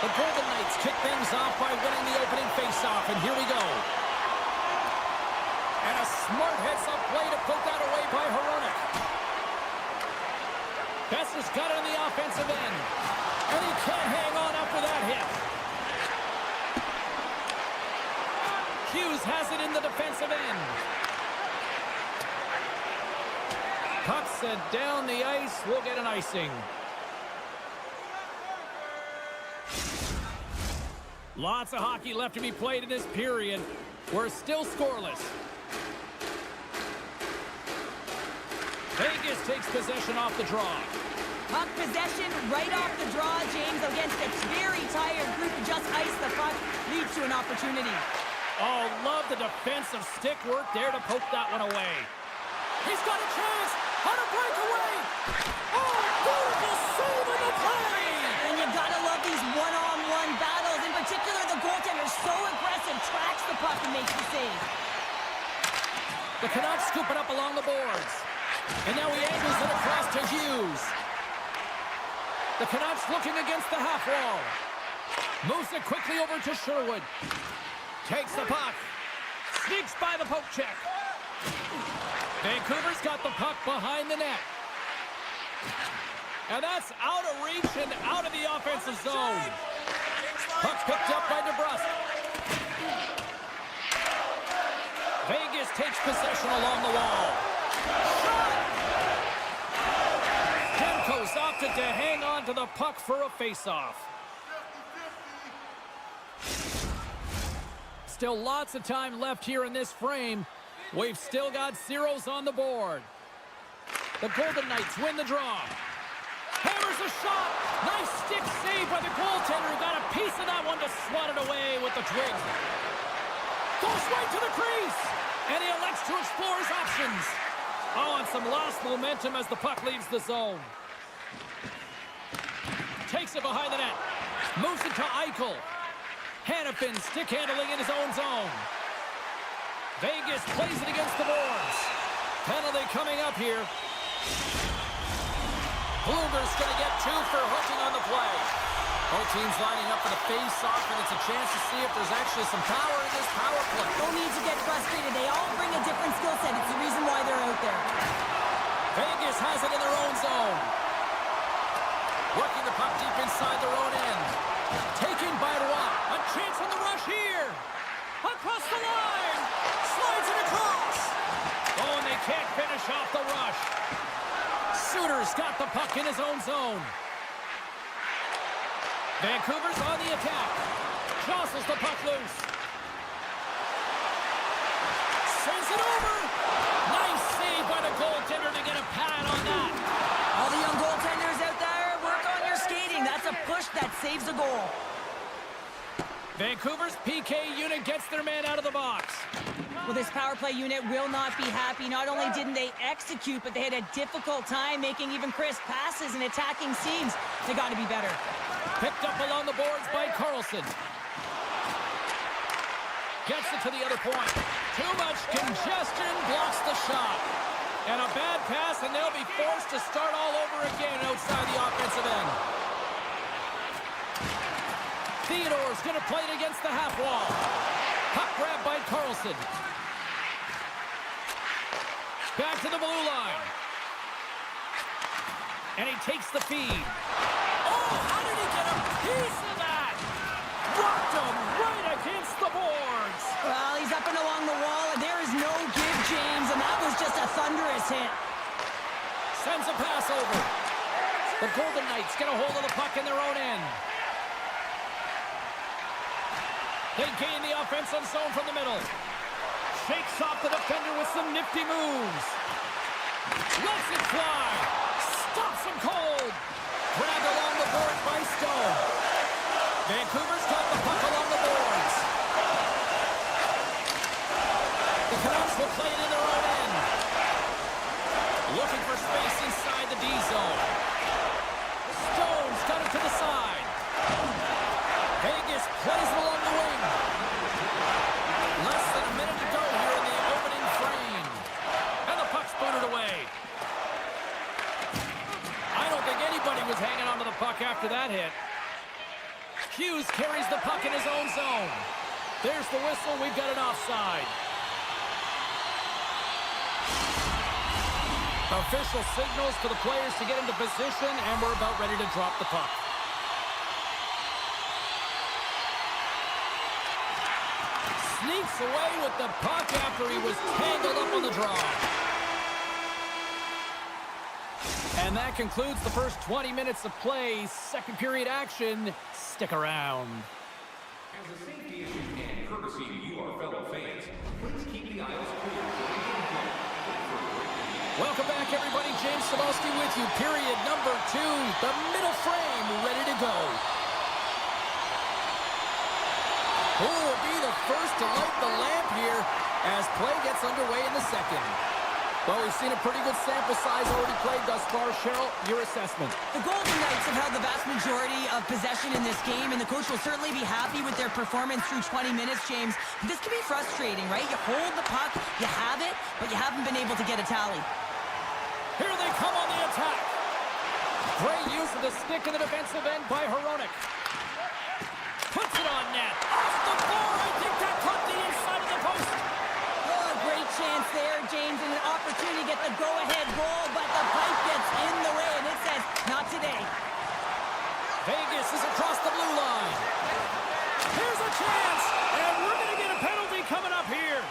The Golden Knights kick things off by winning the opening faceoff, and here we go. And a smart heads-up play to put that away by Hronek. Best has got it on the offensive end, and he can't hang on after that hit. Hughes has it in the defensive end. Puck sent down the ice. We'll get an icing. Lots of hockey left to be played in this period. We're still scoreless. Vegas takes possession off the draw. Puck possession right off the draw, James, against a very tired group to just ice the puck leads to an opportunity. Oh, love the defensive stick work there to poke that one away. He's got a chance on a breakaway. Oh, beautiful save on the play. And you gotta love these one-on-one battles. In particular, the goaltender so aggressive, tracks the puck and makes the save. The Canucks scoop it up along the boards. And now he angles it across to Hughes. The Canucks looking against the half wall. Moves it quickly over to Sherwood. Takes the puck. Sneaks by the poke check. Vancouver's got the puck behind the net. And that's out of reach and out of the offensive zone. Puck picked up by DeBrusque. Vegas takes possession along the wall. Demko's opted to hang on to the puck for a faceoff. Still lots of time left here in this frame. We've still got zeros on the board. The Golden Knights win the draw. Hammers a shot. Nice stick save by the goaltender. Got a piece of that one to swat it away with the twig. Goes right to the crease. And he elects to explore his options. Oh, and some lost momentum as the puck leaves the zone. Takes it behind the net. Moves it to Eichel. Hannafin stick handling in his own zone. Vegas plays it against the boards. Penalty coming up here. Blueger's going to get 2 for hooking on the play. Both teams lining up for the face-off, and it's a chance to see if there's actually some power in this power play. No need to get frustrated. They all bring a different skill set. It's the reason why they're out there. Vegas has it in their own zone. Working the puck deep inside their own end. Taken by Roy. A chance on the rush here. Across the line. Slides it across. Oh, and they can't finish off the rush. Suter's got the puck in his own zone. Vancouver's on the attack. Jostles the puck loose. Sends it over. Nice save by the goaltender to get a pad on that. All the young goaltenders out there, work on your skating. That's a push that saves a goal. Vancouver's PK unit gets their man out of the box. Well, this power play unit will not be happy. Not only didn't they execute, but they had a difficult time making even crisp passes and attacking seams. They got to be better. Picked up along the boards by Carlson. Gets it to the other point. Too much congestion, blocks the shot. And a bad pass, and they'll be forced to start all over again outside the offensive end. Theodore's going to play it against the half wall. Puck grab by Carlson. Back to the blue line. And he takes the feed. Oh, how did he get a piece of that? Rocked him right against the boards. Well, he's up and along the wall, and there is no give, James, and that was just a thunderous hit. Sends a pass over. The Golden Knights get a hold of the puck in their own end. They gain the offensive zone from the middle. Shakes off the defender with some nifty moves. Lets it fly. Stops him cold. Grabbed along the boards by Stone. Vancouver's got the puck along the boards. The Canucks will play it in their own end. Looking for space inside the D zone. Stone's got it to the side. Vegas plays it along the wing. Less than a minute to go here in the opening frame. And the puck's booted away. I don't think anybody was hanging onto the puck after that hit. Hughes carries the puck in his own zone. There's the whistle. We've got an offside. Official signals to the players to get into position, and we're about ready to drop the puck. Sneaks away with the puck after he was tangled up on the draw. And that concludes the first 20 minutes of play. Second period action. Stick around. As a safety issue and courtesy to you, our fellow fans, please keep the aisles clear. Welcome back, everybody. James Cebulski with you. Period number 2. The middle frame ready to go. Who will be the first to light the lamp here as play gets underway in the second? Well, we've seen a pretty good sample size already played thus far. Cheryl, your assessment. The Golden Knights have had the vast majority of possession in this game, and the coach will certainly be happy with their performance through 20 minutes, James. But this can be frustrating, right? You hold the puck, you have it, but you haven't been able to get a tally. Here they come on the attack. Great use of the stick in the defensive end by Hronek. Puts it on net. Off the floor. I think that caught the inside of the post. Oh, great chance there, James, and an opportunity to get the go-ahead goal, but the pipe gets in the way, and it says, not today. Vegas is across the blue line. Here's a chance, and we're going to get a penalty coming up here.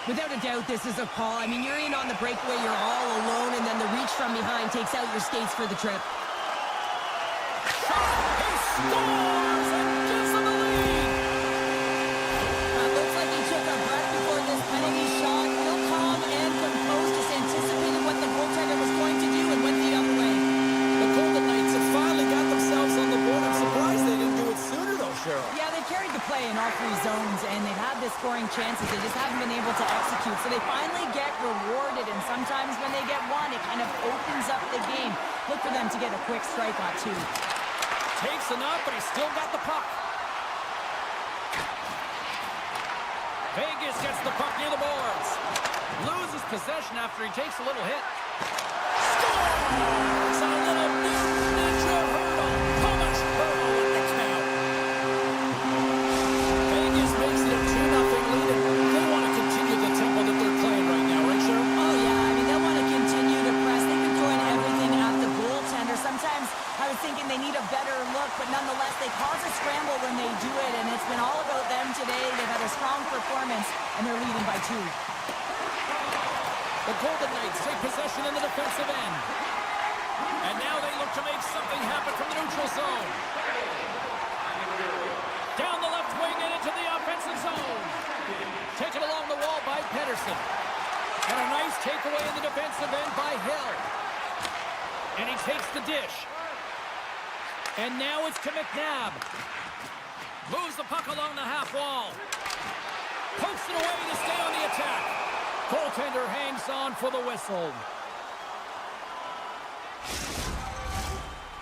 Without a doubt, this is a call. I mean, you're in on the breakaway, you're all alone, and then the reach from behind takes out your skates for the trip. He scores and gives them the lead. Looks like he took a breath before this penalty shot. Real calm and composed, just anticipated what the goaltender was going to do and went the other way. The Golden Knights have finally got themselves on the board. I'm surprised they didn't do it sooner, though, Cheryl. Yeah, they carried the play in all 3 zones, and they've had the scoring chances. They just haven't been able to execute. So they finally get rewarded, and sometimes when they get one, it kind of opens up the game. Look for them to get a quick strike on 2. Takes enough, but he's still got the puck. Vegas gets the puck near the boards. Loses possession after he takes a little hit. Scores! A little ninja hurdle. How much hurdle in the count? Vegas makes it a 2-0 lead, and they want to continue the tempo that they're playing right now, right, Cheryl? Oh, yeah. I mean, they'll want to continue to press. They've been throwing everything at the goaltender. Sometimes I was thinking they need a better look, but nonetheless, they cause a scramble when they do it, and it's been all about them today. They've had a strong performance, and they're leading by 2. The Golden Knights take possession in the defensive end. And now they look to make something happen from the neutral zone. Down the left wing and into the offensive zone. Taken along the wall by Pettersson. And a nice takeaway in the defensive end by Hill. And he takes the dish. And now it's to McNabb. Moves the puck along the half wall. Pokes it away to stay on the attack. Goaltender hangs on for the whistle.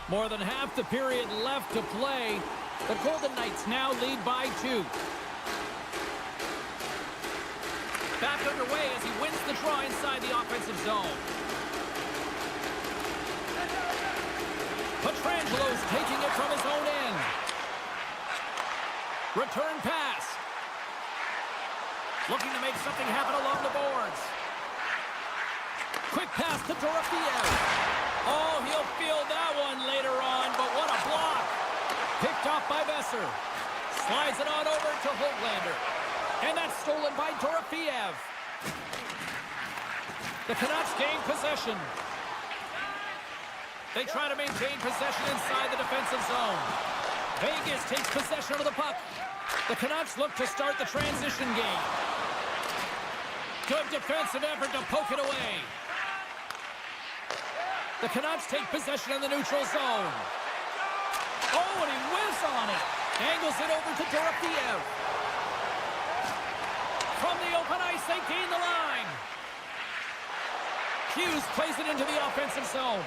More than half the period left to play. The Golden Knights now lead by 2. Back underway as he wins the draw inside the offensive zone. Petrangelo's taking it from his own end. Return pass. Looking to make something happen along the boards. Quick pass to Dorofeev. Oh, he'll feel that one later on, but what a block. Picked off by Besser. Slides it on over to Hoglander. And that's stolen by Dorofeev. The Canucks gain possession. They try to maintain possession inside the defensive zone. Vegas takes possession of the puck. The Canucks look to start the transition game. Good defensive effort to poke it away. The Canucks take possession in the neutral zone. Oh, and he whiffs on it. Angles it over to Dorofeev. From the open ice, they gain the line. Hughes plays it into the offensive zone.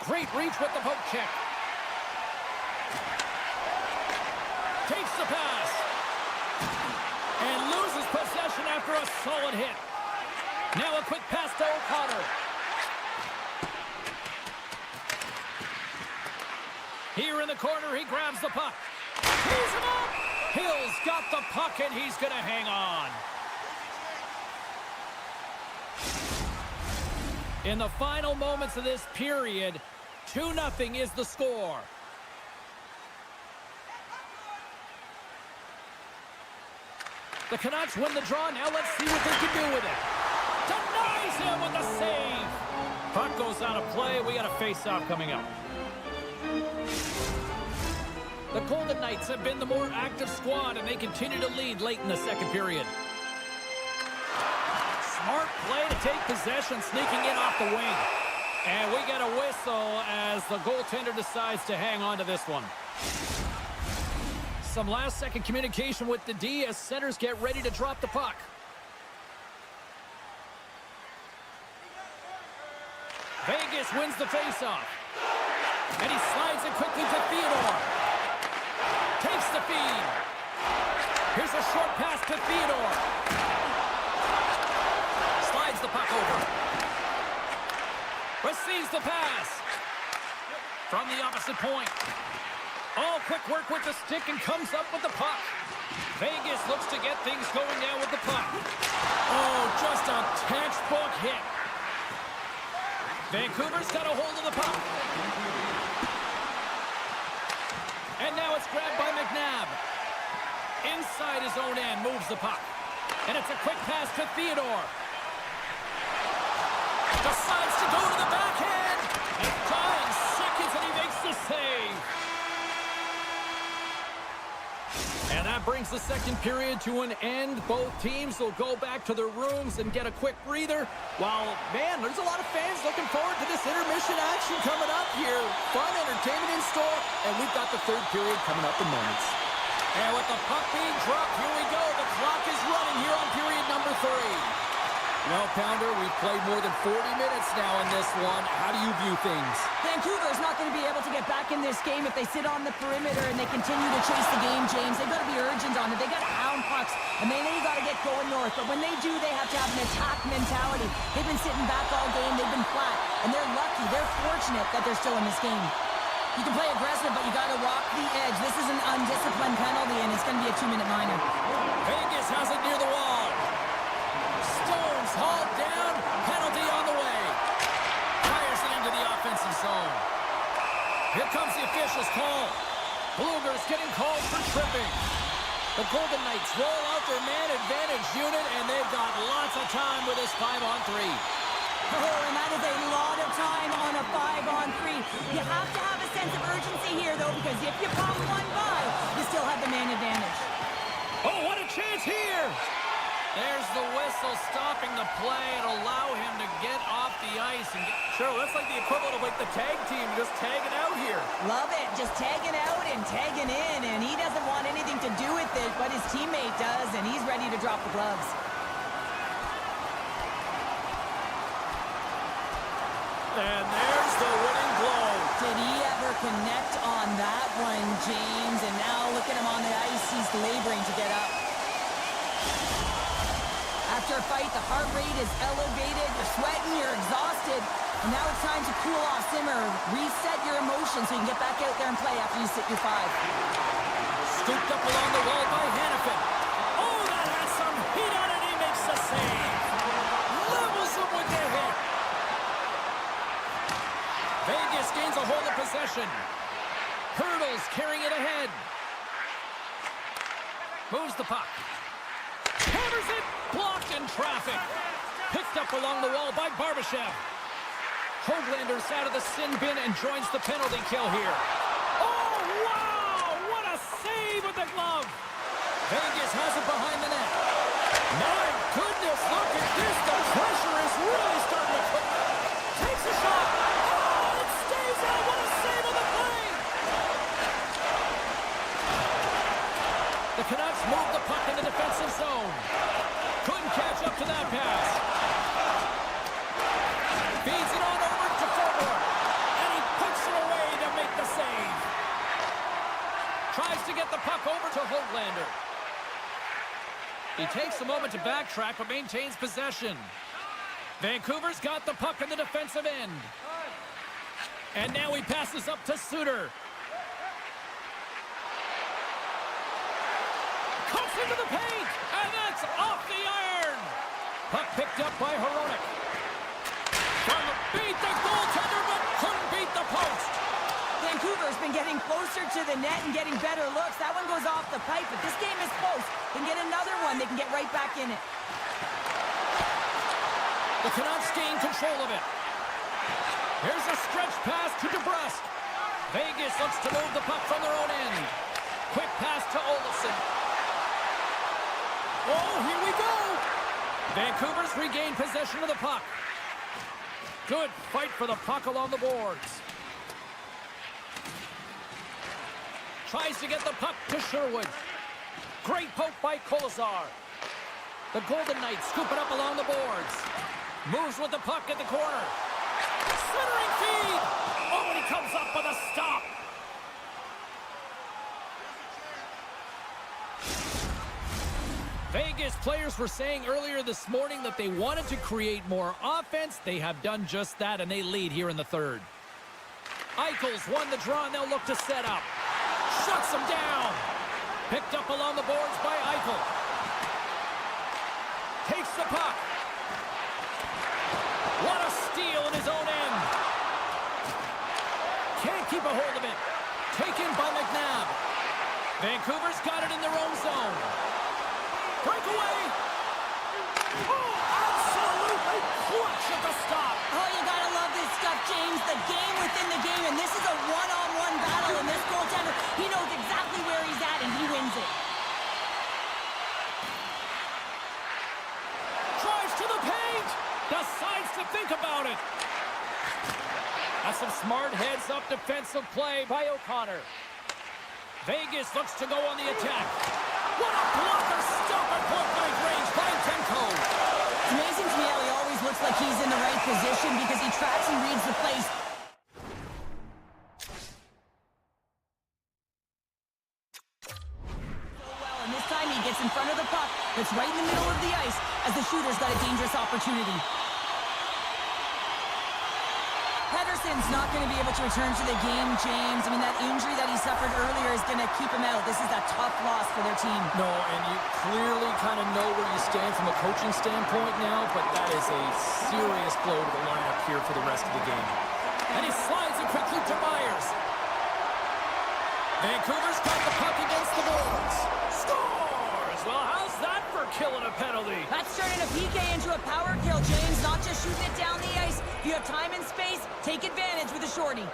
Great reach with the poke check. Takes the pass. And loses possession after a solid hit. Now a quick pass to O'Connor. Here in the corner, he grabs the puck. Tees him up. Hill's got the puck, and he's going to hang on. In the final moments of this period, 2-0 is the score. The Canucks win the draw. Now let's see what they can do with it. Denies him with the save. Puck goes out of play. We got a face-off coming up. The Golden Knights have been the more active squad, and they continue to lead late in the second period. Smart play to take possession, sneaking in off the wing. And we get a whistle as the goaltender decides to hang on to this one. Some last-second communication with the D as centers get ready to drop the puck. Vegas wins the faceoff. And he slides it quickly to Theodore. Takes the feed. Here's a short pass to Theodore. Slides the puck over. Receives the pass. From the opposite point. Oh, quick work with the stick and comes up with the puck. Vegas looks to get things going now with the puck. Oh, just a textbook hit. Vancouver's got a hold of the puck. And now it's grabbed by McNabb. Inside his own end, moves the puck. And it's a quick pass to Theodore. Decides to go to the backhand. And 5 seconds, and he makes the save. And that brings the second period to an end. Both teams will go back to their rooms and get a quick breather. While, man, there's a lot of fans looking forward to this intermission action coming up here. Fun entertainment in store, and we've got the third period coming up in moments. And with the puck being dropped, here we go. The clock is running here on period number 3. Well, Pounder, we've played more than 40 minutes now in this one. How do you view things? Vancouver's not going to be able to get back in this game if they sit on the perimeter and they continue to chase the game, James. They've got to be urgent on it. They've got to hound pucks, and they got to get going north. But when they do, they have to have an attack mentality. They've been sitting back all game. They've been flat, and they're lucky. They're fortunate that they're still in this game. You can play aggressive, but you got to walk the edge. This is an undisciplined penalty, and it's going to be a 2-minute minor. Vegas has it near the wall. Stones hauled down. Penalty on the way. Fires it into the offensive zone. Here comes the official's call. Blueger's getting called for tripping. The Golden Knights roll out their man advantage unit, and they've got lots of time with this 5-on-3. Oh, and that is a lot of time on a 5-on-3. You have to have a sense of urgency here, though, because if you pump one by, you still have the man advantage. Oh, what a chance here! There's the whistle stopping the play and allow him to get off the ice. And sure, that's like the equivalent of like the tag team just tagging out here. Love it. Just tagging out and tagging in. And he doesn't want anything to do with it, but his teammate does, and he's ready to drop the gloves. And there's the winning blow. Did he ever connect on that one, James? And now look at him on the ice. He's laboring to get up. After a fight, the heart rate is elevated, you're sweating, you're exhausted, and now it's time to cool off, simmer, reset your emotions so you can get back out there and play after you sit your 5. Scooped up along the wall by Hannafin. Oh, that has some heat on it. He makes the save. Levels him with the hit. Vegas gains a hold of possession. Hurdles carrying it ahead. Moves the puck. Hammers it. Blocked in traffic. Picked up along the wall by Barbashev. Hoaglander's out of the sin bin and joins the penalty kill here. Oh, wow! What a save with the glove. Vegas has it behind the net. My goodness, look at this. The pressure is really starting to cook. Takes a shot. Oh, it stays out. What a save on the play. The Canucks move the puck in the defensive zone. Couldn't catch up to that pass. Feeds it on over to forward. And he puts it away to make the save. Tries to get the puck over to Hoaglander. He takes a moment to backtrack but maintains possession. Vancouver's got the puck in the defensive end. And now he passes up to Suter. into the paint, and that's off the iron. Puck picked up by Hronek. From the beat the goaltender, but couldn't beat the post. Vancouver's been getting closer to the net and getting better looks. That one goes off the pipe, but this game is close. They can get another one. They can get right back in it. The Canucks gain control of it. Here's a stretch pass to DeBrusque. Vegas looks to move the puck from their own end. Quick pass to Olofsson. Oh, here we go. Vancouver's regained possession of the puck. Good fight for the puck along the boards. Tries to get the puck to Sherwood. Great poke by Kolesar. The Golden Knights scoop it up along the boards. Moves with the puck at the corner. Centering feed. Oh, and he comes up with a stop. Vegas players were saying earlier this morning that they wanted to create more offense. They have done just that, and they lead here in the third. Eichel's won the draw, and they'll look to set up. Shuts him down. Picked up along the boards by Eichel. Takes the puck. What a steal in his own end. Can't keep a hold of it. Taken by McNabb. Vancouver's got it in their own zone. Breakaway. Oh, absolutely clutch at the stop. Oh, you gotta love this stuff, James. The game within the game, and this is a one-on-one battle, and this goaltender, he knows exactly where he's at, and he wins it. Drives to the paint. Decides to think about it. That's some smart heads-up defensive play by O'Connor. Vegas looks to go on the attack. What a blocker stop at point-blank range by Tenko. It's amazing to me how he always looks like he's in the right position because he tracks and reads the plays. So well, and this time he gets in front of the puck that's right in the middle of the ice as the shooter's got a dangerous opportunity. Pedersen's not going to be able to return to the game, James. I mean, that injury that he suffered earlier is going to keep him out. This is a tough loss for their team. No, and you clearly kind of know where you stand from a coaching standpoint now, but that is a serious blow to the lineup here for the rest of the game. And he slides it quickly to Myers. Vancouver's got the puck against the boards. Scores! Well, how's that for killing a penalty? That's turning a PK into a power kill, James. Not just shooting it down the ice. If you have time and space, take advantage with a shorty.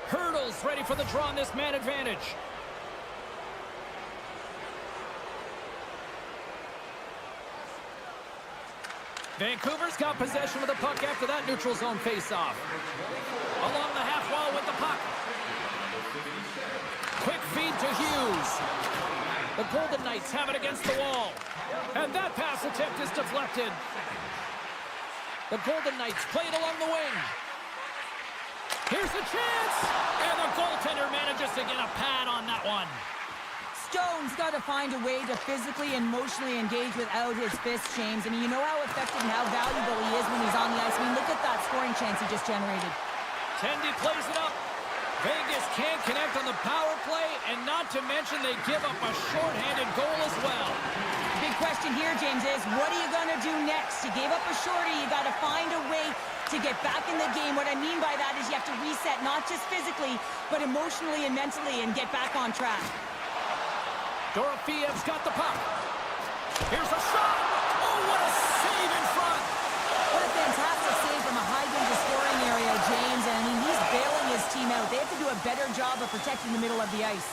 Hurdles ready for the draw on this man advantage. Vancouver's got possession of the puck after that neutral zone face-off. Along the half wall with the puck. Quick feed to Hughes. The Golden Knights have it against the wall. And that pass attempt is deflected. The Golden Knights play it along the wing. Here's a chance. And the goaltender manages to get a pad on that one. Stone's got to find a way to physically and emotionally engage without his fists, James. I mean, you know how effective and how valuable he is when he's on the ice. I mean, look at that scoring chance he just generated. Tendy plays it up. Vegas can't connect on the power play, and not to mention they give up a shorthanded goal as well. Big question here, James, is what are you going to do next? You gave up a shorty. You got to find a way to get back in the game. What I mean by that is you have to reset, not just physically, but emotionally and mentally, and get back on track. Dorofiev's got the puck. Here's a shot. Oh, what a save in front. What a fantastic save from a high-danger scoring area, James. And I mean, he's bailing his team out. They have to do a better job of protecting the middle of the ice.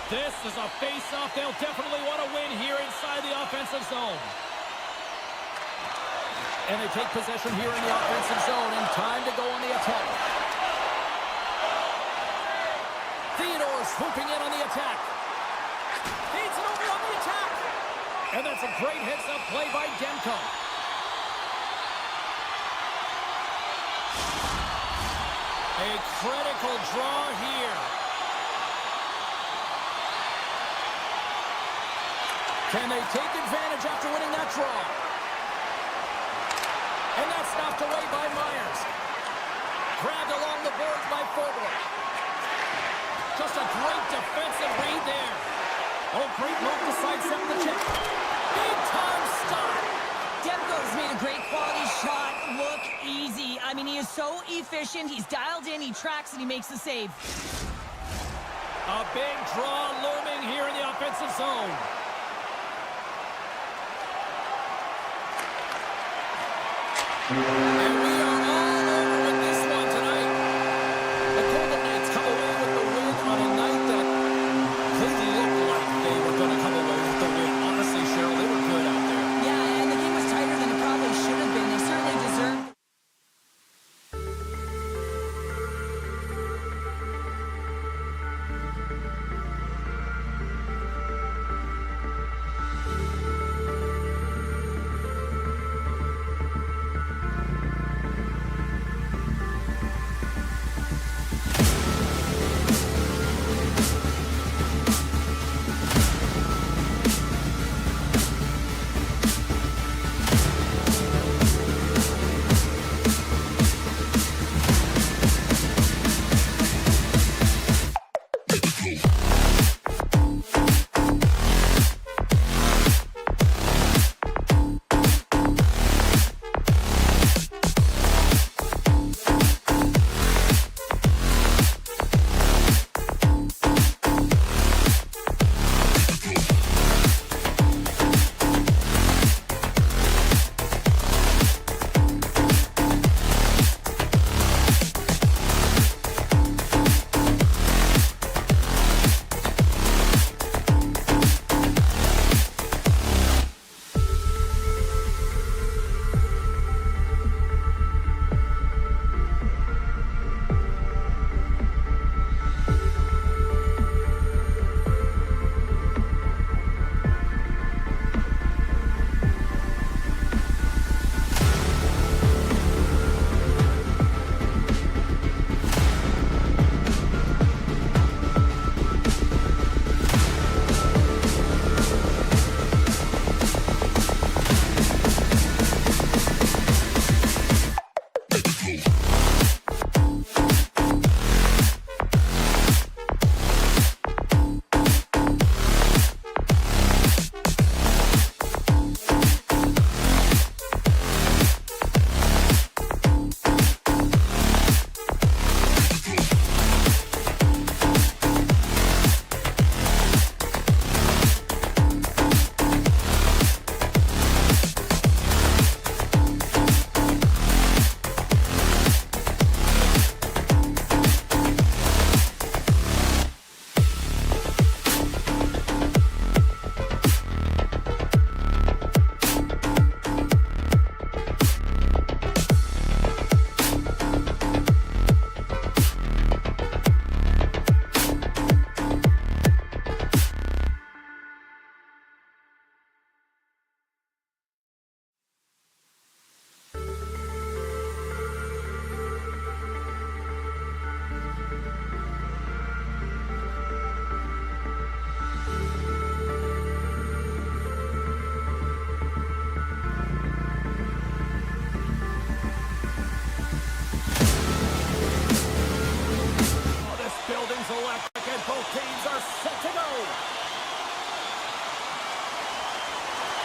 This is a face-off they'll definitely want to win here inside the offensive zone. And they take possession here in the offensive zone, and time to go on the attack. Theodore swooping in on the attack. Feeds it over on the attack. And that's a great heads-up play by Demko. A critical draw here. Can they take advantage after winning that draw? And that's knocked away by Myers. Grabbed along the boards by Forbort. To just a great defensive read there. Oh, great move to sidestep the chip. Big time stop. Demko's made a great quality shot look easy. I mean, he is so efficient. He's dialed in, he tracks, and he makes the save. A big draw looming here in the offensive zone. And we are all over with this one tonight. The Golden Knights come away with the win on a night that they looked like they were going to come away with the win. Honestly, Cheryl, they were good out there. Yeah, and the game was tighter than it probably should have been. They certainly deserved.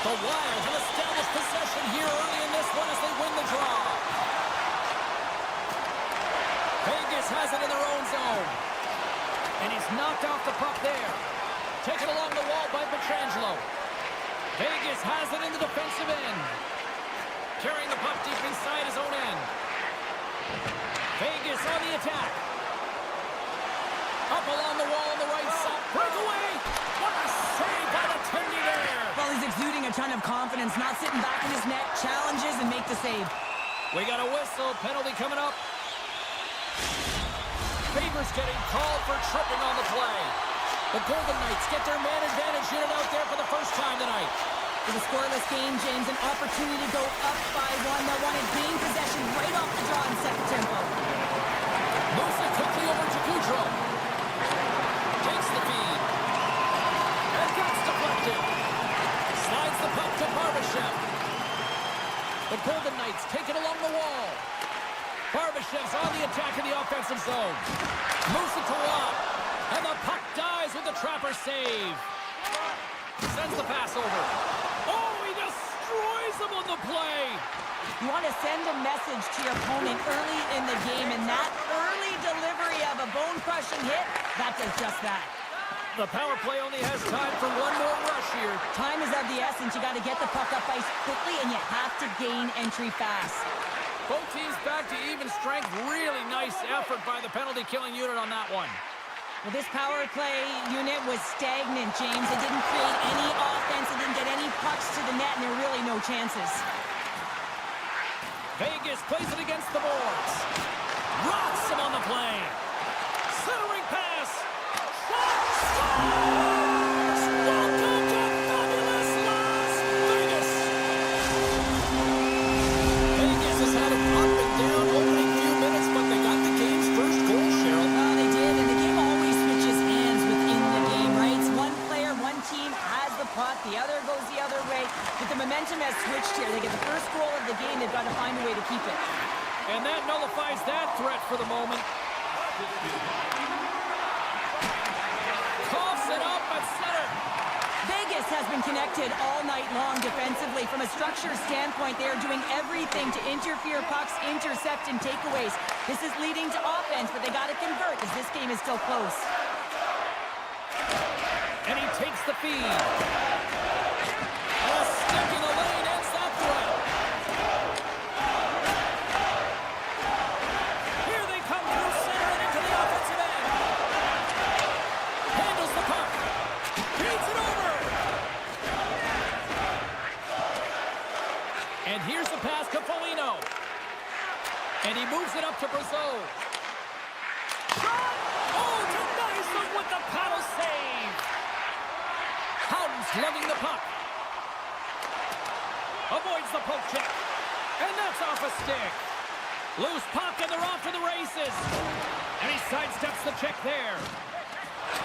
The Wild have established possession here early in this one as they win the draw. Vegas has it in their own zone. And he's knocked off the puck there. Taken along the wall by Pietrangelo. Vegas has it in the defensive end. Carrying the puck deep inside his own end. Vegas on the attack. Up along the wall on the right side. Breakaway! What a save by the Tendy there! Well, he's exuding a ton of confidence, not sitting back in his net, challenges and make the save. We got a whistle, penalty coming up. Favors getting called for tripping on the play. The Golden Knights get their man advantage unit out there for the first time tonight. With a scoreless game, James, an opportunity to go up by one. They'll want to gain possession right off the draw and set the tempo. Moves it quickly over to Goudreau. Takes the feed. And gets deflected. Slides the puck to Barbashev. The Golden Knights take it along the wall. Barbashev's on the attack in the offensive zone. Moves it to Rob. And the trapper save. Sends the pass over. Oh, he destroys him on the play. You want to send a message to your opponent early in the game, and that early delivery of a bone-crushing hit, that does just that. The power play only has time for one more rush here. Time is of the essence. You got to get the puck up ice quickly, and you have to gain entry fast. Both teams back to even strength. Really nice effort by the penalty-killing unit on that one. Well, this power play unit was stagnant, James. It didn't create any offense. It didn't get any pucks to the net, and there were really no chances. Vegas plays it against the boards. Rocks him on the play. Centering pass. Scores! Welcome to fabulous Las Vegas. Vegas has had an up and down opening few minutes, but they got the game's first goal, Cheryl. Oh, they did, and the game always switches hands within the game, right? It's one player, one team has the puck, the other goes the other way. But the momentum has switched here. They get the first goal of the game. They've got to find a way to keep it. And that nullifies that threat for the moment. Coughs it up at center. Vegas has been connected all night long defensively. From a structure standpoint, they are doing everything to interfere pucks, intercept, and takeaways. This is leading to offense, but they got to convert as this game is still close. And he takes the feed. A stick in the lane ends that threat. Here they come through center and into the offensive end. Handles the puck. Beats it over. And here's the pass to Foligno. And he moves it up to Brazeau. Shot! Oh, denies him with the paddle save. Howden's lugging the puck. Avoids the poke check. And that's off a stick. Loose puck and they're off to the races. And he sidesteps the check there.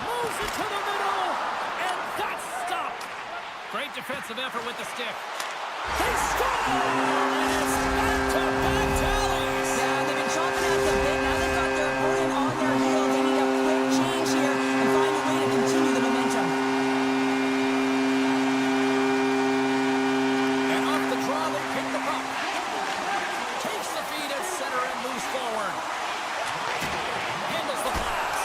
Moves it to the middle. And that's stopped. Great defensive effort with the stick. They score! And it's back-to-back tallies. Yeah, they've been chopping at the bit. Now they've got their opponent on their heels. They need a quick change here and find a way to continue the momentum. And off the draw, they pick the puck. Takes the feed at center and moves forward. Handles the pass.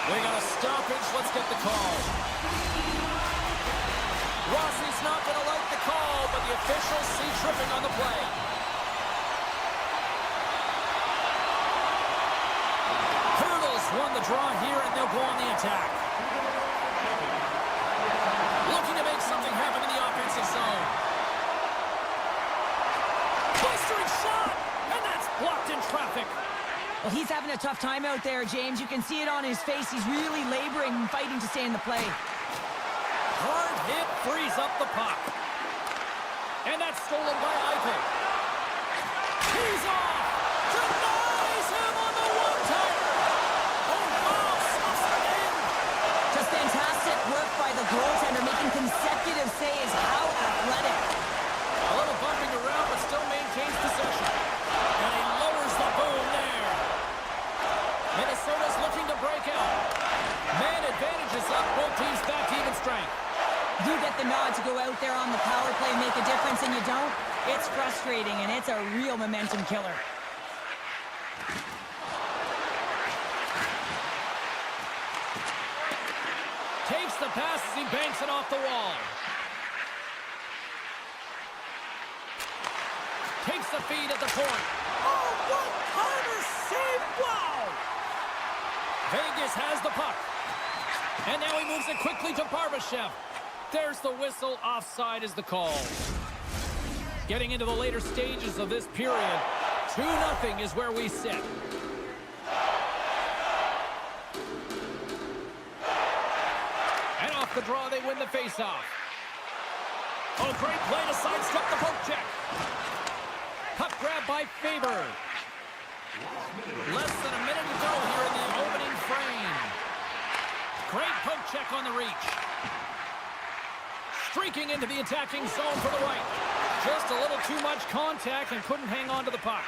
We got a stoppage. Let's get the call. Rossi's not going to like the call, but the officials see tripping on the play. Hurdles won the draw here, and they'll go on the attack. Looking to make something happen in the offensive zone. Blistering shot, and that's blocked in traffic. Well, he's having a tough time out there, James. You can see it on his face. He's really laboring and fighting to stay in the play. Hard hit frees up the puck. And that's stolen by Eichel. He's off. Denies him on the one-timer. Oh, wow, stuffs it in. Just fantastic work by the goaltender, making consecutive saves. How athletic. A little bumping around, but still maintains possession. And he lowers the boom there. Minnesota's looking to break out. Man advantage is up. Both teams back to even strength. You get the nod to go out there on the power play and make a difference, and you don't. It's frustrating, and it's a real momentum killer. Takes the pass as he banks it off the wall. Takes the feed at the point. Oh, one-timer save! Wow! Vegas has the puck. And now he moves it quickly to Barbashev. There's the whistle. Offside is the call. Getting into the later stages of this period, 2-0 is where we sit. And off the draw, they win the faceoff. Oh, great play to sidestep the poke check. Puck grab by Faber. Less than a minute to go here in the opening frame. Great poke check on the reach. Streaking into the attacking zone for the right. Just a little too much contact and couldn't hang on to the puck.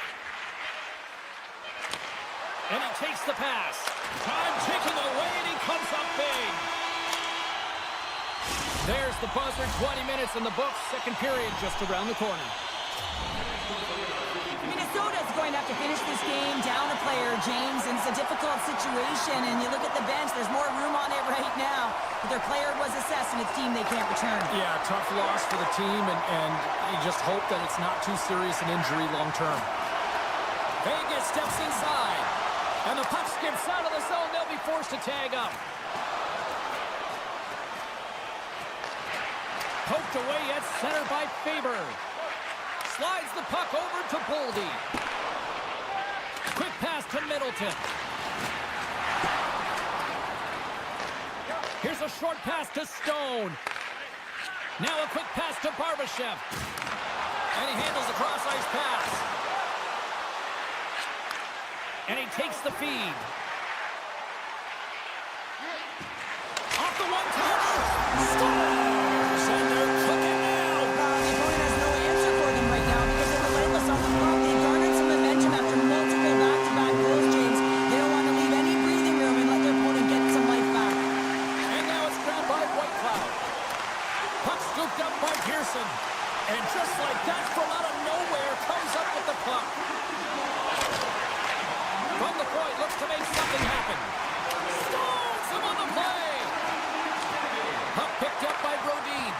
And he takes the pass. Time ticking away and he comes up big. There's the buzzer, 20 minutes in the books. Second period just around the corner. Minnesota's going to have to finish this game down a player, James, and it's a difficult situation. And you look at the bench, there's more room on it right now. But their player was assessed, and it's team they can't return. Yeah, tough loss for the team, and you just hope that it's not too serious an injury long term. Vegas steps inside, and the puck skips out of the zone. They'll be forced to tag up. Poked away at center by Faber. Slides the puck over to Boldy. Quick pass to Middleton. Here's a short pass to Stone. Now a quick pass to Barbashev. And he handles the cross-ice pass. And he takes the feed. Off the one-timer. Scores! And they're cooking now. The opponent has no answer for them right now because they're relentless on the puck. They garnered some momentum after multiple back-to-back goals, James. They don't want to leave any breathing room and let their opponent get some life back. And now it's grabbed by Whitecloud. Puck scooped up by Pearson. And just like that, from out of nowhere, comes up with the puck. From the point, looks to make something happen. Stones him on the play. Puck picked up by Brodin.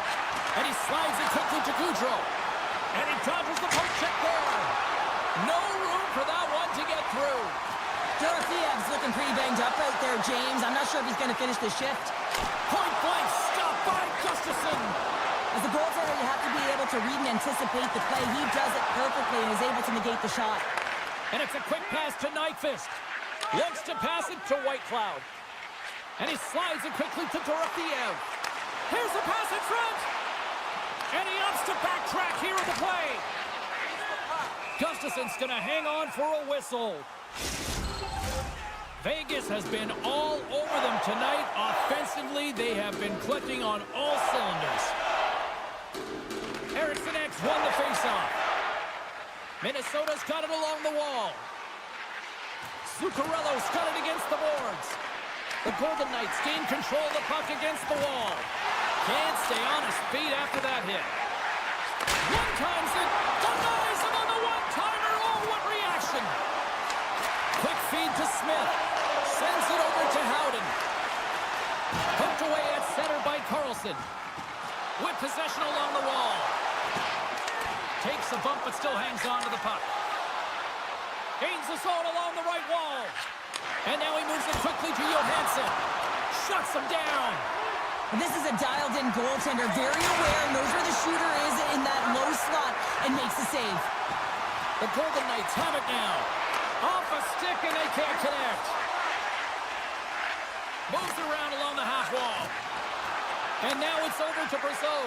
And he slides it quickly to Goudreau. And he dodges the poke check there. No room for that one to get through. Dorofiev's looking pretty banged up out there, James. I'm not sure if he's going to finish the shift. Point blank stop by Gustafsson. As a goaltender, you have to be able to read and anticipate the play. He does it perfectly and is able to negate the shot. And it's a quick pass to Nyquist. Looks to pass it to Whitecloud. And he slides it quickly to Dorofeev. Here's the pass in front. And he opts to backtrack here at the play. Gustafsson's going to hang on for a whistle. Vegas has been all over them tonight. Offensively, they have been clicking on all cylinders. Eriksson X won the faceoff. Minnesota's got it along the wall. Zuccarello's got it against the boards. The Golden Knights gain control of the puck against the wall. Can't stay on his feet after that hit. One-times it. Denies him on the one-timer. Oh, what reaction. Quick feed to Smith. Sends it over to Howden. Poked away at center by Carlson. With possession along the wall. Takes a bump but still hangs on to the puck. Gains the zone along the right wall. And now he moves it quickly to Johansson. Shuts him down. And this is a dialed-in goaltender, very aware, knows where the shooter is in that low slot, and makes the save. The Golden Knights have it now. Off a stick and they can't connect. Moves around along the half wall. And now it's over to Brazeau.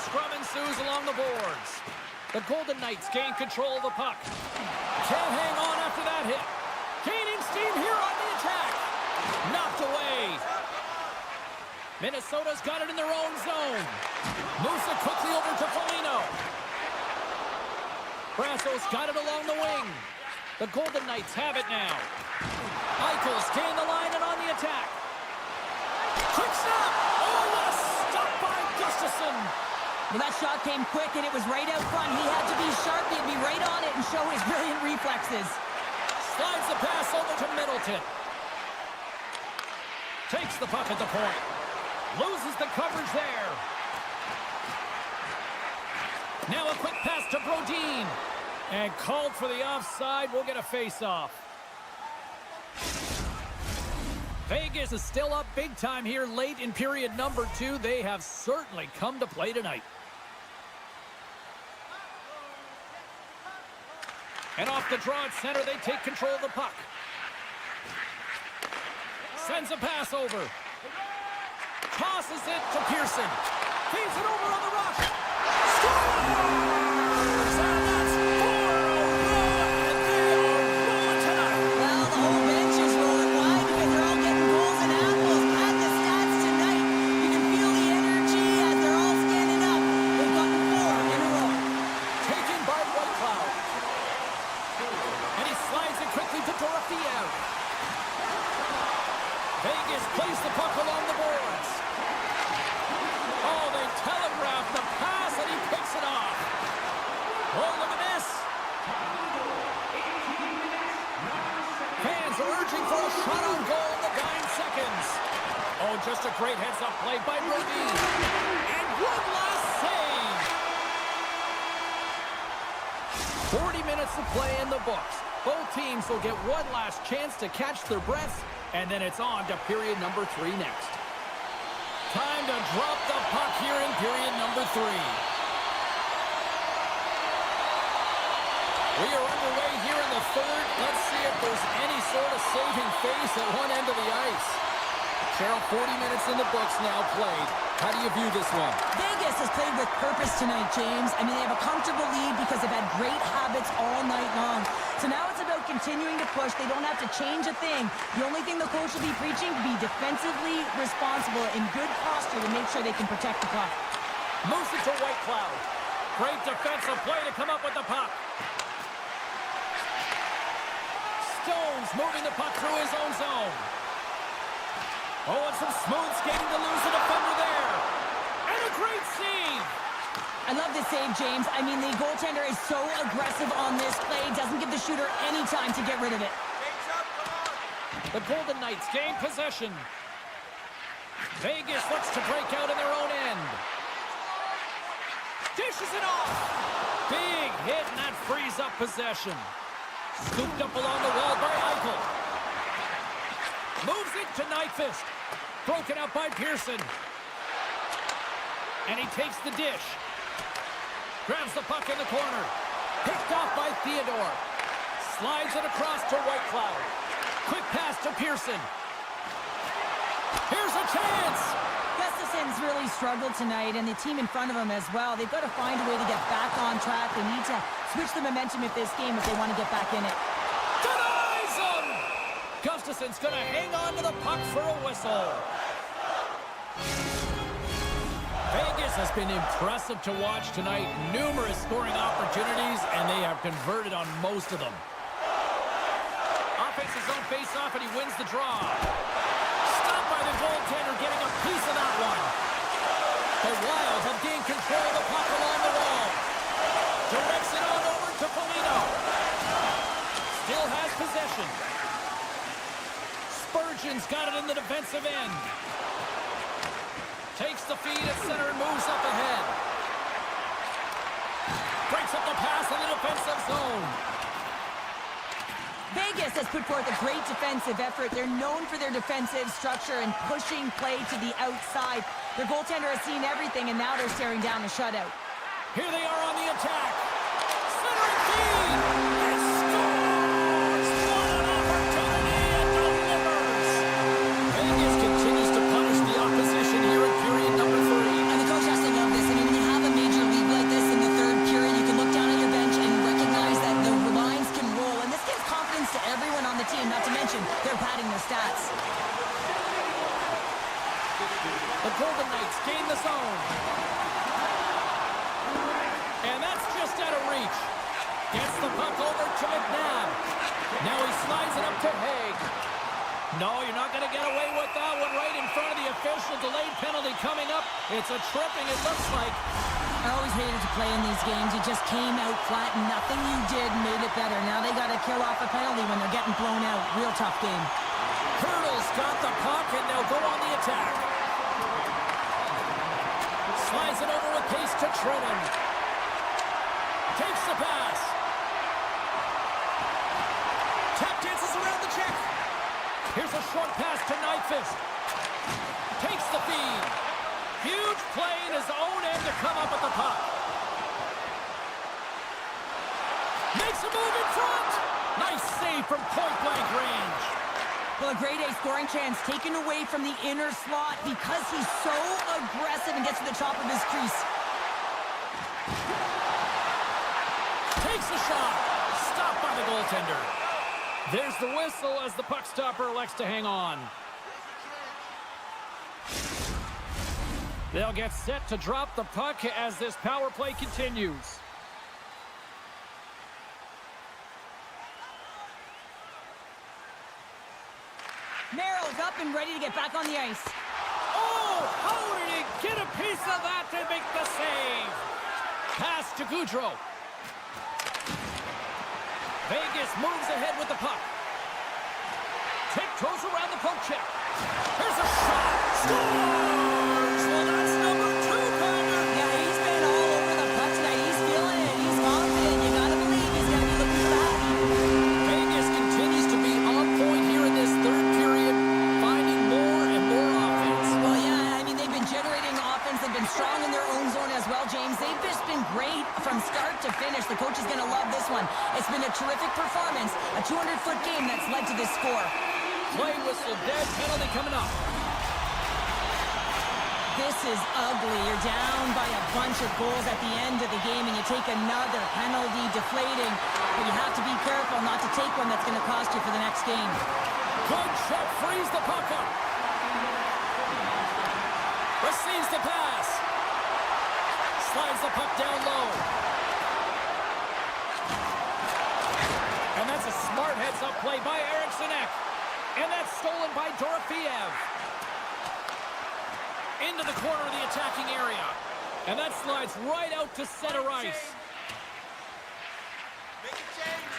Scrum ensues along the boards. The Golden Knights gain control of the puck. Can't hang on after that hit. Gaining steam here on the attack. Knocked away. Minnesota's got it in their own zone. Moves it quickly over to Foligno. Brasso's got it along the wing. The Golden Knights have it now. Eichel's gained the line and on the attack. Quick stop! Oh, what a stop by Gustafsson! Well, that shot came quick, and it was right out front. He had to be sharp. He had to be right on it and show his brilliant reflexes. Slides the pass over to Middleton. Takes the puck at the point. Loses the coverage there. Now a quick pass to Brodin. And called for the offside. We'll get a face-off. Vegas is still up big time here late in period number 2. They have certainly come to play tonight. And off the draw at center, they take control of the puck. Sends a pass over. Tosses it to Pearson. Feeds it over on the rush. Scores! And that's 4-0, and they are rolling tonight. Well, the whole bench is rolling wide because they're all getting goals and apples. At the stats tonight, you can feel the energy as they're all standing up. They've gotten 4 in a row. Taken by Whitecloud. And he slides it quickly to Dorofeev. Vegas plays the puck along the boards. Oh, they telegraph the pass, and he picks it off. Oh, look at this. Fans are urging for a shot on goal in the 9 seconds. Oh, just a great heads-up play by Brody. And one last save. 40 minutes to play in the books. Both teams will get one last chance to catch their breaths, and then it's on to period number 3 next. Time to drop the puck here in period number 3. We are underway here in the third. Let's see if there's any sort of saving face at one end of the ice. Cheryl, 40 minutes in the books now played. How do you view this one? Vegas has played with purpose tonight, James. I mean, they have a comfortable lead because they've had great habits all night long. So now it's about continuing to push. They don't have to change a thing. The only thing the coach will be preaching, be defensively responsible in good posture to make sure they can protect the puck. Moves it to White Cloud. Great defensive play to come up with the puck. Stones moving the puck through his own zone. Oh, and some smooth skating to lose the defender there. And a great save. I love this save, James. I mean, the goaltender is so aggressive on this play. Doesn't give the shooter any time to get rid of it. The Golden Knights gain possession. Vegas looks to break out in their own end. Dishes it off. Big hit, and that frees up possession. Scooped up along the wall by Eichel. Moves it to Nyquist. Broken up by Pearson. And he takes the dish. Grabs the puck in the corner. Picked off by Theodore. Slides it across to White Cloud. Quick pass to Pearson. Here's a chance. Gustafson's really struggled tonight, and the team in front of him as well. They've got to find a way to get back on track. They need to switch the momentum of this game if they want to get back in it. Denies him! Gustafson's going to hang on to the puck for a whistle. Vegas has been impressive to watch tonight. Numerous scoring opportunities, and they have converted on most of them. Offense his own face-off, and he wins the draw. Stopped by the goaltender, getting a piece of that one. The Wild have gained control of the puck along the wall. Directs it on over to Foligno. Still has possession. Spurgeon's got it in the defensive end. Takes the feed at center and moves up ahead. Breaks up the pass in the defensive zone. Vegas has put forth a great defensive effort. They're known for their defensive structure and pushing play to the outside. Their goaltender has seen everything, and now they're staring down a shutout. Here they are on the attack. Centering feed. And scores! What an opportunity, and delivers! Vegas continues to punish the opposition here in period number 3. And the coach has to love this. I mean, when you have a major lead like this in the third period, you can look down at your bench and recognize that the lines can roll. And this gives confidence to everyone on the team, not to mention they're padding their stats. The Golden Knights gain the zone. And that's just out of reach. Gets the puck over to McNabb. Now he slides it up to Haig. No, you're not going to get away with that one right in front of the official. Delayed penalty coming up. It's a tripping, it looks like. I always hated to play in these games. You just came out flat, and nothing you did made it better. Now they got to kill off a penalty when they're getting blown out. Real tough game. Hurdle's got the puck, and they'll go on the attack. Slides it over with pace to Trennan. Takes the pass. Tap dances around the check. Here's a short pass to Nyquist. Takes the feed. Huge play in his own end to come up with the puck. Makes a move in front. Nice save from point-blank range. Well, a grade A scoring chance taken away from the inner slot because he's so aggressive and gets to the top of his crease. Takes the shot. Stopped by the goaltender. There's the whistle as the puck stopper elects to hang on. They'll get set to drop the puck as this power play continues. Merrill's up and ready to get back on the ice. Oh, how did he get a piece of that to make the save? Pass to Goudreau. Vegas moves ahead with the puck. Tiptoes around the poke check. Here's a shot. Scores! Well, that's number 2, Connor. Yeah, he's been all over the puck tonight. He's feeling it. He's confident. You gotta believe he's gonna be looking for that. Vegas continues to be on point here in this third period, finding more and more offense. Well, yeah, I mean, they've been generating offense. They've been strong in their own zone as well, James. They've just been great from start to finish. The coach is gonna love this one. It's been a terrific performance, a 200-foot game that's led to this score. Play whistle, dead penalty coming up. This is ugly. You're down by a bunch of goals at the end of the game, and you take another penalty, deflating. But you have to be careful not to take one that's going to cost you for the next game. Good check, frees the puck up. Receives the pass. Slides the puck down low. And that's a smart heads-up play by Eriksson Ek. And that's stolen by Dorofeev. Into the corner of the attacking area. And that slides right out to center ice.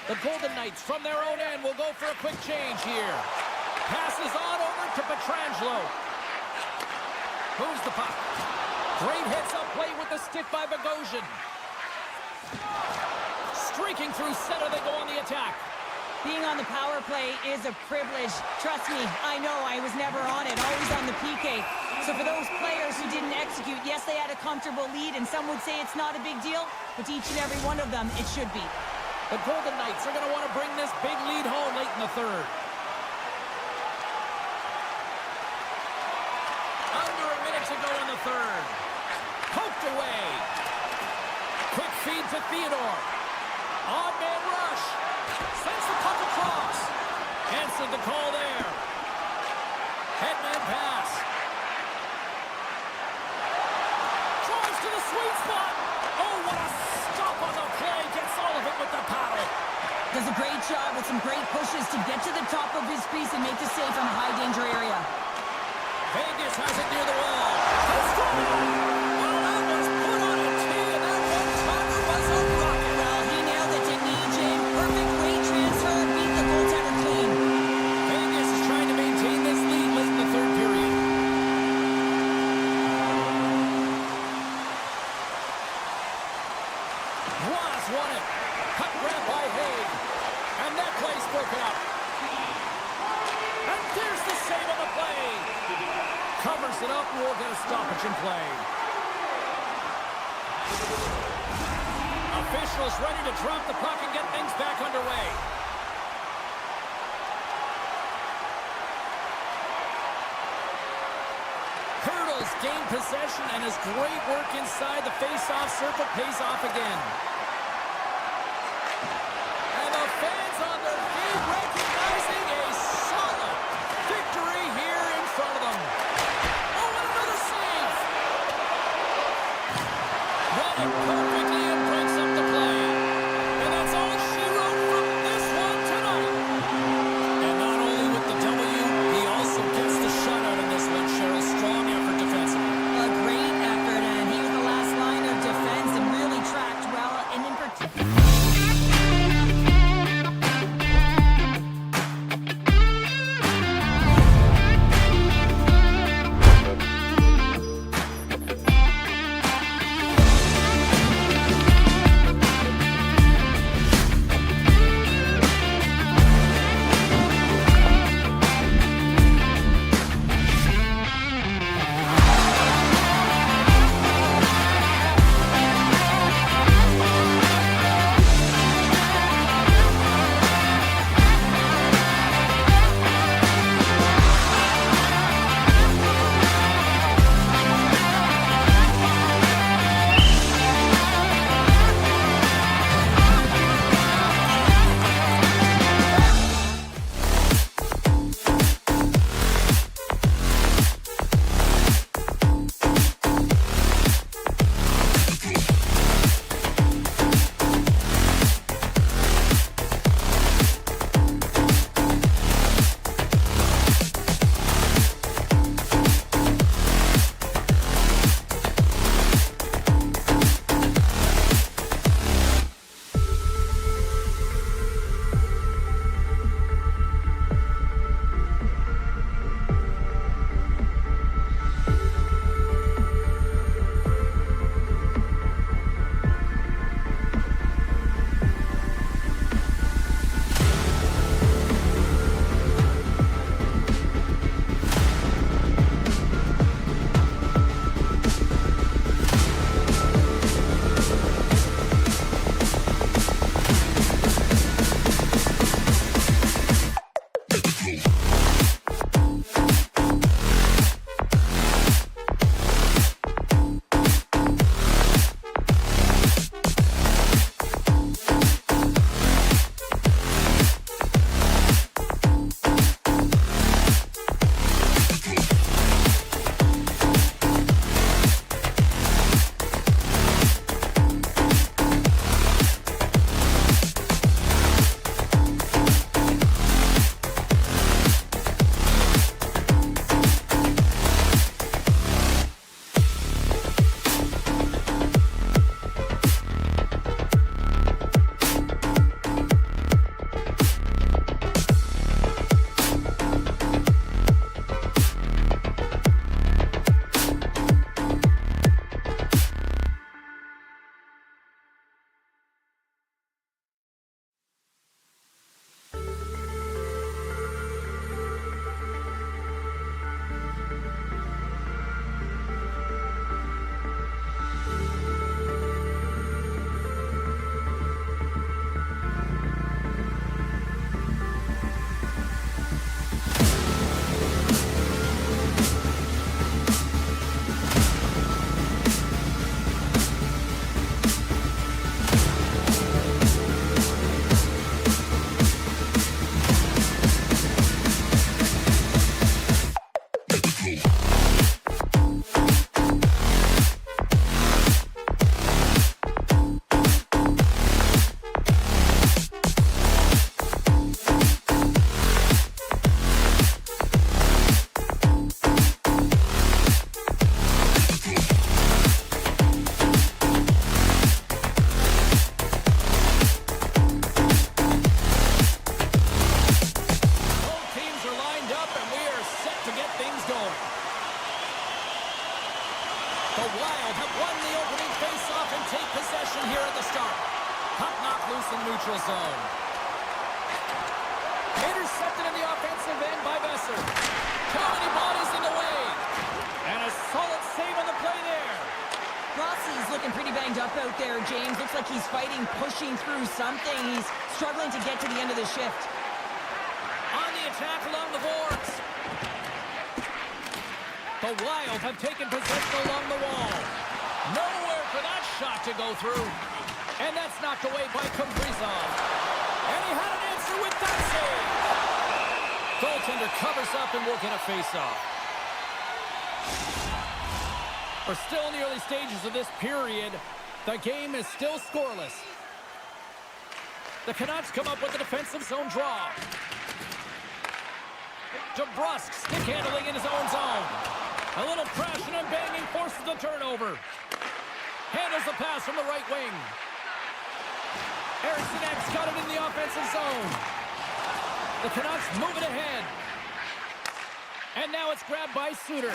The Golden Knights from their own end will go for a quick change here. Passes on over to Pietrangelo. Moves the puck. Great heads-up play with the stick by Bogosian. Streaking through center, they go on the attack. Being on the power play is a privilege. Trust me, I know I was never on it, always on the PK. So for those players who didn't execute, yes, they had a comfortable lead, and some would say it's not a big deal, but to each and every one of them, it should be. The Golden Knights are going to want to bring this big lead home late in the third. Under a minute to go in the third. Poked away. Quick feed to Theodore. Odd man rush. Sends the puck across. Answered the call there. Headman pass. Drives to the sweet spot. Oh, what a stop on the play. Gets all of it with the paddle. Does a great job with some great pushes to get to the top of his crease and make the save from a high danger area. Vegas has it near the wall. He'll score! Well, that was put on a tee, and that one-timer was a rocket. Well, he nailed it, didn't he, James? Perfect weight transfer, beat the goaltender clean. Vegas is trying to maintain this lead late in the third period. Ross won it. Puck grab by Haig. And that play's broken up. And there's the save on the play. Covers it up, we'll get a stoppage in play. Officials ready to drop the puck and get things back underway. Hurdles gain possession, and his great work inside the face-off circle pays off again. And the fans on their feet recognizing a solid victory here in front of them. Oh, and another save! Well, it perfectly and breaks up the play. And that's all she wrote from this one tonight. And not only with the W, he also gets the shutout in this one, Cheryl. Strong effort defensively. A great effort, and he was the last line of defense and really tracked well passer. Too many bodies in the way. And a solid save on the play there. Rossi's looking pretty banged up out there, James. Looks like he's fighting, pushing through something. He's struggling to get to the end of the shift. On the attack along the boards. The Wild have taken possession along the wall. Nowhere for that shot to go through. And that's knocked away by Kaprizov. And he had an answer with that save. Goaltender covers up and will get a face-off. We're still in the early stages of this period. The game is still scoreless. The Canucks come up with a defensive zone draw. DeBrusk stick handling in his own zone. A little crashing and banging forces the turnover. Handles the pass from the right wing. Eriksson Ek's got it in the offensive zone. The Canucks move it ahead. And now it's grabbed by Suter.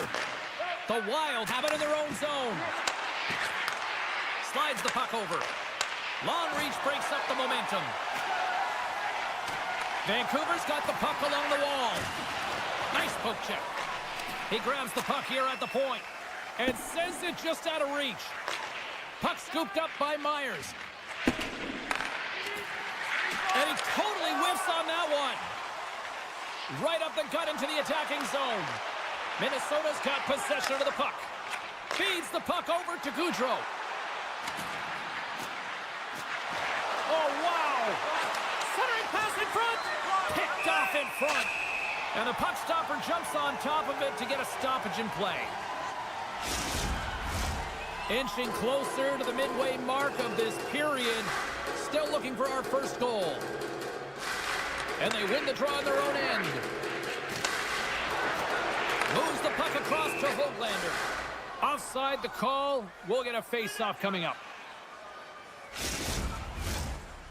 The Wild have it in their own zone. Slides the puck over. Long reach breaks up the momentum. Vancouver's got the puck along the wall. Nice poke check. He grabs the puck here at the point and sends it just out of reach. Puck scooped up by Myers. And he totally whiffs on that one. Right up the gut into the attacking zone. Minnesota's got possession of the puck. Feeds the puck over to Gaudreau. Oh, wow! Centering pass in front! Picked off in front. And the puck stopper jumps on top of it to get a stoppage in play. Inching closer to the midway mark of this period. Still looking for our first goal. And they win the draw on their own end. Moves the puck across to Höglander. Offside the call. We'll get a face-off coming up.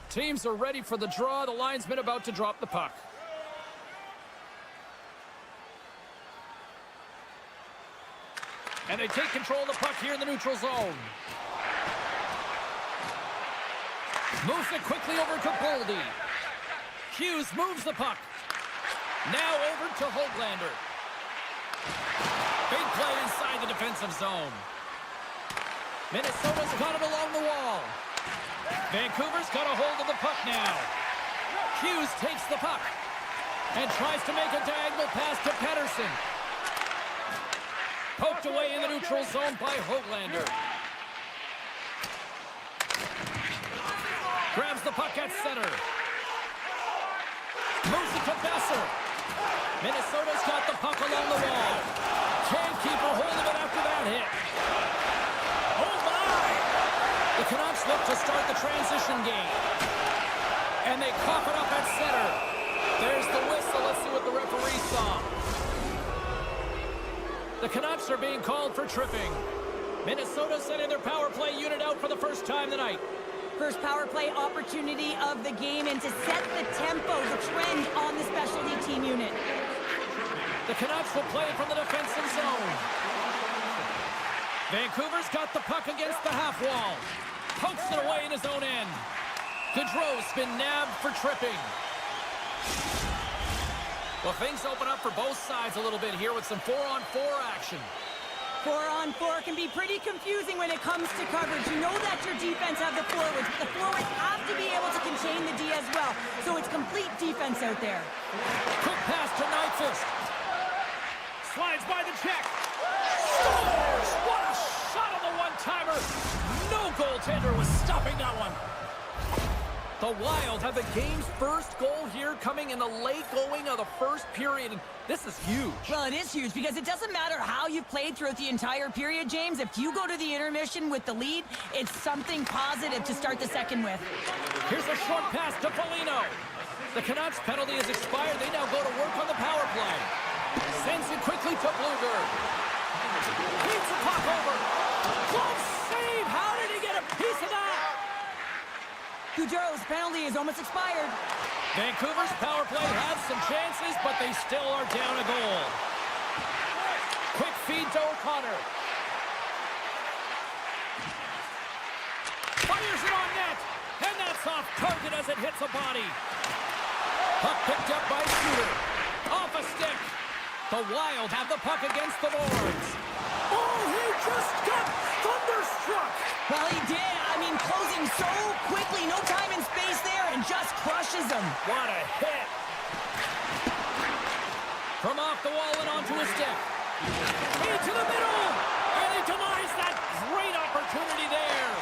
Teams are ready for the draw. The linesman about to drop the puck. And they take control of the puck here in the neutral zone. Moves it quickly over to Boldy. Hughes moves the puck. Now over to Höglander. Big play inside the defensive zone. Minnesota's got it along the wall. Vancouver's got a hold of the puck now. Hughes takes the puck and tries to make a diagonal pass to Pettersson. Poked away in the neutral zone by Höglander. Grabs the puck at center. Moves it to Besser. Minnesota's got the puck along the wall. Can't keep a hold of it after that hit. Oh my! The Canucks look to start the transition game. And they cough it up at center. There's the whistle. Let's see what the referee saw. The Canucks are being called for tripping. Minnesota sending their power play unit out for the first time tonight. First power play opportunity of the game, and to set the tempo, the trend on the specialty team unit. The Canucks will play it from the defensive zone. Vancouver's got the puck against the half wall. Pokes it away in his own end. Gaudreau's been nabbed for tripping. Well, things open up for both sides a little bit here with some 4-on-4 action. 4-on-4 can be pretty confusing when it comes to coverage. You know that your defense have the forwards, but the forwards have to be able to contain the D as well. So it's complete defense out there. Quick pass to Nyquist. Slides by the check. Scores! What a shot on the one-timer. No goaltender was stopping that one. The Wild have the game's first goal here coming in the late going of the first period. And this is huge. Well, it is huge because it doesn't matter how you've played throughout the entire period, James. If you go to the intermission with the lead, it's something positive to start the second with. Here's a short pass to Foligno. The Canucks penalty has expired. They now go to work on the power play. Sends it quickly to Bluger. Beats the puck over. Close save. How did he get a piece of that? Gaudreau's penalty is almost expired. Vancouver's power play had some chances, but they still are down a goal. Quick feed to O'Connor. Fires it on net, and that's off target as it hits a body. Puck picked up by Suter. Off a stick. The Wild have the puck against the boards. Oh, he just got thunderstruck. Well, he did. I mean, closing so quickly, no time and space there, and just crushes him. What a hit. From off the wall and onto his stick. Into the middle. And he denies that great opportunity there.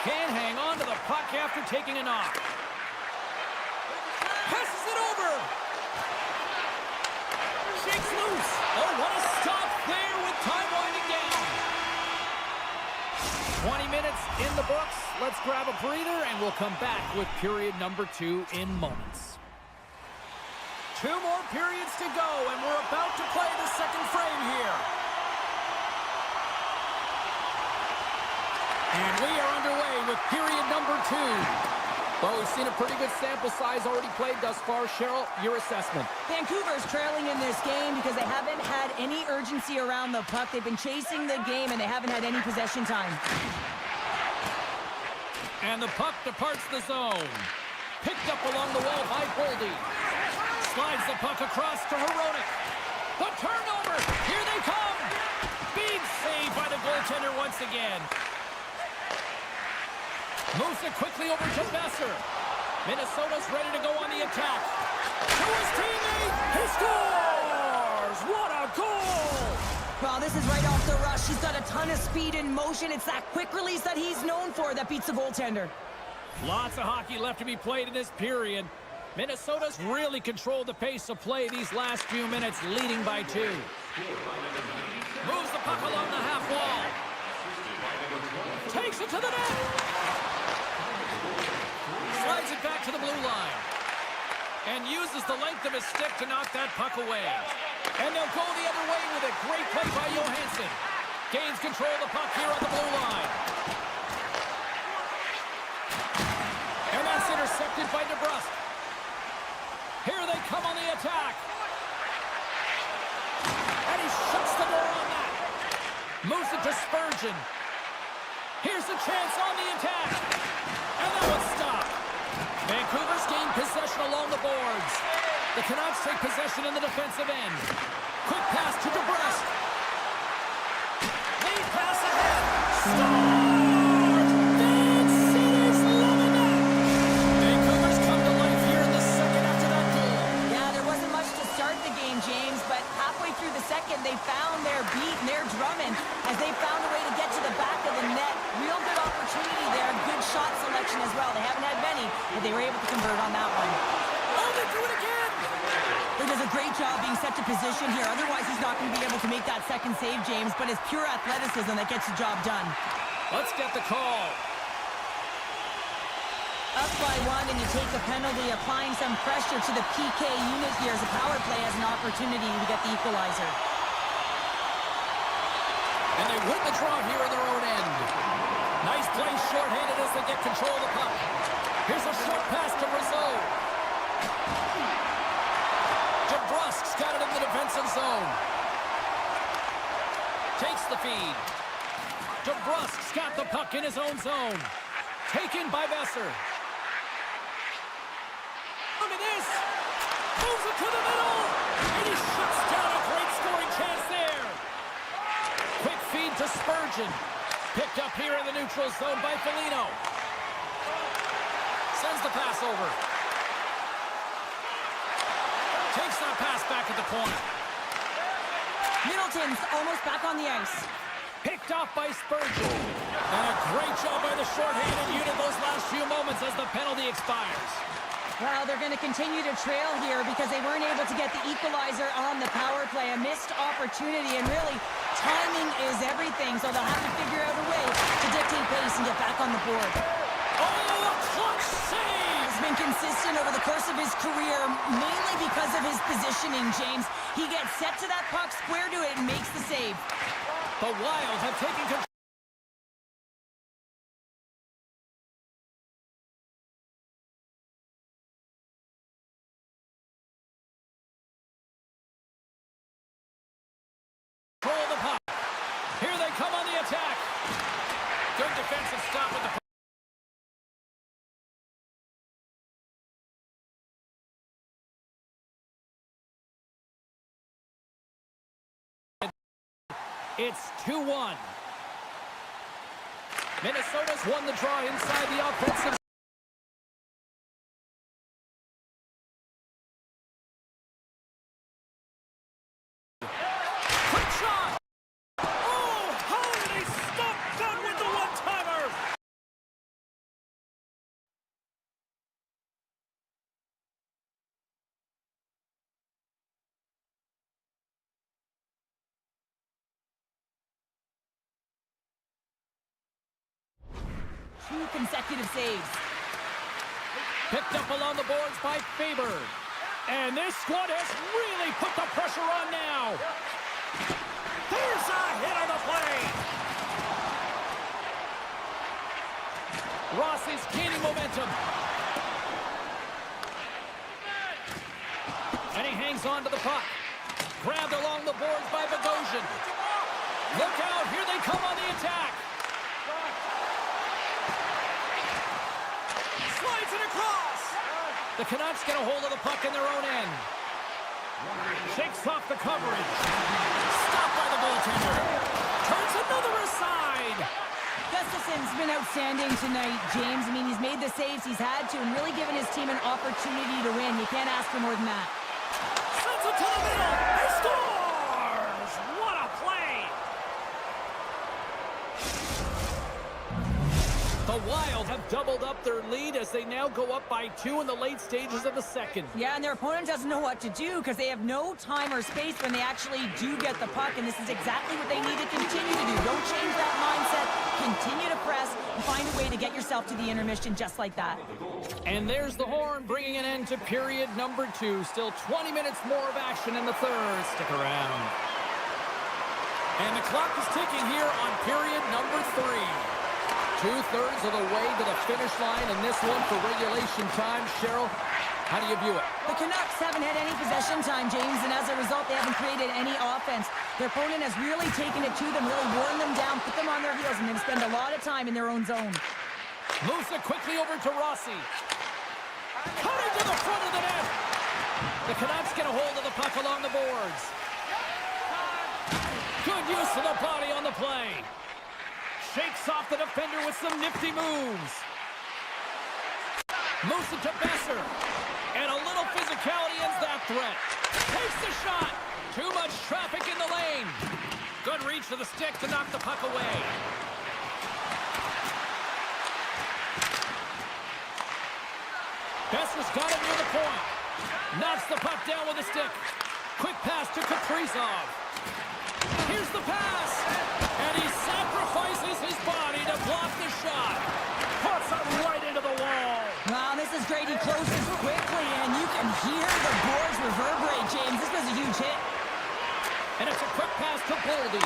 Can't hang on to the puck after taking a knock. Passes it over. Shakes loose. Oh, what a stop there with time winding down. 20 minutes in the books. Let's grab a breather, and we'll come back with period number 2 in moments. 2 more periods to go, and we're about to play the second frame here. And we are underway with period number 2. Well, we've seen a pretty good sample size already played thus far. Cheryl, your assessment. Vancouver's trailing in this game because they haven't had any urgency around the puck. They've been chasing the game, and they haven't had any possession time. And the puck departs the zone. Picked up along the wall by Boldy. Slides the puck across to Hronek. The turnover. Here they come. Big save by the goaltender once again. Moves it quickly over to Besser. Minnesota's ready to go on the attack. To his teammate. He scores! What a goal! Well, this is right off the rush. He's got a ton of speed and motion. It's that quick release that he's known for that beats the goaltender. Lots of hockey left to be played in this period. Minnesota's really controlled the pace of play these last few minutes, leading by 2. Moves the puck along the half wall. Takes it to the net. Slides it back to the blue line. And uses the length of his stick to knock that puck away. And they'll go the other way with it. Great play by Johansson. Gains control of the puck here on the blue line. And that's intercepted by DeBrusque. Here they come on the attack. And he shuts the door on that. Moves it to Spurgeon. Here's a chance on the attack. And that one's stopped. Vancouver's gained possession along the boards. The Canucks take possession in the defensive end. Quick pass to DeBrusque. Lead pass ahead. Stars! Van City's loving that. Vancouver's come to life here in the second after that goal. Yeah, there wasn't much to start the game, James, but halfway through the second, they found their beat and their drumming as they found a way to get to the back of the net. Real good opportunity there. Good shot selection as well. They haven't had many, but they were able to convert on that one. Oh, they do it again! He does a great job being set to position here. Otherwise, he's not going to be able to make that second save, James, but it's pure athleticism that gets the job done. Let's get the call. Up by 1, and you take the penalty, applying some pressure to the PK unit here as the power play has an opportunity to get the equalizer. And they win the draw here in their own end. Nice play shorthanded as they get control of the puck. Here's a short pass to Brazeau. DeBrusque's got it in the defensive zone. Takes the feed. DeBrusque's got the puck in his own zone. Taken by Besser. Look at this. Moves it to the middle. And he shuts down a great scoring chance there. Quick feed to Spurgeon. Picked up here in the neutral zone by Foligno. Sends the pass over. Takes that pass back at the corner. Middleton's almost back on the ice. Picked off by Spurgeon. And a great job by the shorthanded unit those last few moments as the penalty expires. Well, they're going to continue to trail here because they weren't able to get the equalizer on the power play. A missed opportunity, and really, timing is everything, so they'll have to figure out a way to dictate pace and get back on the board. Oh, a clutch save! He's been consistent over the course of his career, mainly because of his positioning, James. He gets set to that puck, square to it, and makes the save. The Wild have taken control. Of the puck. Here they come on the attack. Good defensive stop with the puck. It's 2-1. Minnesota's won the draw inside the offensive. Quick shot! Oh, how did they stop that with the one-timer? Two consecutive saves. Picked up along the boards by Faber. And this squad has really put the pressure on now. There's a hit on the play. Rossi's gaining momentum. And he hangs on to the puck. Grabbed along the boards by Bogosian. Look out, here they come on the attack. Slides it across. The Canucks get a hold of the puck in their own end. Shakes off the coverage. Stopped by the goaltender. Turns another aside. Gustafson's been outstanding tonight, James. I mean, he's made the saves he's had to and really given his team an opportunity to win. You can't ask for more than that. Sends it to the middle. He scores! What a play! The Wild have doubled up their lead as they now go up by 2 in the late stages of the second. Yeah, and their opponent doesn't know what to do because they have no time or space when they actually do get the puck, and this is exactly what they need to continue to do. Don't change that mindset. Continue to press and find a way to get yourself to the intermission just like that. And there's the horn, bringing an end to period number 2. Still 20 minutes more of action in the third. Stick around. And the clock is ticking here on period number 3. 2/3 of the way to the finish line in this one for regulation time. Cheryl, how do you view it? The Canucks haven't had any possession time, James, and as a result, they haven't created any offense. Their opponent has really taken it to them, really worn them down, put them on their heels, and they've spent a lot of time in their own zone. Moves it quickly over to Rossi. Coming to the front of the net. The Canucks get a hold of the puck along the boards. Good use of the body on the play. Shakes off the defender with some nifty moves. Moves it to Besser. And a little physicality ends that threat. Takes the shot. Too much traffic in the lane. Good reach to the stick to knock the puck away. Besser's got it near the point. Knocks the puck down with a stick. Quick pass to Kaprizov. Here's the pass. And he sacrifices his body to block the shot. Puts it right into the wall. Wow, this is great. He closes quickly, and you can hear the boards reverberate, James. This was a huge hit. And it's a quick pass to Boldy.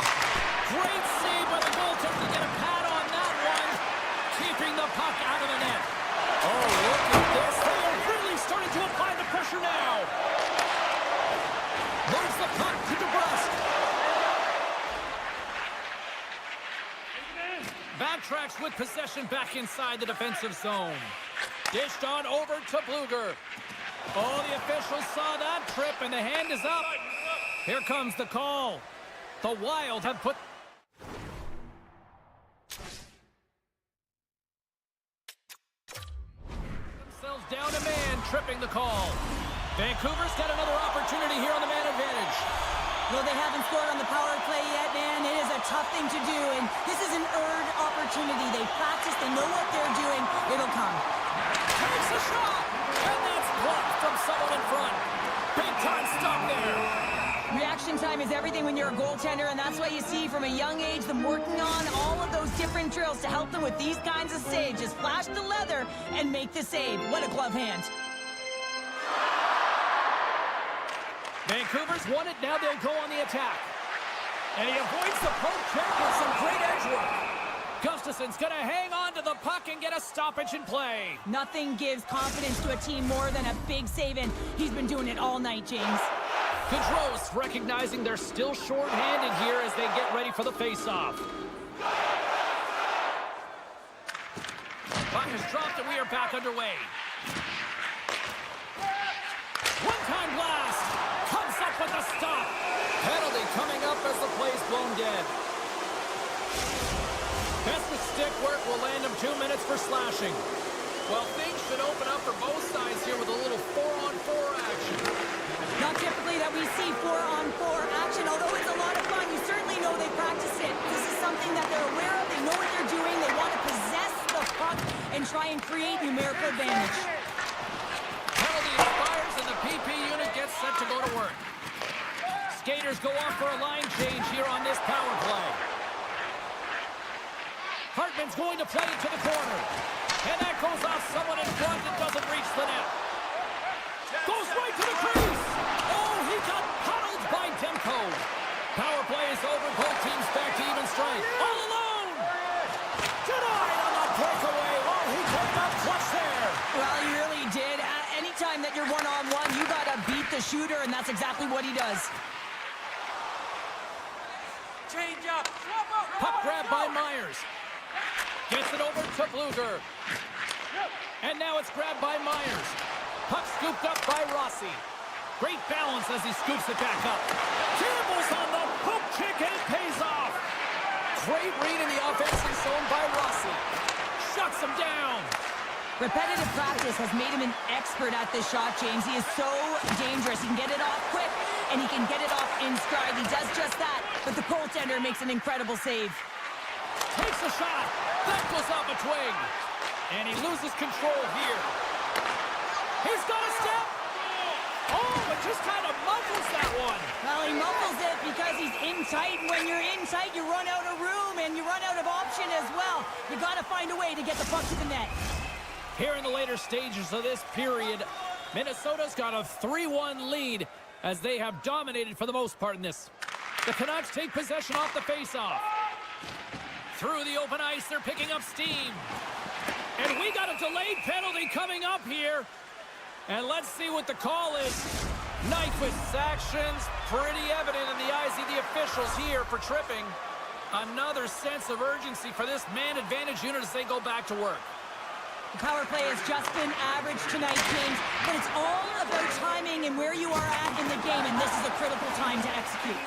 Great save by the goaltender to get a pad on that one. Keeping the puck out of the net. Oh, look at this. They are really starting to apply the pressure now. Moves the puck to DeBrusque. Backtracks with possession back inside the defensive zone. Dished on over to Bluger. Oh, the officials saw that trip, and the hand is up. Here comes the call. The Wild have put themselves down a man, tripping the call. Vancouver's got another opportunity here on the man advantage. Though they haven't scored on the power play yet, man, it is a tough thing to do, and this is an earned opportunity. They practice, they know what they're doing. It'll come. Takes a shot, and that's blocked from someone in front. Big time stop there. Reaction time is everything when you're a goaltender, and that's why you see from a young age them working on all of those different drills to help them with these kinds of saves. Just flash the leather and make the save. What a glove hand. Vancouver's won it, now they'll go on the attack. And he avoids the poke check with some great edge work. Gustafson's gonna hang on to the puck and get a stoppage in play. Nothing gives confidence to a team more than a big save, and he's been doing it all night, James. Gaudreau's recognizing they're still short-handed here as they get ready for the face-off. Puck is dropped and we are back underway. One-time blast. Comes up with a stop. Penalty coming up as the play's blown dead. Desperate stick work will land him 2 minutes for slashing. Well, things should open up for both sides here with a little 4-on-4 action. Not typically that we see 4-on-4 action, although it's a lot of fun. You certainly know they practice it. This is something that they're aware of. They know what they're doing. They want to possess the puck and try and create numerical advantage. Penalty expires and the PP unit gets set to go to work. Skaters go off for a line change here on this power play. Hartman's going to play it to the corner. And that goes off someone in front and doesn't reach the net. Goes right to the crease. Oh, he got huddled by Demko. Power play is over. Both teams back to even strength. All alone. Denied on the breakaway. Oh, he came up clutch there. Well, he really did. Anytime that you're one-on-one, you got to beat the shooter, and that's exactly what he does. Change up. Puck grab by Myers. Gets it over to Bluger. And now it's grabbed by Myers. Puck scooped up by Rossi. Great balance as he scoops it back up. Campbell's on the poke kick and it pays off. Great read in the offensive zone by Rossi. Shuts him down. Repetitive practice has made him an expert at this shot, James. He is so dangerous. He can get it off quick, and he can get it off in stride. He does just that, but the goaltender makes an incredible save. Takes a shot. That goes off a twig. And he loses control here. He's got a step. Oh, it just kind of muffles that one. Well, he muffles it because he's in tight. When you're in tight, you run out of room, and you run out of option as well. You got to find a way to get the puck to the net. Here in the later stages of this period, Minnesota's got a 3-1 lead as they have dominated for the most part in this. The Canucks take possession off the faceoff. Through the open ice, they're picking up steam. And we got a delayed penalty coming up here. And let's see what the call is. Nyquist's actions pretty evident in the eyes of the officials here for tripping. Another sense of urgency for this man advantage unit as they go back to work. The power play has just been average tonight, James, but it's all about timing and where you are at in the game, and this is a critical time to execute.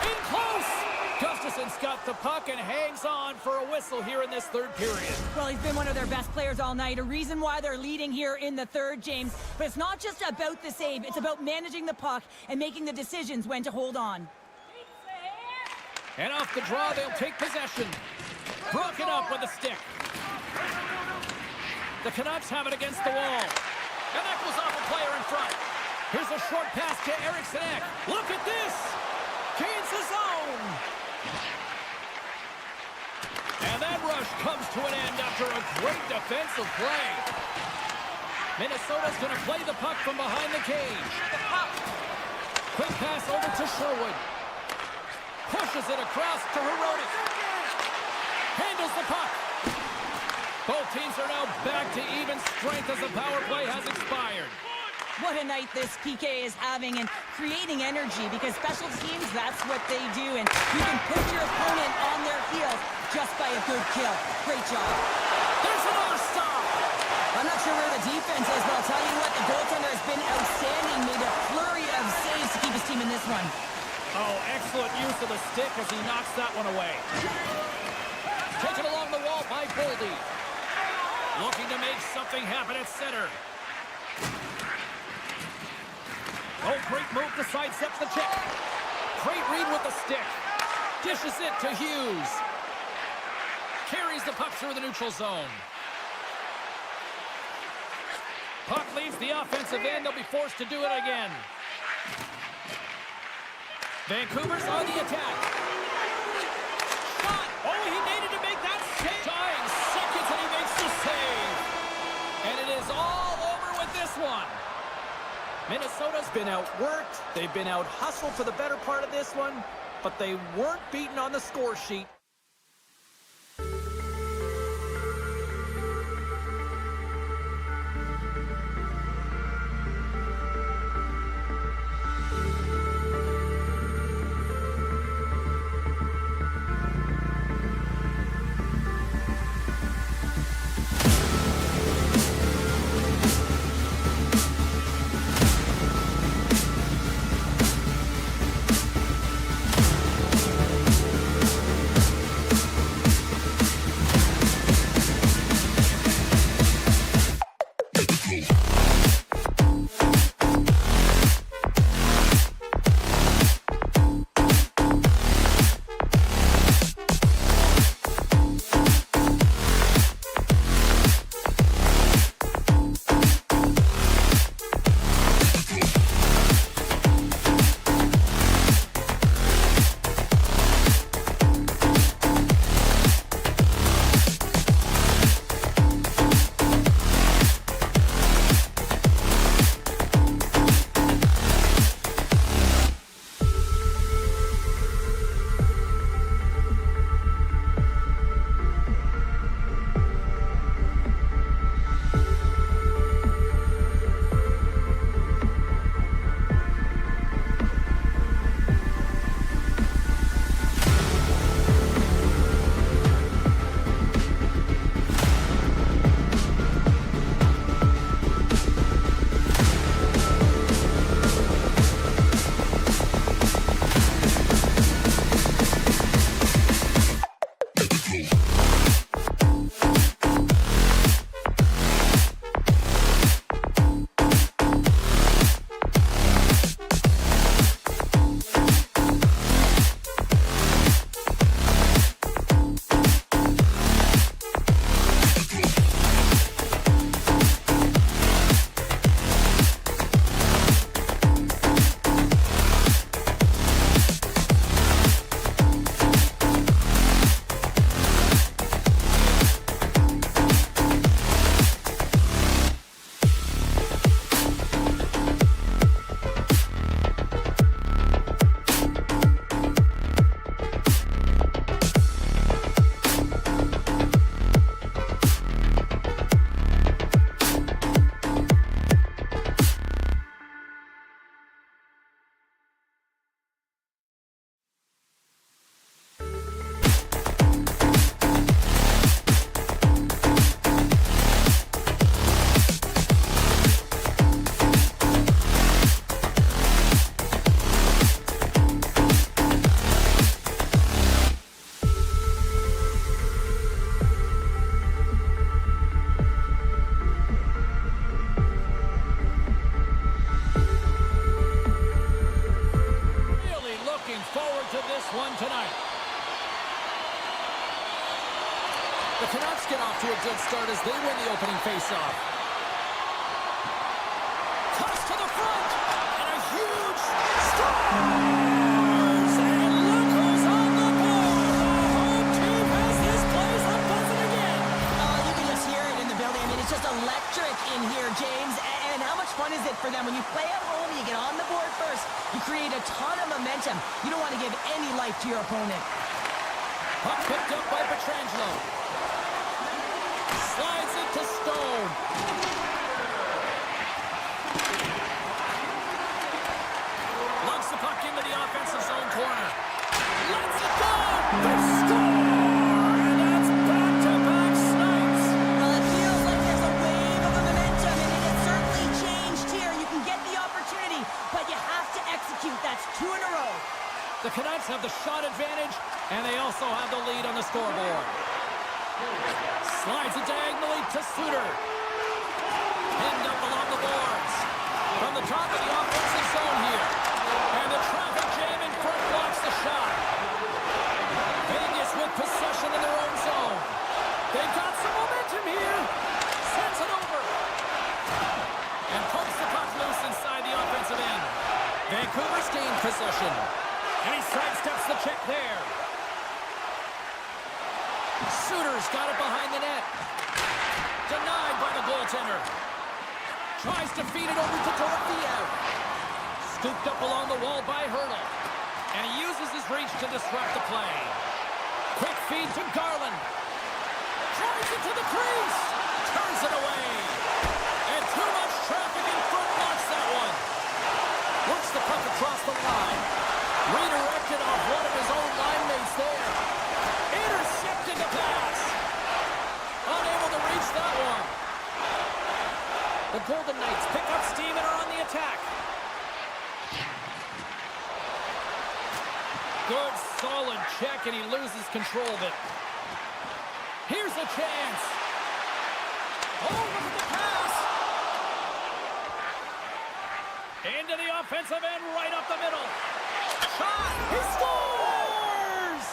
In close! Gustafson's got the puck and hangs on for a whistle here in this third period. Well, he's been one of their best players all night, a reason why they're leading here in the third, James. But it's not just about the save, it's about managing the puck and making the decisions when to hold on. And off the draw, they'll take possession. Broken up with a stick. The Canucks have it against the wall. And that goes off a player in front. Here's a short pass to Eriksson Ek. Look at this! Gains his own! And that rush comes to an end after a great defensive play. Minnesota's going to play the puck from behind the cage. Quick pass over to Sherwood. Pushes it across to Hronek. Handles the puck. Both teams are now back to even strength as the power play has expired. What a night this PK is having and creating energy, because special teams, that's what they do. And you can put your opponent on their heels just by a good kill. Great job. There's another stop. I'm not sure where the defense is, but I'll tell you what, the goaltender has been outstanding. Made a flurry of saves to keep his team in this one. Oh, excellent use of the stick as he knocks that one away. Taken along the wall by Boldy. Looking to make something happen at center. Oh, great move to sidestep the check. Great read with the stick. Dishes it to Hughes. Carries the puck through the neutral zone. Puck leaves the offensive end. They'll be forced to do it again. Vancouver's on the attack. Shot! Oh, he needed to make that save. Dying seconds and he makes the save. And it is all over with this one. Minnesota's been outworked. They've been out-hustled for the better part of this one, but they weren't beaten on the score sheet. The Canucks get off to a good start as they win the opening faceoff. Toss to the front, and a huge scores! And look who's on the board! The home team has this place up buzzing again. Oh, you can just hear it in the building. I mean, it's just electric in here, James. And how much fun is it for them? When you play at home, you get on the board first. You create a ton of momentum. You don't want to give any life to your opponent. Puck picked up by Pietrangelo. Slides it to Stone. Lugs the puck into the offensive zone corner. Lets it go! They score! And that's back-to-back snipes. Well, it feels like there's a wave of momentum, and it has certainly changed here. You can get the opportunity, but you have to execute. That's 2 in a row. The Canucks have the shot advantage, and they also have the lead on the scoreboard. Slides it diagonally to Suter. Pinned up along the boards. From the top of the offensive zone here. And the traffic jam in front blocks the shot. Vegas with possession in their own zone. They've got some momentum here. Sends it over. And pokes the puck loose inside the offensive end. Vancouver's gained possession. And he sidesteps the check there. Suter's got it behind the net. Denied by the goaltender. Tries to feed it over to Dorofeev. Scooped up along the wall by Hurdle. And he uses his reach to disrupt the play. Quick feed to Garland. Drives it to the crease. Turns it away. And too much traffic in front blocks that one. Works the puck across the line. Redirected off one of his own line mates there. Intercepted the pass. Unable to reach that one. The Golden Knights pick up steam and are on the attack. Good, solid check, and he loses control of it. Here's a chance. Oh, look at the pass. Into the offensive end, right up the middle. Shot! He scores!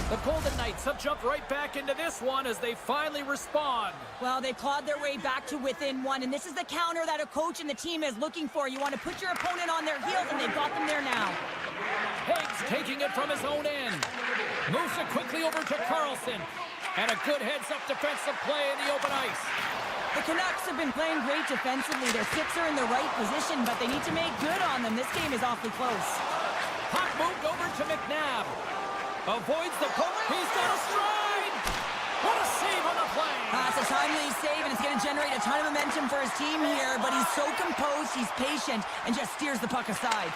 The Golden Knights have jumped right back into this one as they finally respond. Well, they clawed their way back to within one, and this is the counter that a coach and the team is looking for. You want to put your opponent on their heels, and they've got them there now. Higgs taking it from his own end. Moves it quickly over to Carlson. And a good heads-up defensive play in the open ice. The Canucks have been playing great defensively. Their sticks are in the right position, but they need to make good on them. This game is awfully close. Puck moved over to McNabb. Avoids the poke. He's got a stride. What a save on the play. It's a timely save, and it's going to generate a ton of momentum for his team here, but he's so composed, he's patient, and just steers the puck aside.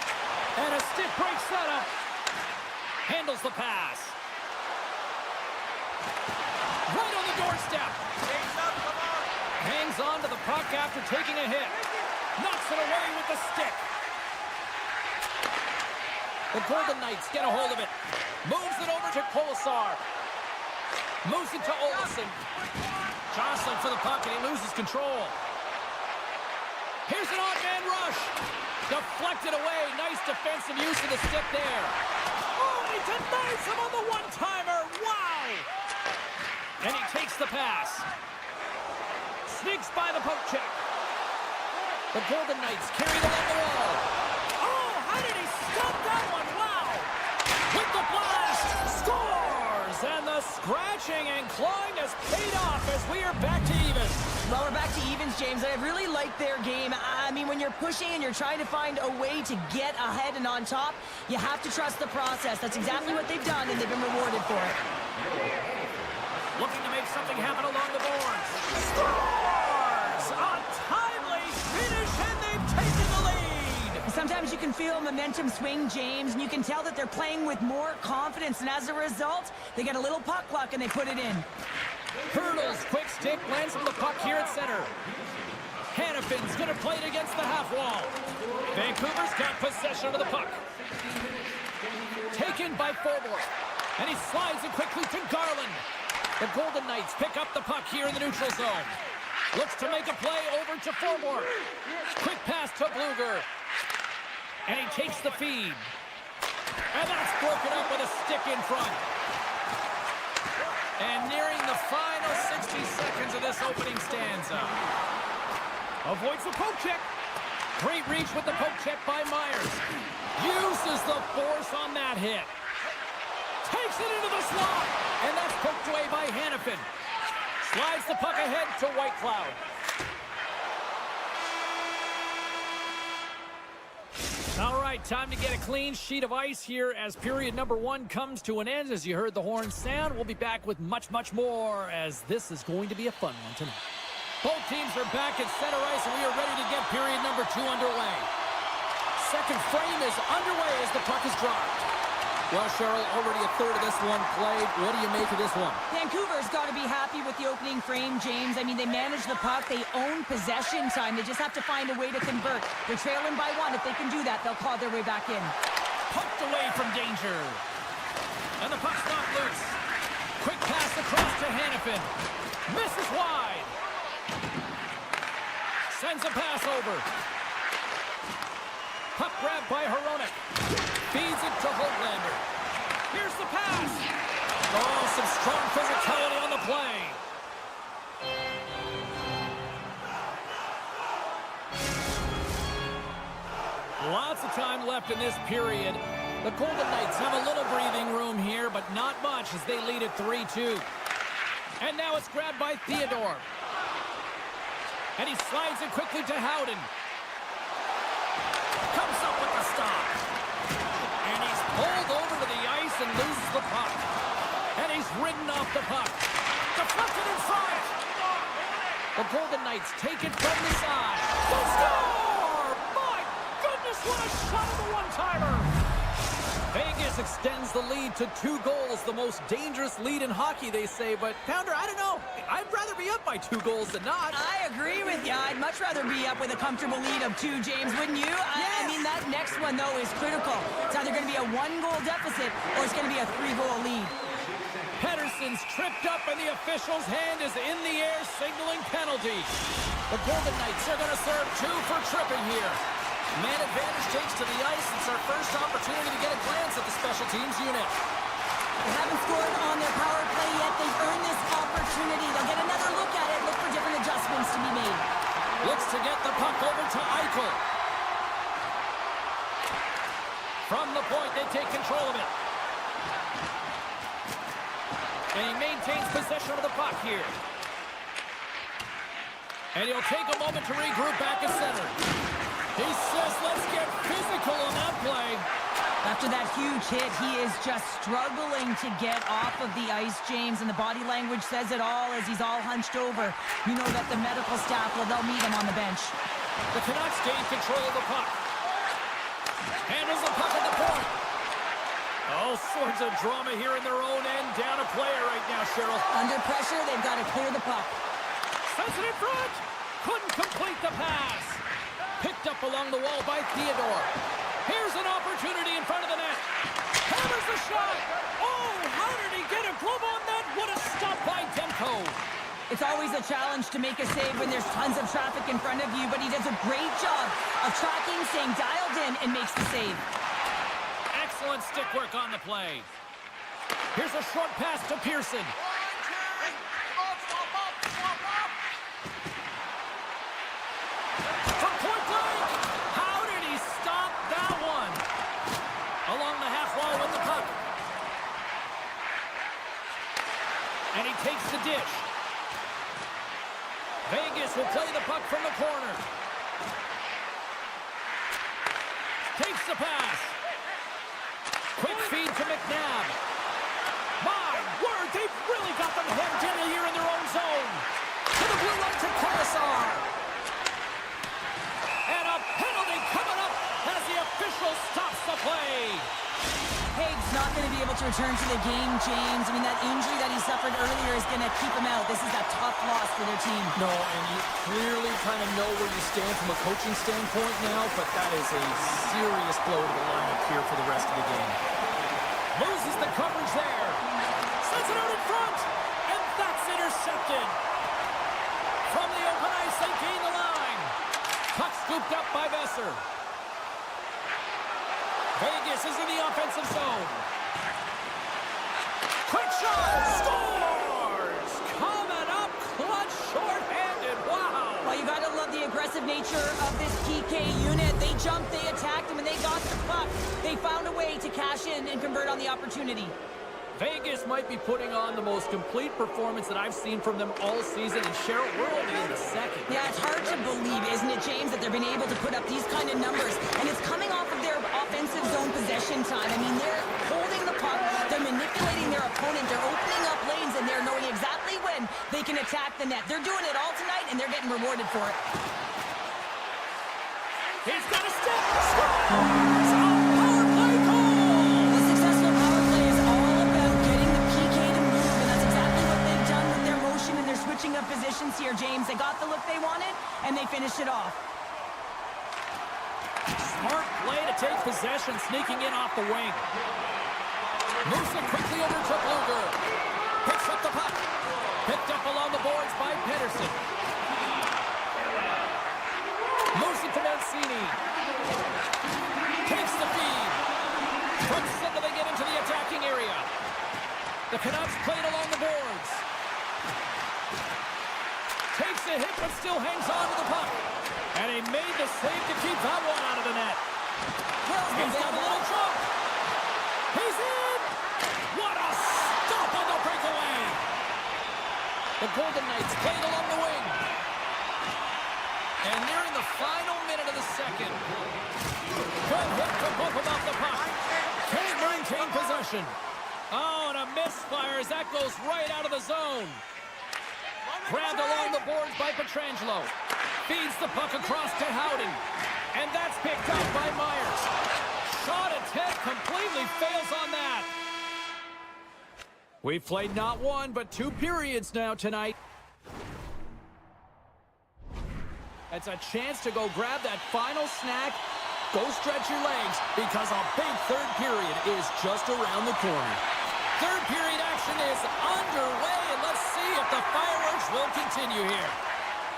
And a stick break setup. Handles the pass. Right on the doorstep. Hangs on to the puck after taking a hit. Knocks it away with the stick. The Golden Knights get a hold of it. Moves it over to Kolesar. Moves it to Olsen. Jostling for the puck, and he loses control. Here's an odd man rush. Deflected away. Nice defensive use of the stick there. Oh, he denies him on the one-timer. Wow! And he takes the pass. Sneaks by the poke check. The Golden Knights carry it along the wall. Oh, how did he stop that one? Wow! With the blast, scores! And the scratching and clawing has paid off as we are back to even. Well, we're back to evens, James. I really like their game. I mean, when you're pushing and you're trying to find a way to get ahead and on top, you have to trust the process. That's exactly what they've done, and they've been rewarded for it. Looking to make something happen along the boards. Scores! A timely finish, and they've taken the lead! Sometimes you can feel momentum swing, James, and you can tell that they're playing with more confidence, and as a result, they get a little puck luck and they put it in. Hurdles, quick stick, lands from the puck here at center. Hannafin's going to play it against the half wall. Vancouver's got possession of the puck. Taken by Forbort, and he slides it quickly to Garland. The Golden Knights pick up the puck here in the neutral zone. Looks to make a play over to Forbort. Quick pass to Bluger. And he takes the feed. And that's broken up with a stick in front. And nearing the final 60 seconds of this opening stanza. Avoids the poke check. Great reach with the poke check by Myers. Uses the force on that hit. Takes it into the slot. And that's poked away by Hannafin. Slides the puck ahead to Whitecloud. All right, time to get a clean sheet of ice here as period number one comes to an end. As you heard the horn sound, we'll be back with much, much more as this is going to be a fun one tonight. Both teams are back at center ice and we are ready to get period number two underway. Second frame is underway as the puck is dropped. Well, Cheryl, already a third of this one played. What do you make of this one? Vancouver's got to be happy with the opening frame, James. I mean, they manage the puck. They own possession time. They just have to find a way to convert. They're trailing by one. If they can do that, they'll claw their way back in. Poked away from danger. And the puck's not loose. Quick pass across to Hannafin. Misses wide. Sends a pass over. Puck grabbed by Hronek. Feeds it to Hoglander. Here's the pass. Oh, some strong physicality on the play. Lots of time left in this period. The Golden Knights have a little breathing room here, but not much as they lead at 3-2. And now it's grabbed by Theodore. And he slides it quickly to Howden. Comes up with the stop. And he's pulled over to the ice and loses the puck. And he's ridden off the puck. Deflected in front. The Golden Knights take it from the side. They score! My goodness, what a shot of the one-timer! Vegas extends the lead to 2 goals, the most dangerous lead in hockey, they say. But, Pounder, I don't know. I'd rather be up by 2 goals than not. I agree with you. I'd much rather be up with a comfortable lead of 2, James, wouldn't you? I mean, that next one, though, is critical. It's either going to be a 1-goal deficit or it's going to be a 3-goal lead. Pettersson Someone's tripped up and the official's hand is in the air signaling penalty. The Golden Knights are going to serve 2 for tripping here. Man advantage takes to the ice. It's our first opportunity to get a glance at the special teams unit. They haven't scored on their power play yet. They've earned this opportunity. They'll get another look at it, look for different adjustments to be made. Looks to get the puck over to Eichel. From the point, they take control of it. And he maintains possession of the puck here. And he'll take a moment to regroup back at center. He says, let's get physical on that play. After that huge hit, he is just struggling to get off of the ice, James, and the body language says it all as he's all hunched over. You know that the medical staff, well, they'll meet him on the bench. The Canucks gain control of the puck. Handles the puck at the point. All sorts of drama here in their own end. Down a player right now, Cheryl. Under pressure, they've got to clear the puck. Sends it in front. Couldn't complete the pass. Picked up along the wall by Theodore. Here's an opportunity in front of the net. Hammers the shot. Oh, how did he get a glove on that? What a stop by Demko. It's always a challenge to make a save when there's tons of traffic in front of you, but he does a great job of tracking, staying dialed in, and makes the save. Excellent stick work on the play. Here's a short pass to Pearson. From point blank. How did he stop that one? Along the half wall with the puck. And he takes the dish. Vegas will play the puck from the corner. Takes the pass. Quick feed to McNabb. My word, they've really got them hemmed in here in their own zone. To the blue line to Commissar. And a penalty coming up as the official stops the play. Haig's not going to be able to return to the game, James. I mean, that injury that he suffered earlier is going to keep him out. This is a tough loss for their team. No, and you clearly kind of know where you stand from a coaching standpoint now, but that is a serious blow to the lineup here for the rest of the game. Loses the coverage there. Sends it out in front, and that's intercepted. From the open ice, they gain the line. Puck scooped up by Besser. Vegas is in the offensive zone. Quick shot! Scores! Coming up clutch, short-handed. Wow! Well, you got to love the aggressive nature of this PK unit. They jumped, they attacked, and when they got the puck, they found a way to cash in and convert on the opportunity. Vegas might be putting on the most complete performance that I've seen from them all season, and Cheryl, we're only in the second. Yeah, it's hard to believe, isn't it, James, that they've been able to put up these kind of numbers, and it's coming off of their offensive zone possession time. I mean, they're holding the puck, they're manipulating their opponent, they're opening up lanes, and they're knowing exactly when they can attack the net. They're doing it all tonight, and they're getting rewarded for it. He's got a step! Scores! A power play goal! A successful power play is all about getting the PK to move, and that's exactly what they've done with their motion and their switching of positions here, James. They got the look they wanted, and they finished it off. Smart play to take possession, sneaking in off the wing. Moves it quickly over to Bluger. Picks up the puck. Picked up along the boards by Pedersen. Moves it to Mancini. Takes the feed. Puts it until they get into the attacking area. The Canucks played along the boards. Takes a hit but still hangs on to the puck. And he made the save to keep that one out of the net. He's got a little jump. He's in. What a stop on the breakaway. The Golden Knights played along the wing. And nearing the final minute of the second. Good hit to both about the puck. Can't maintain possession. Oh, and a misfire as that goes right out of the zone. Grabbed along the boards by Pietrangelo. Feeds the puck across to Howden. And that's picked up by Myers. Shot attempt completely fails on that. We've played not one, but 2 periods now tonight. It's a chance to go grab that final snack. Go stretch your legs because a big third period is just around the corner. Third period action is underway, and let's see if the fireworks will continue here.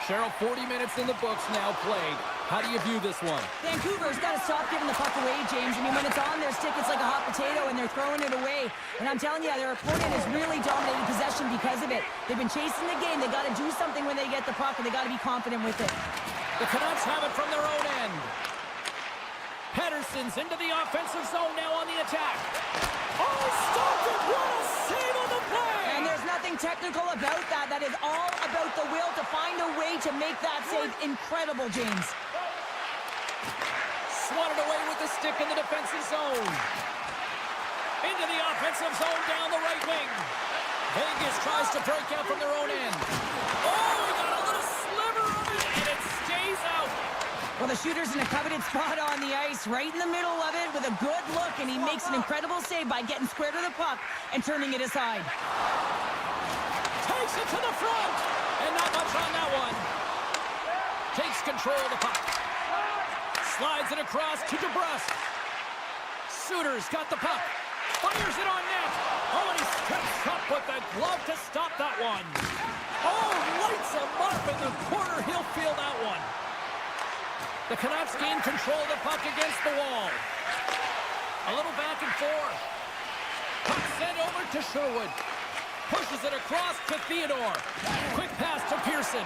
Cheryl, 40 minutes in the books now played. How do you view this one? Vancouver's got to stop giving the puck away, James. I mean, when it's on their stick, it's like a hot potato, and they're throwing it away. And I'm telling you, their opponent has really dominated possession because of it. They've been chasing the game. They got to do something when they get the puck, and they got to be confident with it. The Canucks have it from their own end. Pedersen's into the offensive zone now on the attack. Oh, stopped it! What a save on the play! And there's nothing technical about that. That is all about the will to find a way to make that save incredible, James. Swatted away with the stick in the defensive zone. Into the offensive zone down the right wing. Vegas tries to break out from their own end. Oh, he got a little sliver of it, and it stays out. Well, the shooter's in a coveted spot on the ice, right in the middle of it with a good look, and he makes an incredible save by getting square to the puck and turning it aside. Takes it to the front, and not much on that one. Takes control of the puck. Slides it across to DeBrusque. Suter's got the puck. Fires it on net. Oh, and he steps up with the glove to stop that one. Oh, lights him up in the corner. He'll feel that one. The Canucks gain control of the puck against the wall. A little back and forth. Puck sent over to Sherwood. Pushes it across to Theodore. Quick pass to Pearson.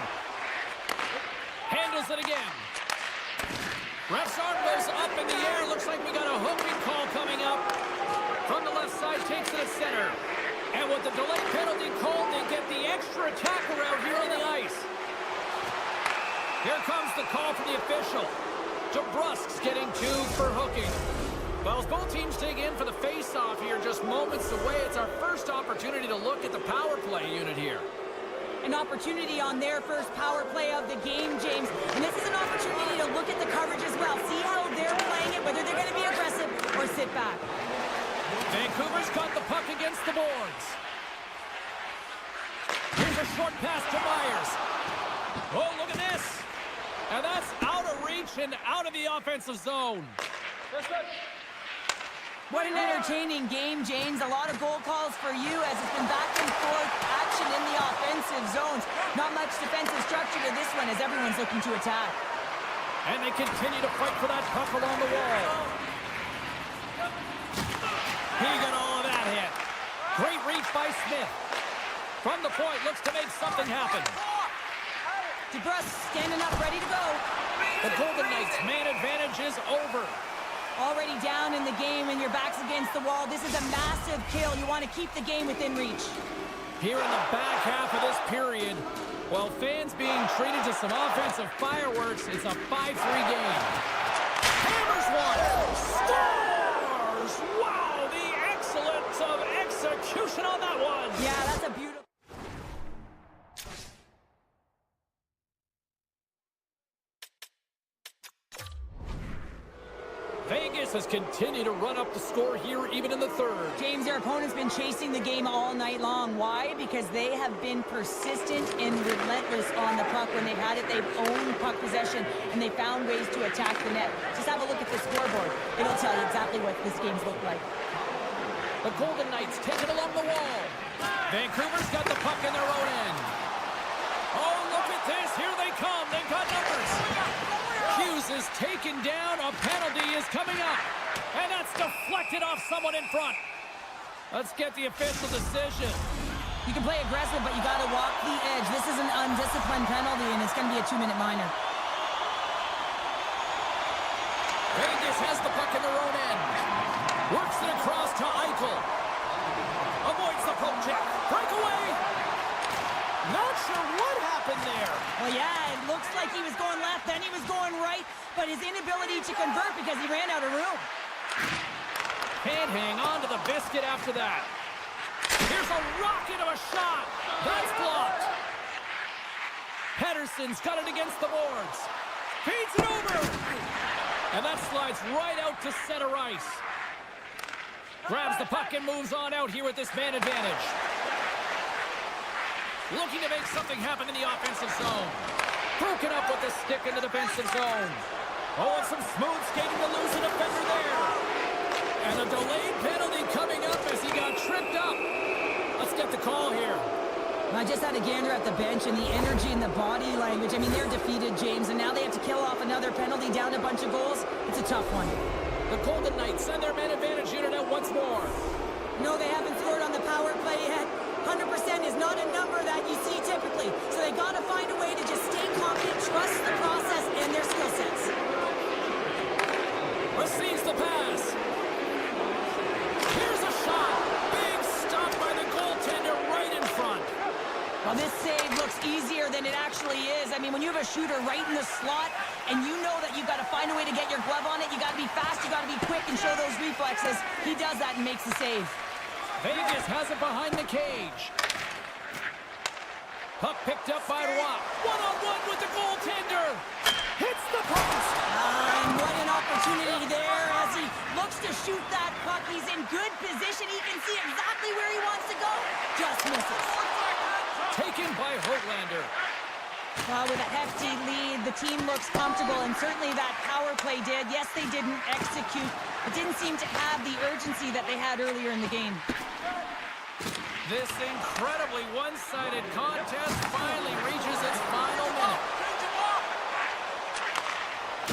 Handles it again. Ref's arm goes up in the air. Looks like we got a hooking call coming up. From the left side, takes it to center. And with the delayed penalty called, they get the extra attacker out here on the ice. Here comes the call from the official. DeBrusque's getting 2 for hooking. Well, as both teams dig in for the face-off here, just moments away, it's our first opportunity to look at the power play unit here. An opportunity on their first power play of the game, James. And this is an opportunity to look at the coverage as well. See how they're playing it, whether they're going to be aggressive or sit back. Vancouver's got the puck against the boards. Here's a short pass to Myers. Oh, look at this. And that's out of reach and out of the offensive zone. What an entertaining game, James. A lot of goal calls for you as it's been back and forth action in the offensive zones. Not much defensive structure to this one as everyone's looking to attack. And they continue to fight for that puck along the wall. He got all of that hit. Great reach by Smith. From the point, looks to make something happen. DeBrusque standing up, ready to go. The Golden Knights' man advantage is over. Already down in the game and your back's against the wall. This is a massive kill. You want to keep the game within reach. Here in the back half of this period, while fans being treated to some offensive fireworks, it's a 5-3 game. Hammers one! Scores! Wow, the excellence of execution on that one! Yeah, that's a beautiful... Vegas has continued to run up the score here even in the third. James, their opponent's been chasing the game all night long. Why? Because they have been persistent and relentless on the puck. When they've had it, they've owned puck possession, and they found ways to attack the net. Just have a look at the scoreboard. It'll tell you exactly what this game's looked like. The Golden Knights take it along the wall. Vancouver's got the puck in their own end. Oh, look at this. Here they come. They've got numbers. Hughes is taken down. A penalty is coming up. And that's deflected off someone in front. Let's get the official decision. You can play aggressive, but you got to walk the edge. This is an undisciplined penalty, and it's going to be a 2-minute minor. Vegas has the puck in their own end. Works it across to Eichel. Avoids the poke check. Breakaway. Not sure what happened there. Well, yeah, it looks like he was going left, then he was going right, but his inability to convert because he ran out of room. Can't hang on to the biscuit after that. Here's a rocket of a shot. That's blocked. Pedersen's got it against the boards. Feeds it over. And that slides right out to center ice. Grabs the puck and moves on out here with this man advantage. Looking to make something happen in the offensive zone. Broken up with the stick in the defensive zone. Oh, and some smooth skating to lose a defender there. And a delayed penalty coming up as he got tripped up. Let's get the call here. I just had a gander at the bench, and the energy and the body language. I mean, they're defeated, James, and now they have to kill off another penalty, down a bunch of goals. It's a tough one. The Golden Knights send their man advantage unit out once more. No, they haven't scored on the power play yet. 100% is not a number that you see typically. So they got to find a way to just stay confident, trust the process and their skill sets. Receives the pass. Here's a shot. Big stop by the goaltender right in front. Well, this save looks easier than it actually is. I mean, when you have a shooter right in the slot and you know that you've got to find a way to get your glove on it, you got to be fast, you got to be quick and show those reflexes. He does that and makes the save. Vegas has it behind the cage. Puck picked up by Roy. One-on-one with the goaltender. Hits the post. And what an opportunity there as he looks to shoot that puck. He's in good position. He can see exactly where he wants to go. Just misses. Taken by Hoaglander. With a hefty lead, the team looks comfortable, and certainly that power play did. Yes, they didn't execute. It didn't seem to have the urgency that they had earlier in the game. This incredibly one-sided contest finally reaches its final minute.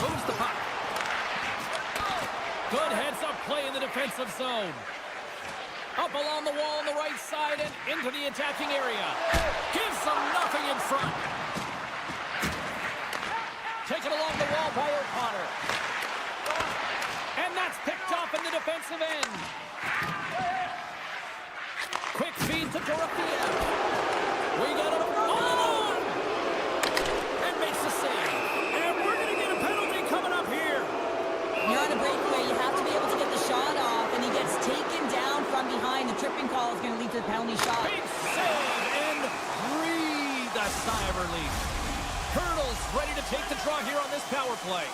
Moves the puck. Good heads-up play in the defensive zone. Up along the wall on the right side and into the attacking area. Gives them nothing in front. Taken along the wall by O'Connor. And that's picked off in the defensive end. Quick feed to Dorofeev. We got him on! And makes the save. And we're going to get a penalty coming up here. You're on a breakaway. You have to be able to get the shot off, and he gets taken down from behind. The tripping call is going to lead to the penalty shot. Big save and breathe a sigh of relief. Hurdles ready to take the draw here on this power play.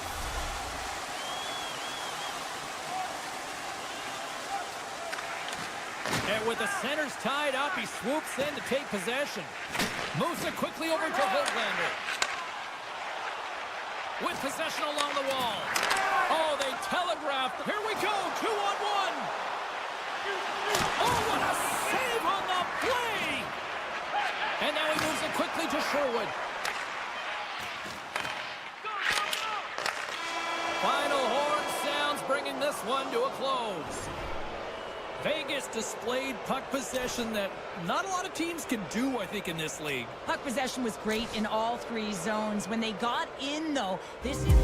And with the centers tied up, he swoops in to take possession. Moves it quickly over to Hoaglander. With possession along the wall. Oh, they telegraphed. Here we go, 2-on-1. Oh, what a save on the play! And now he moves it quickly to Sherwood. Final horn sounds, bringing this one to a close. Vegas displayed puck possession that not a lot of teams can do, I think, in this league. Puck possession was great in all three zones. When they got in, though, this is...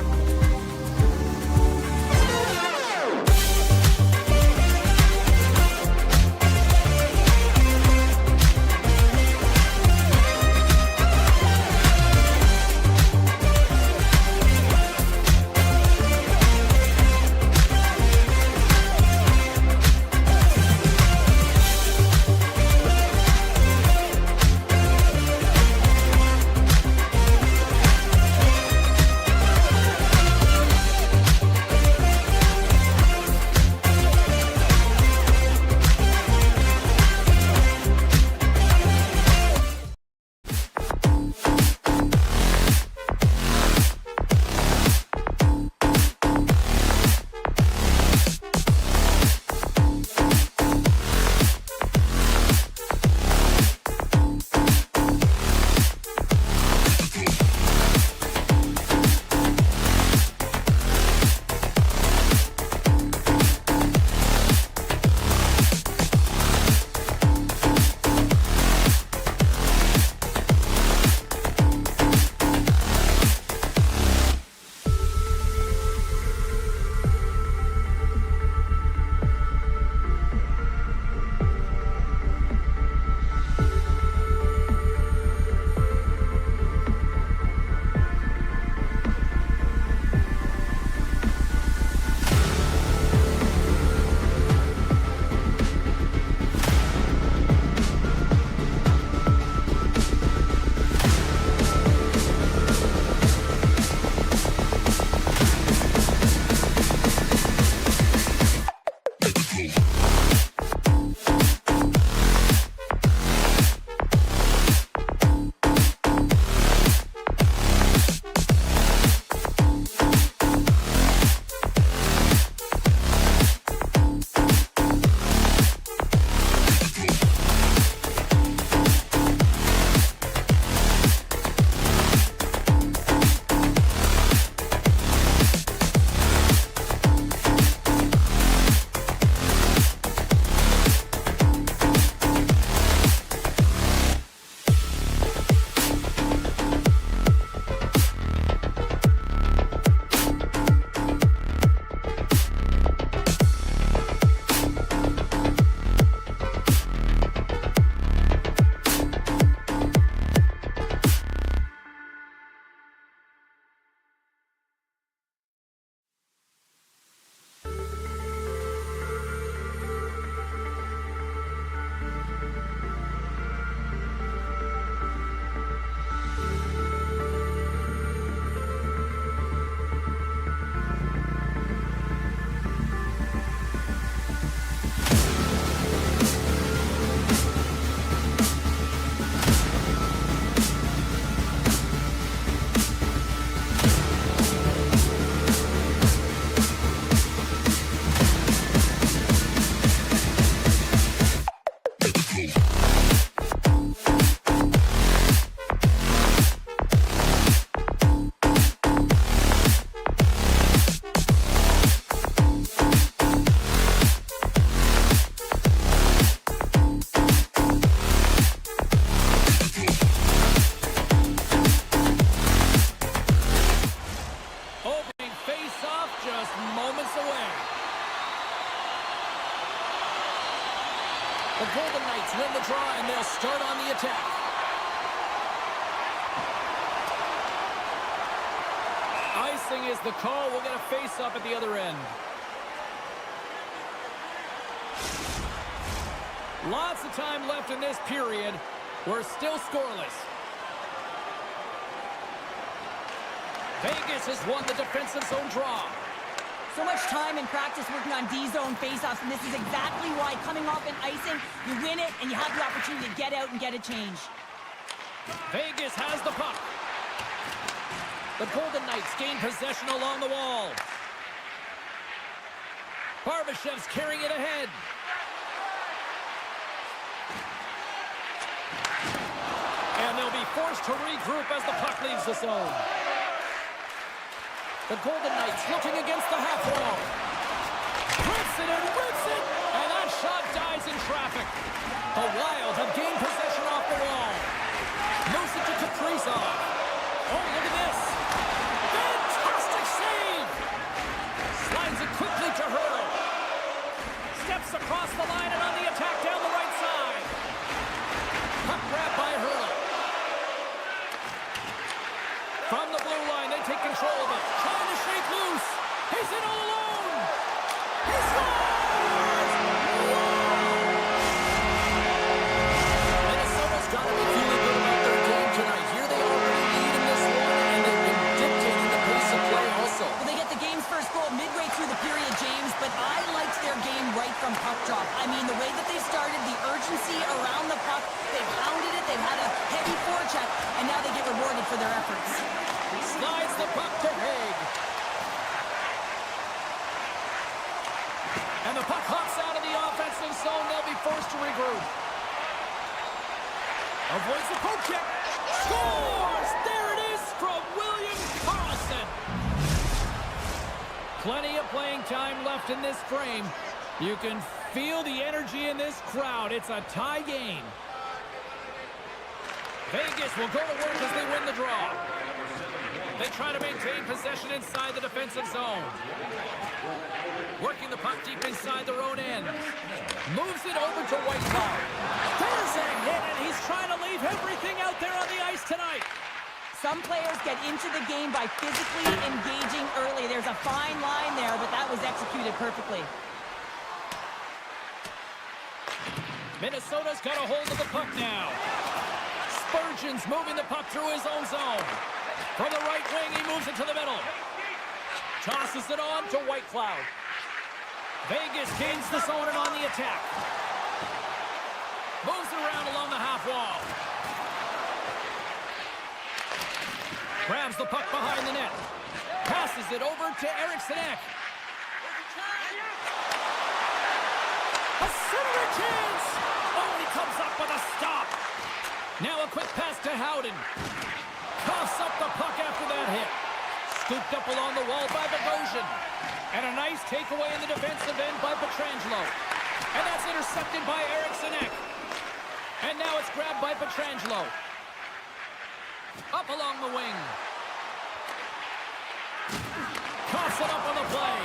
Icing is the call. We'll get a face-up at the other end. Lots of time left in this period. We're still scoreless. Vegas has won the defensive zone draw. So much time in practice working on D-zone faceoffs, and this is exactly why coming off an icing, you win it, and you have the opportunity to get out and get a change. Vegas has the puck. The Golden Knights gain possession along the wall. Barbashev's carrying it ahead. And they'll be forced to regroup as the puck leaves the zone. The Golden Knights looking against the half wall. Rips it and rips it! And that shot dies in traffic. The Wild have gained possession off the wall. Moves it to Kaprizov. Oh, look at this. Fantastic save! Slides it quickly to Hurl. Steps across the line and on the attack down the right side. Puck grab by Hurl. From the blue line, they take control of it. Trying to shake loose. He's in all alone. He scores! Minnesota's got to be feeling good about their game tonight. Here they already lead in this one, and they've been dictating the pace of play also. Well, they get the game's first goal midway through the period, James, but I liked their game right from puck drop. I mean, the way that they started, the urgency around the puck, they pounded it, they had a heavy forecheck, and now they get rewarded for their efforts. Slides the puck to Haig. And the puck hops out of the offensive zone. They'll be forced to regroup. Avoids the poke check. Scores! There it is from William Karlsson. Plenty of playing time left in this frame. You can feel the energy in this crowd. It's a tie game. Vegas will go to work as they win the draw. They try to maintain possession inside the defensive zone. Working the puck deep inside their own end. Moves it over to Whitecloud. There's a hit, and he's trying to leave everything out there on the ice tonight. Some players get into the game by physically engaging early. There's a fine line there, but that was executed perfectly. Minnesota's got a hold of the puck now. Spurgeon's moving the puck through his own zone. From the right wing, he moves it to the middle. Tosses it on to Whitecloud. Vegas gains the zone and on the attack. Moves it around along the half wall. Grabs the puck behind the net. Passes it over to Eriksson Ek. A center chance! Only comes up with a stop. Now a quick pass to Howden. Coughs up the puck after that hit. Scooped up along the wall by Bogosian. And a nice takeaway in the defensive end by Pietrangelo. And that's intercepted by Eriksson Ek. And now it's grabbed by Pietrangelo. Up along the wing. Coughs it up on the play.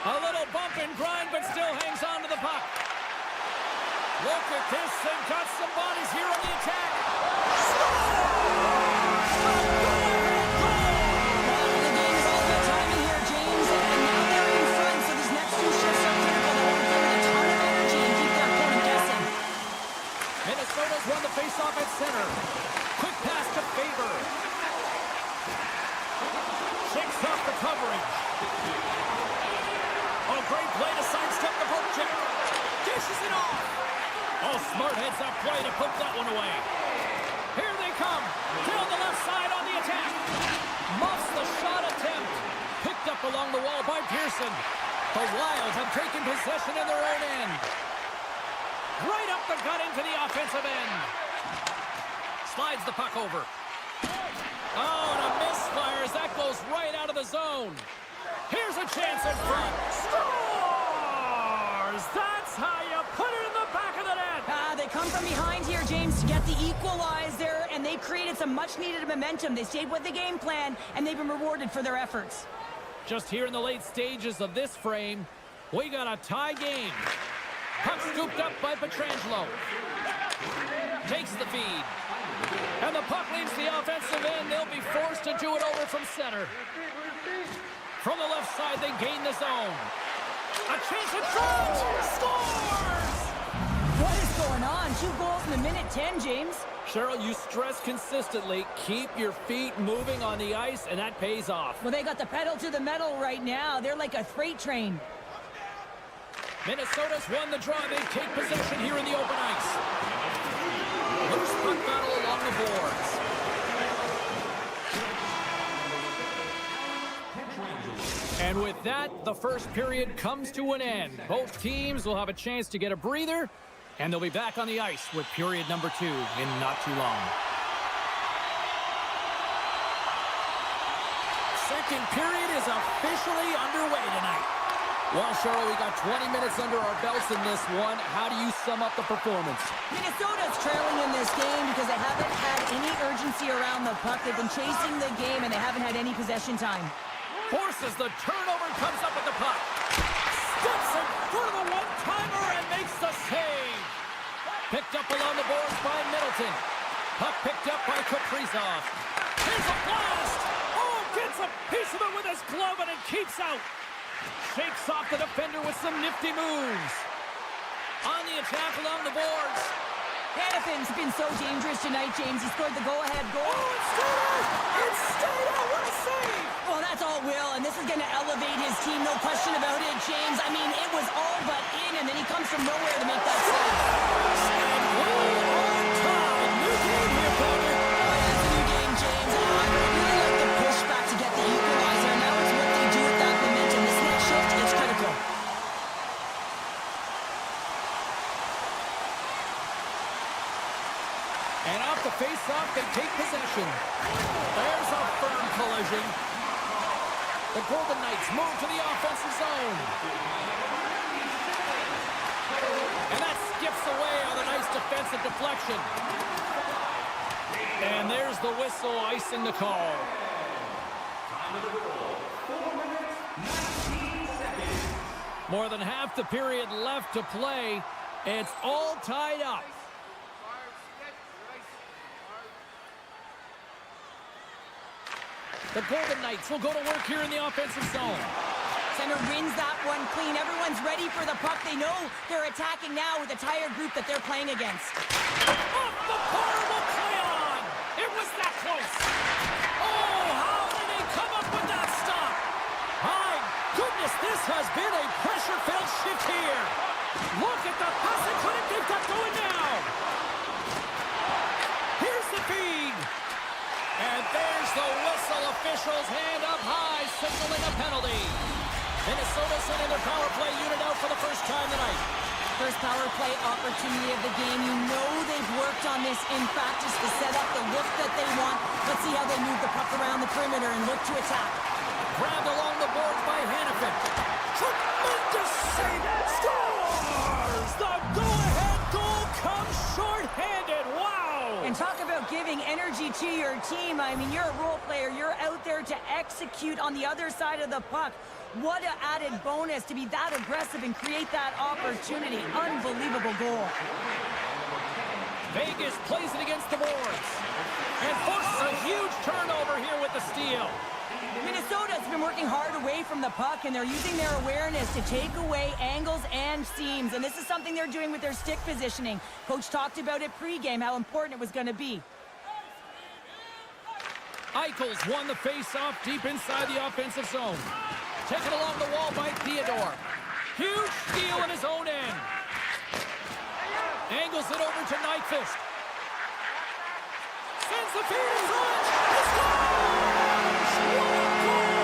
A little bump and grind, but still hangs on to the puck. Look at this. They've got some bodies here on the attack. Minnesota's won the faceoff at center. Quick pass to Faber. Shakes off the coverage. Oh, great play to sidestep the poke check. Dishes it off. Oh, smart heads up play to put that one away. Here they come. Down the left side on the attack. Muffs the shot attempt. Picked up along the wall by Pearson. The Wild have taken possession in their own end. Right up the gut into the offensive end. Slides the puck over. Oh, and a misfire as that goes right out of the zone. Here's a chance in front. Scores! That's how you put it in the back of the net. They come from behind here, James, to get the equalizer, and they created some much-needed momentum. They stayed with the game plan, and they've been rewarded for their efforts. Just here in the late stages of this frame, we got a tie game. Puck scooped up by Pietrangelo. Takes the feed. And the puck leaves the offensive end. They'll be forced to do it over from center. From the left side, they gain the zone. A chance at shot! Scores! What is going on? 2 goals in a minute 10, James. Cheryl, you stress consistently, keep your feet moving on the ice, and that pays off. Well, they got the pedal to the metal right now. They're like a freight train. Minnesota's won the draw. They take possession here in the open ice. Loose puck battle along the boards. And with that, the first period comes to an end. Both teams will have a chance to get a breather, and they'll be back on the ice with period number 2 in not too long. Second period is officially underway tonight. Well, Cheryl, we got 20 minutes under our belts in this one. How do you sum up the performance? Minnesota's trailing in this game because they haven't had any urgency around the puck. They've been chasing the game, and they haven't had any possession time. Forces the turnover, comes up with the puck. Steps in front of the one-timer and makes the save. Picked up along the boards by Middleton. Puck picked up by Kaprizov. Here's a blast! Oh, gets a piece of it with his glove and it keeps out. Shakes off the defender with some nifty moves. On the attack along the boards. Hannafin's been so dangerous tonight, James. He scored the go-ahead goal. Oh, it's stayed out! It's stayed out! What a save! Well, that's all Will, and this is going to elevate his team, no question about it, James. I mean, it was all but in, and then he comes from nowhere to make that save. And we are tied. New game here, Parker. Oh, yeah, it's a new game, James. I really like the pushback to get the equalizer, and now it's what they do with that momentum. This next shift is critical. And off the face-off, they take possession. There's a firm collision. The Golden Knights move to the offensive zone. And that skips away on a nice defensive deflection. And there's the whistle, icing the call. More than half the period left to play. It's all tied up. The Golden Knights will go to work here in the offensive zone. Center wins that one clean. Everyone's ready for the puck. They know they're attacking now with the tired group that they're playing against. Off the bar will play on. It was that close. Oh, how did they come up with that stop? My goodness, this has been a pressure-filled shift here. Look at the pass. They couldn't get that going now. Here's the feed. And there's the whistle. Officials hand up high, signaling a penalty. Minnesota sending their power play unit out for the first time tonight. First power play opportunity of the game. You know they've worked on this in practice to set up the look that they want. Let's see how they move the puck around the perimeter and look to attack. Grabbed along the boards by Hannafin. Tremendous save. Scores! The go-ahead goal comes short-handed. Wow! And talk about giving energy to your team. I mean, you're a role player. You're out there to execute on the other side of the puck. What an added bonus to be that aggressive and create that opportunity. Unbelievable goal. Vegas plays it against the boards. And forces a huge turnover here with the steal. Minnesota's been working hard away from the puck, and they're using their awareness to take away angles and seams. And this is something they're doing with their stick positioning. Coach talked about it pregame, how important it was going to be. Eichels won the face-off deep inside the offensive zone. Taken along the wall by Theodore. Huge steal in his own end. Angles it over to Nyquist. Sends the feed in front. He scores! What a goal!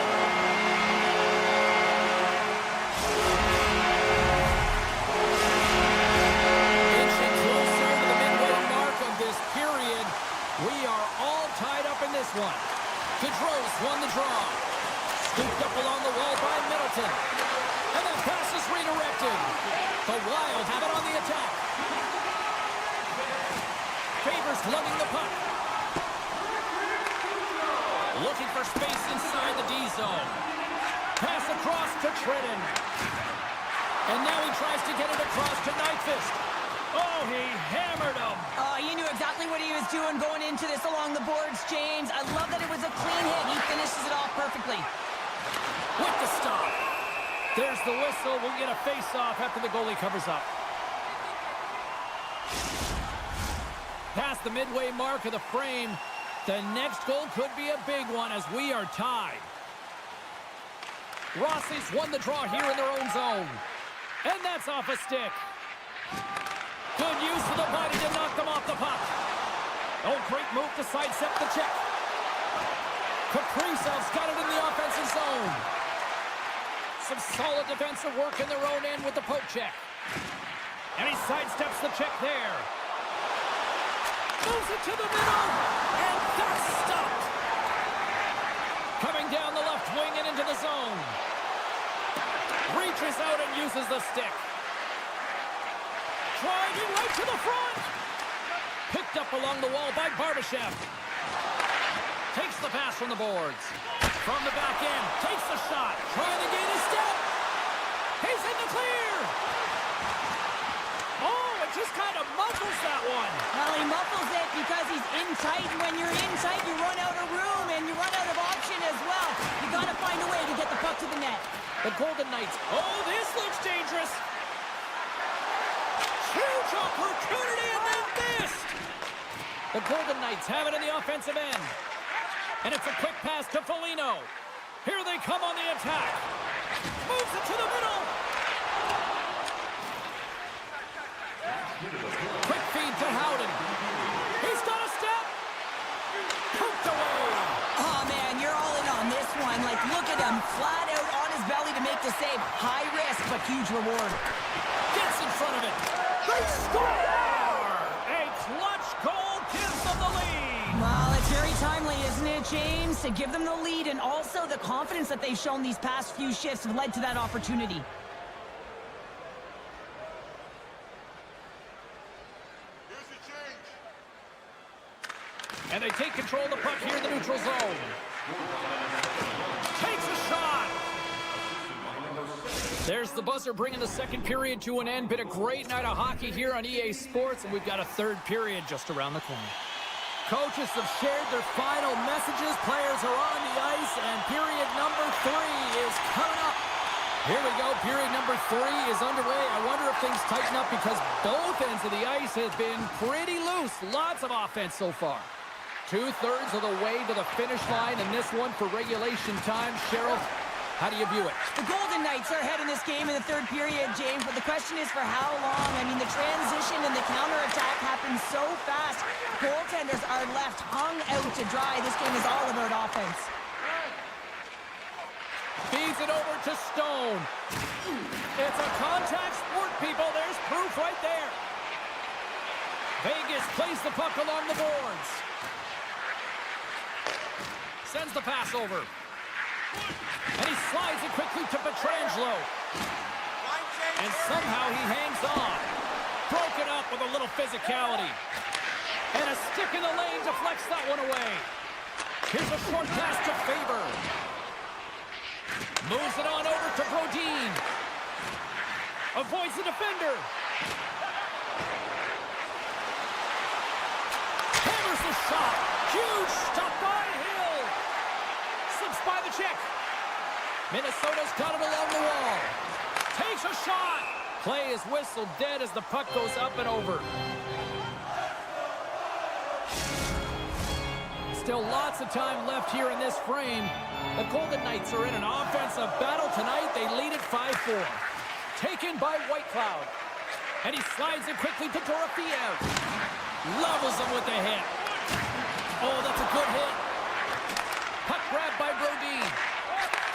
Inching closer to the midway mark of this period. We are all tied up in this one. Gaudreau's won the draw. Scooped up along the wall by Middleton. And that pass is redirected. The Wild have it on the attack. Favors lugging the puck. Looking for space inside the D zone. Pass across to Trenton. And now he tries to get it across to Nyquist. Oh, he hammered him. Oh, you knew exactly what he was doing going into this along the boards, James. I love that it was a clean hit. He finishes it off perfectly. with the stop. There's the whistle. We'll get a face-off after the goalie covers up. Past the midway mark of the frame. The next goal could be a big one as we are tied. Rossi's won the draw here in their own zone. And that's off a stick. Good use of the body to knock them off the puck. Oh, great move to sidestep the check. Kaprizov's got it in the offensive zone. Some solid defensive work in their own end with the poke check. And he sidesteps the check there. Moves it to the middle. And that's stopped. Coming down the left wing and into the zone. Reaches out and uses the stick. Driving right to the front. Picked up along the wall by Barbashev. Takes the pass from the boards. From the back end. Takes the shot. Trying to gain a step. He's in the clear. Oh, it just kind of muffles that one. Well, he muffles it because he's in tight. And when you're in tight, you run out of room and you run out of option as well. You got to find a way to get the puck to the net. The Golden Knights. Oh, this looks dangerous. Huge opportunity and then missed. The Golden Knights have it in the offensive end. And it's a quick pass to Foligno. Here they come on the attack. Moves it to the middle. Quick feed to Howden. He's got a step. Poked away. Oh, man, you're all in on this one. Like, look at him. Flat out on his belly to make the save. High risk, but huge reward. Gets in front of it. They score! A clutch goal gives them the lead. Well, it's very timely, isn't it, James? To give them the lead and also the confidence that they've shown these past few shifts have led to that opportunity. And they take control of the puck here in the neutral zone. Takes a shot. There's the buzzer bringing the second period to an end. Been a great night of hockey here on EA Sports, and we've got a third period just around the corner. Coaches have shared their final messages. Players are on the ice, and period number 3 is coming up. Here we go. Period number 3 is underway. I wonder if things tighten up because both ends of the ice have been pretty loose. Lots of offense so far. 2/3 of the way to the finish line, and this one for regulation time. Cheryl, how do you view it? The Golden Knights are ahead in this game in the third period, James, but the question is for how long? I mean, the transition and the counterattack happens so fast. Goaltenders are left hung out to dry. This game is all about offense. Feeds it over to Stone. It's a contact sport, people. There's proof right there. Vegas plays the puck along the boards. Sends the pass over. And he slides it quickly to Pietrangelo. And somehow he hangs on. Broken up with a little physicality. And a stick in the lane deflects that one away. Here's a short pass to Faber. Moves it on over to Brodin. Avoids the defender. Hammers the shot. Huge stop by Hill. Slips by the check. Minnesota's got it along the wall. Takes a shot. Play is whistled dead as the puck goes up and over. Still lots of time left here in this frame. The Golden Knights are in an offensive battle tonight. They lead it 5-4. Taken by Whitecloud. And he slides it quickly to Dorofeev. Levels him with the hit. Oh, that's a good hit. Puck grabbed by Brodin.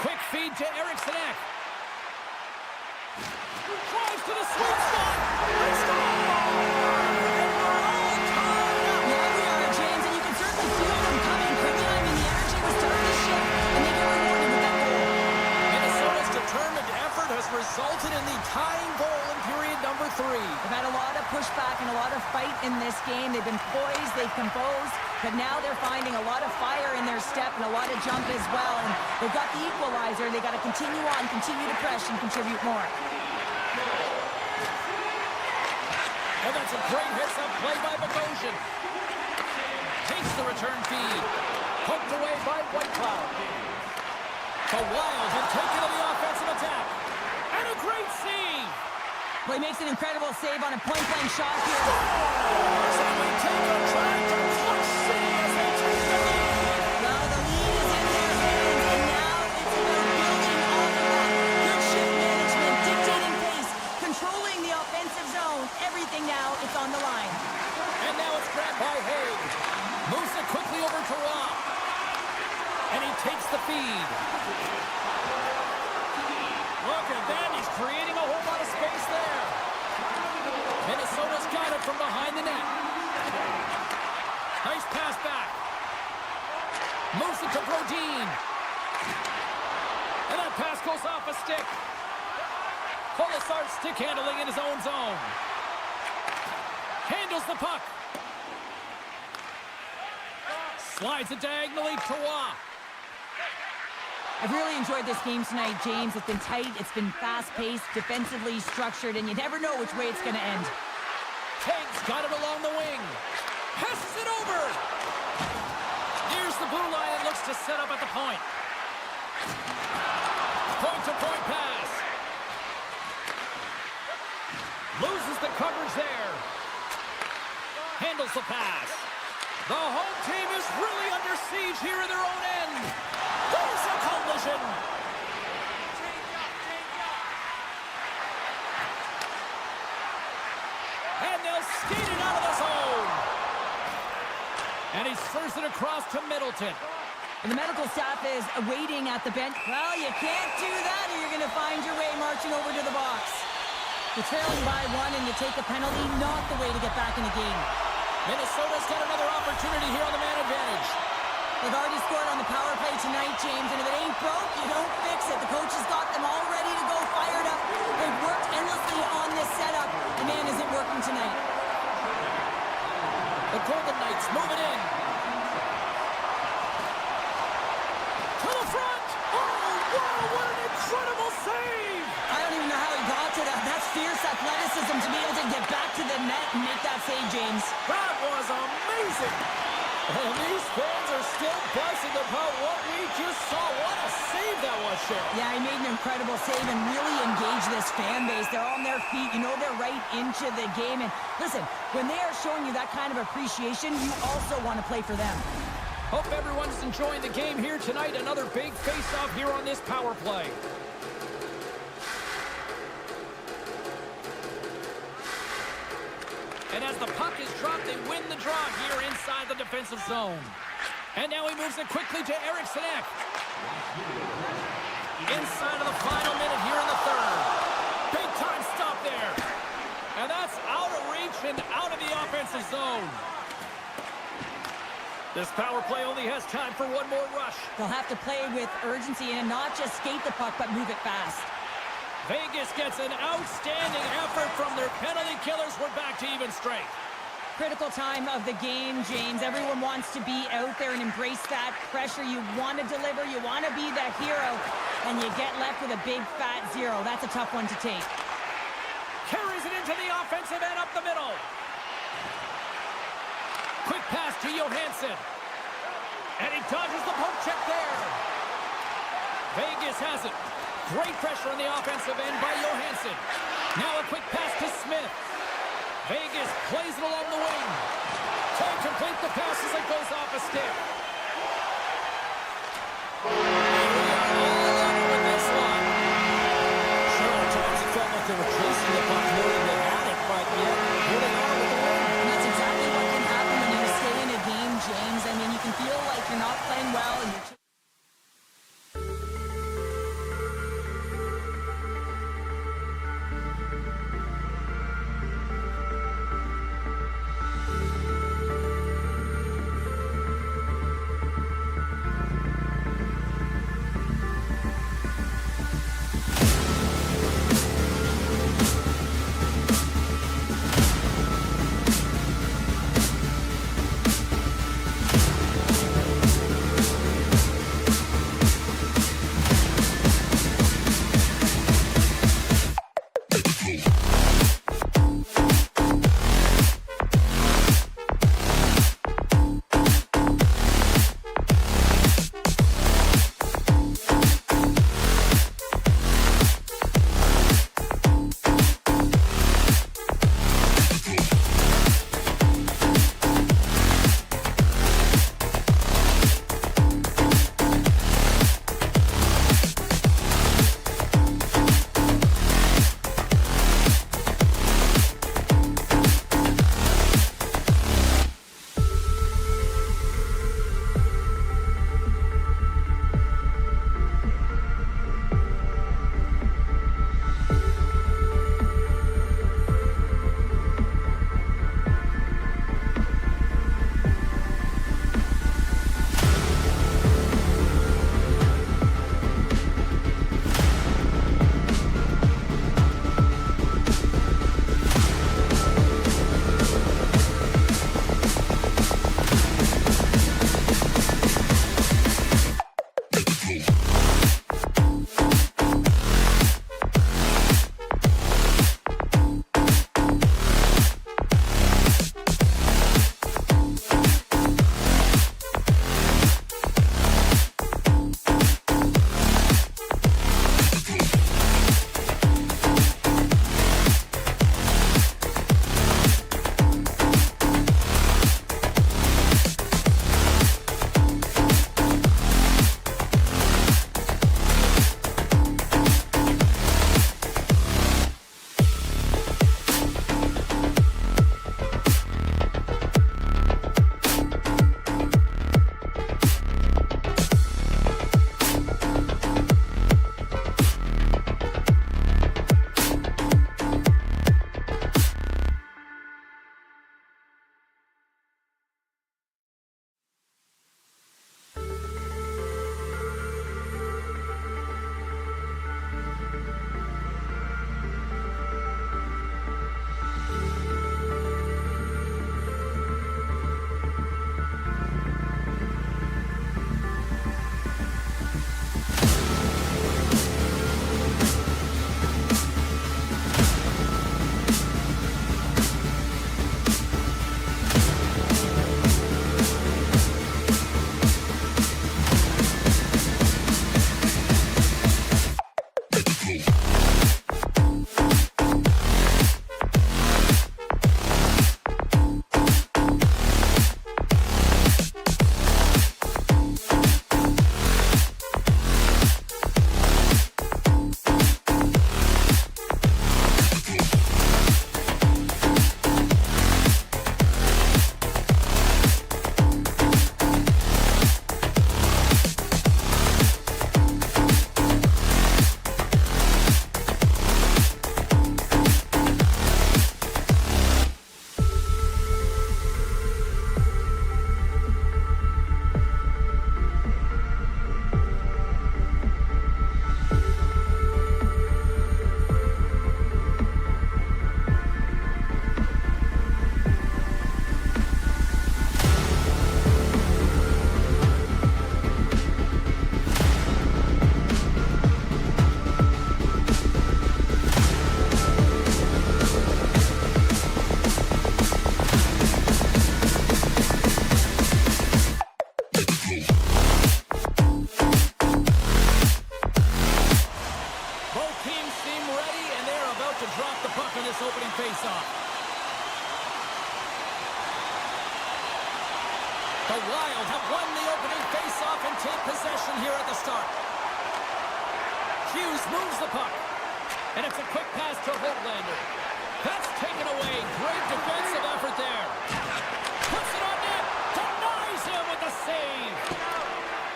Quick feed to Eriksson Ek. Drives to the sweet spot. They score! And we're all tied up. Yeah, we are, James, and you can certainly feel them coming quickly. I mean, the energy was starting to shift, and they get rewarded with that goal. Minnesota's determined effort has resulted in the tying goal in period number 3. They've had a lot of pushback and a lot of fight in this game. They've been poised, they've composed, but now they're finding a lot of fire in their step and a lot of jump as well. And they've got the equalizer. They've got to continue on, continue to press, and contribute more. And that's a great hits-up play by Bogosian. Takes the return feed. Poked away by Whitecloud. The Wild have taken to the offensive attack. And a great save. Well, he makes an incredible save on a point-blank shot here. And we take a trying to clutch save as they take the lead. Well, the lead is in their hands, and now it's about building off of that. Good shift management, dictating pace, controlling the offensive zone. Everything now, it's on the line. And now it's grabbed by Haig. Moves it quickly over to Rob. And he takes the feed. Look at that. He's creating a whole lot of space there. Minnesota's got it from behind the net. Nice pass back. Moves it to Brodin. And that pass goes off a stick. Colasar stick handling in his own zone. Handles the puck. Slides it diagonally to Waugh. I've really enjoyed this game tonight, James. It's been tight, it's been fast-paced, defensively structured, and you never know which way it's going to end. Haig's got it along the wing. Passes it over. Here's the blue line and looks to set up at the point. Point-to-point pass. Loses the coverage there. Handles the pass. The home team is really under siege here in their own end. There's a collision. And they'll skate it out of the zone. And he serves it across to Middleton. And the medical staff is waiting at the bench. Well, you can't do that or you're going to find your way marching over to the box. You're trailing by one and you take a penalty, not the way to get back in the game. Minnesota's got another opportunity here on the man advantage. They've already scored on the power play tonight, James, and if it ain't broke, you don't fix it. The coach has got them all ready to go, fired up. They've worked endlessly on this setup. The man isn't working tonight. The Golden Knights move it in. To the front! Oh, wow, what an incredible save! I don't even know how he got to that. That's fierce athleticism to be able to get back to the net and make that save, James. That was amazing! And these fans are still buzzing about what we just saw. What a save that was, Cheryl. Yeah, he made an incredible save and really engaged this fan base. They're on their feet. You know they're right into the game. And listen, when they are showing you that kind of appreciation, you also want to play for them. Hope everyone's enjoying the game here tonight. Another big face-off here on this power play. And as the puck is dropped, they win the draw here inside the defensive zone. And now he moves it quickly to Eriksson Ek. Inside of the final minute here in the third. Big time stop there. And that's out of reach and out of the offensive zone. This power play only has time for one more rush. They'll have to play with urgency and not just skate the puck, but move it fast. Vegas gets an outstanding effort from their penalty killers. We're back to even strength. Critical time of the game, James. Everyone wants to be out there and embrace that pressure. You want to deliver. You want to be the hero. And you get left with a big, fat zero. That's a tough one to take. Carries it into the offensive end up the middle. Quick pass to Johansson. And he dodges the poke check there. Vegas has it. Great pressure on the offensive end by Johansson. Now a quick pass to Smith. Vegas plays it along the wing. Can't complete the pass as it goes off a stick. And we are all up with this one. Sure, at times it felt like they were chasing the puck more than they had it, but yet here they are with the win. And that's exactly what can happen when you stay in a game, James. I mean, you can feel like you're not playing well and you're Wild have won the opening face-off and take possession here at the start. Hughes moves the puck. And it's a quick pass to Holtlander. That's taken away. Great defensive effort there. Puts it on net. Denies him with the save.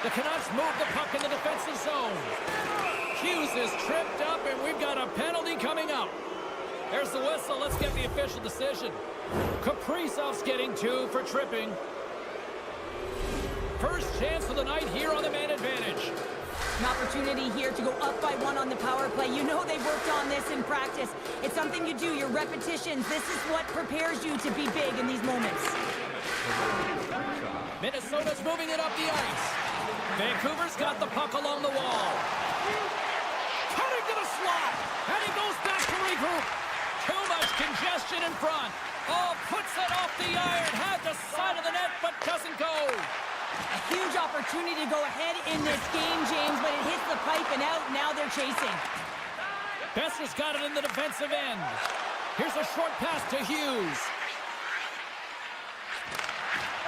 The Canucks move the puck in the defensive zone. Hughes is tripped up, and we've got a penalty coming up. There's the whistle. Let's get the official decision. Kaprizov's getting 2 for tripping. First chance of the night here on the man advantage. An opportunity here to go up by 1 on the power play. You know they've worked on this in practice. It's something you do, your repetitions. This is what prepares you to be big in these moments. Minnesota's moving it up the ice. Vancouver's got the puck along the wall. Cutting to the slot. And he goes back to regroup. Too much congestion in front. Oh, puts it off the iron. Had the side of the net, but doesn't go. A huge opportunity to go ahead in this game, James, but it hits the pipe and out. Now they're chasing. Besser's got it in the defensive end. Here's a short pass to Hughes.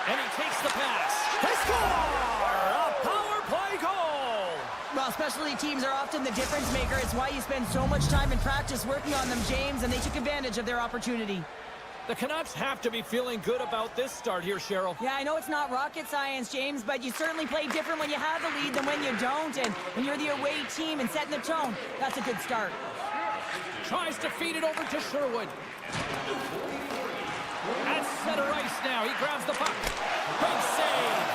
And he takes the pass. They score! A power play goal! Well, specialty teams are often the difference maker. It's why you spend so much time in practice working on them, James, and they took advantage of their opportunity. The Canucks have to be feeling good about this start here, Cheryl. Yeah, I know it's not rocket science, James, but you certainly play different when you have the lead than when you don't. And when you're the away team and setting the tone, that's a good start. Tries to feed it over to Sherwood. At center ice now. He grabs the puck. Big save.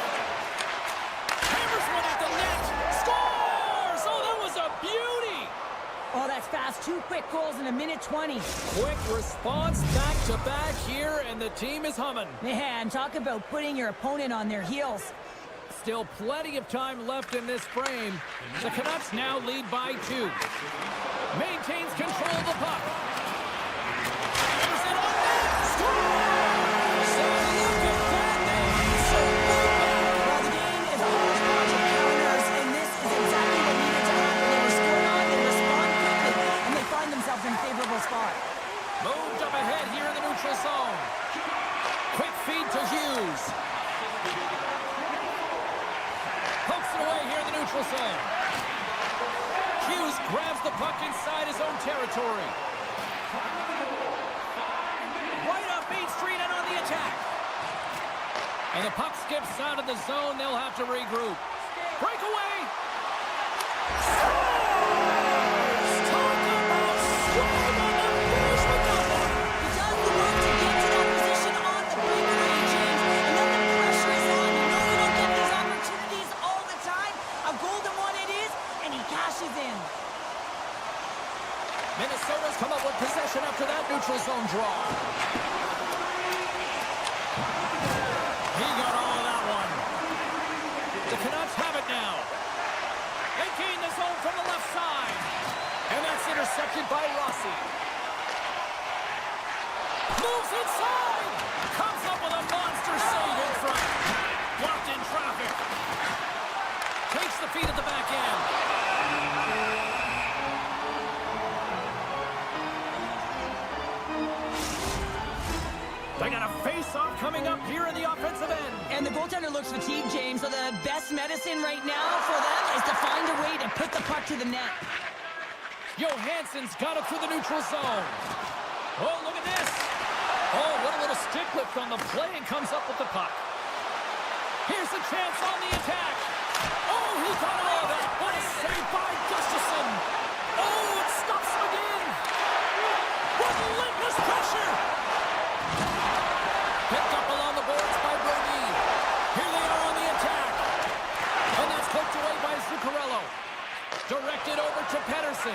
Hammers one at the net. Scores! Oh, that was a beauty! Oh, that's fast. 2 quick goals in a minute 20. Quick response back-to-back here, and the team is humming. Man, talk about putting your opponent on their heels. Still plenty of time left in this frame. The Canucks now lead by 2. Maintains control of the puck. Hammers it on net. Scores! So look at that. So Well, the game is all about the counters, and this is exactly what needed to happen. They were scored on, they respond quickly, and they find themselves in a favorable spot. moved up ahead here in the neutral zone. Quick feed to Hughes. Pokes it away here in the neutral zone. Hughes grabs the puck inside his own territory. Right up Main Street and on the attack. And the puck skips out of the zone. They'll have to regroup. Breakaway. Scores! Talk about scoring on the finish with that one. He does the work to get to that position on the breakaway, James. And then the pressure is on. You know you don't get these opportunities all the time. A golden one it is, and he cashes in. Minnesota's come up with possession after that neutral zone draw. He got all of that one. The Canucks have it now. They gain the zone from the left side. And that's intercepted by Rossi. Moves inside. Comes up with a monster save in front. Blocked in traffic. Takes the feed at the back end. They got a face-off coming up here in the offensive end. And the goaltender looks fatigued, James, so the best medicine right now for them is to find a way to put the puck to the net. Johansson's got it through the neutral zone. Oh, look at this. Oh, what a little stick lift on the play and comes up with the puck. Here's a chance on the attack. Oh, he got all of that. What a save by Gustafsson. Oh, it stops him again. Relentless pressure. Picked up along the boards by Brody. Here they are on the attack. And that's poked away by Zuccarello. Directed over to Pettersson.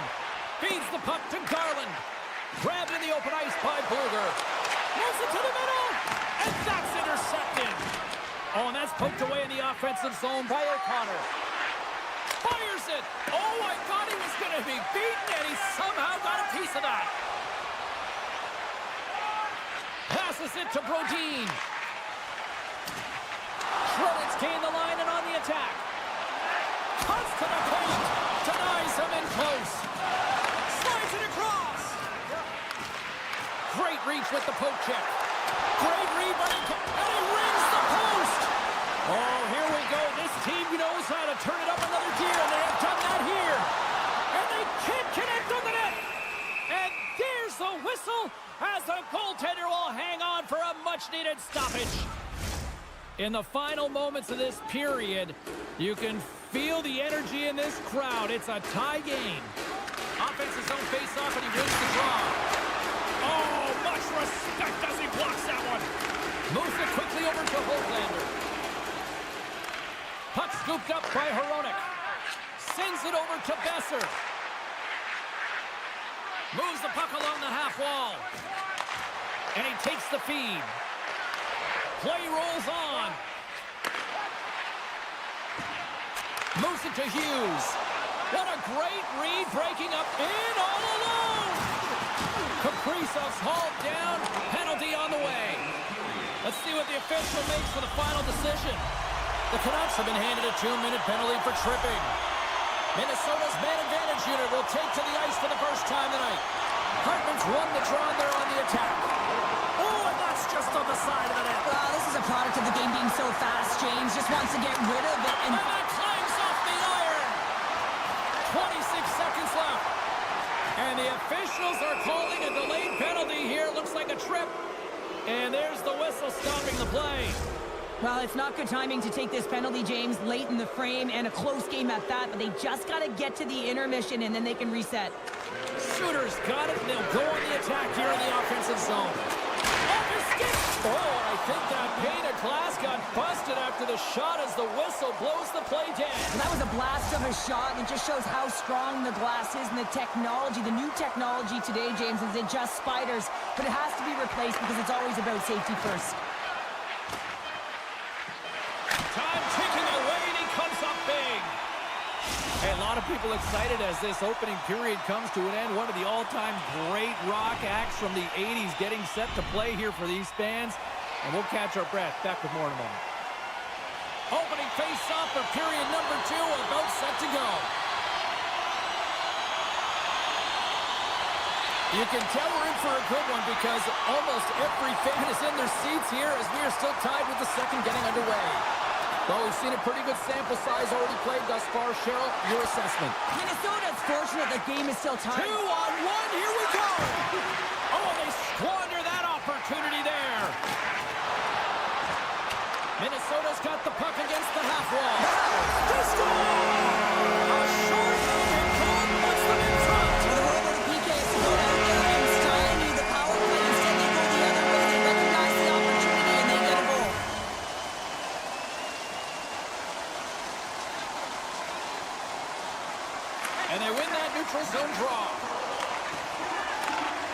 Feeds the puck to Garland. Grabbed in the open ice by Bluger. Moves it to the middle. And that's intercepted. Oh, and that's poked away in the offensive zone by O'Connor. Fires it. Oh, I thought he was going to be beaten, and he somehow got a piece of that. Passes it to Brodin. Schroditz gained the line and on the attack. Cuts to the paint. Denies him in close. Slides it across. Great reach with the poke check. Great read by and he rings the post. Oh, here we go. This team knows how to turn it up another gear, and they have done that here. And they can't connect on the net. And there's the whistle as the goaltender will hang on for a much-needed stoppage. In the final moments of this period, you can feel the energy in this crowd. It's a tie game. Offense's own face-off, and he wins the draw. Oh, much respect as he blocks that one. Moves it quickly over to Holtlander. Puck scooped up by Hronek. Sends it over to Besser. Moves the puck along the half wall. And he takes the feed. Play rolls on. Moves it to Hughes. What a great read, breaking up in all alone. Kaprizov's hauled down. Penalty on the way. Let's see what the official makes for the final decision. The Canucks have been handed a 2-minute penalty for tripping. Minnesota's man advantage unit will take to the ice for the first time tonight. Hartman's won the draw, and they're on the attack. Oh, and that's just on the side of the net. Well, this is a product of the game being so fast. James just wants to get rid of it. And that climbs off the iron. 26 seconds left. And the officials are calling a delayed penalty here. Looks like a trip. And there's the whistle stopping the play. Well, it's not good timing to take this penalty, James, late in the frame, and a close game at that, but they just got to get to the intermission, and then they can reset. Shooters got it, and they'll go on the attack here in the offensive zone. Off his stick! Oh, I think that pane of glass got busted after the shot as the whistle blows the play dead. And that was a blast of a shot, and it just shows how strong the glass is and the technology. The new technology today, James, is it just spiders, but it has to be replaced because it's always about safety first. Time ticking away, and he comes up big. Hey, a lot of people excited as this opening period comes to an end. One of the all-time great rock acts from the 80s getting set to play here for these fans. And we'll catch our breath. Back with more in a moment. Opening face-off for period number 2, about set to go. You can tell we're in for a good one because almost every fan is in their seats here as we are still tied with the second getting underway. Well, we've seen a pretty good sample size already played thus far. Cheryl, your assessment. Minnesota's fortunate the game is still tied. 2-on-1, here we go! Oh, they squander that opportunity there. Minnesota's got the puck against the half wall. They score! A short moving call puts them in front. The role of the PK is to go out there and stymie the power play. Instead, they go the other way. They recognize the opportunity, and they get a goal. And they win that neutral zone draw.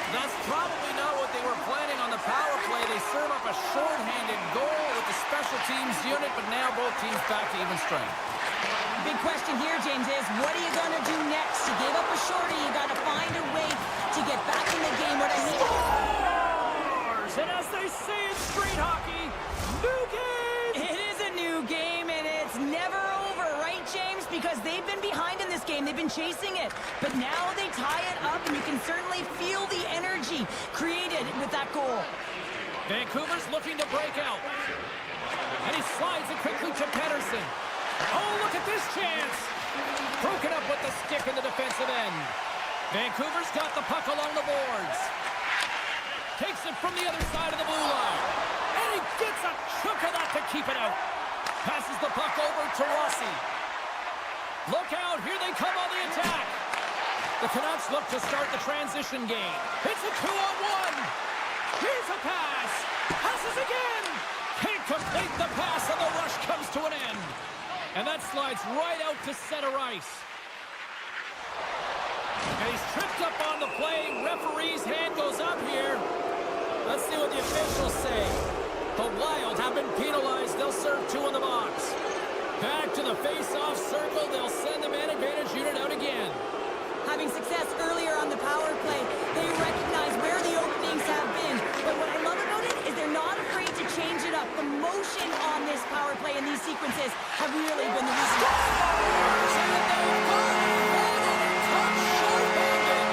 That's probably not what they were planning on the power play. They serve up a short-handed goal with the special teams unit, but now both teams back to even strength. Big question here, James, is what are you going to do next? You gave up a shorty. You got to find a way to get back in the game. What I mean... Scores! And as they say in street hockey, new game! It is a new game, and it's never over, right, James? Because they've been behind in this game. They've been chasing it. But now they tie it up, and you can certainly feel the energy created with that goal. Vancouver's looking to break out. And he slides it quickly to Pettersson. Oh, look at this chance! Broken up with the stick in the defensive end. Vancouver's got the puck along the boards. Takes it from the other side of the blue line. And he gets a chunk of that to keep it out. Passes the puck over to Rossi. Look out, here they come on the attack. The Canucks look to start the transition game. It's a 2-on-1. Here's a pass. Passes again. Can't complete the pass, and the rush comes to an end. And that slides right out to center ice. And he's tripped up on the play. Referee's hand goes up here. Let's see what the officials say. The Wild have been penalized. They'll serve 2 in the box. Back to the face-off circle. They'll send the man advantage unit out again. Having success earlier on the power play, they recognize where the openings have been. But what I love about it is they're not afraid to change it up. The motion on this power play and these sequences have really been the reason.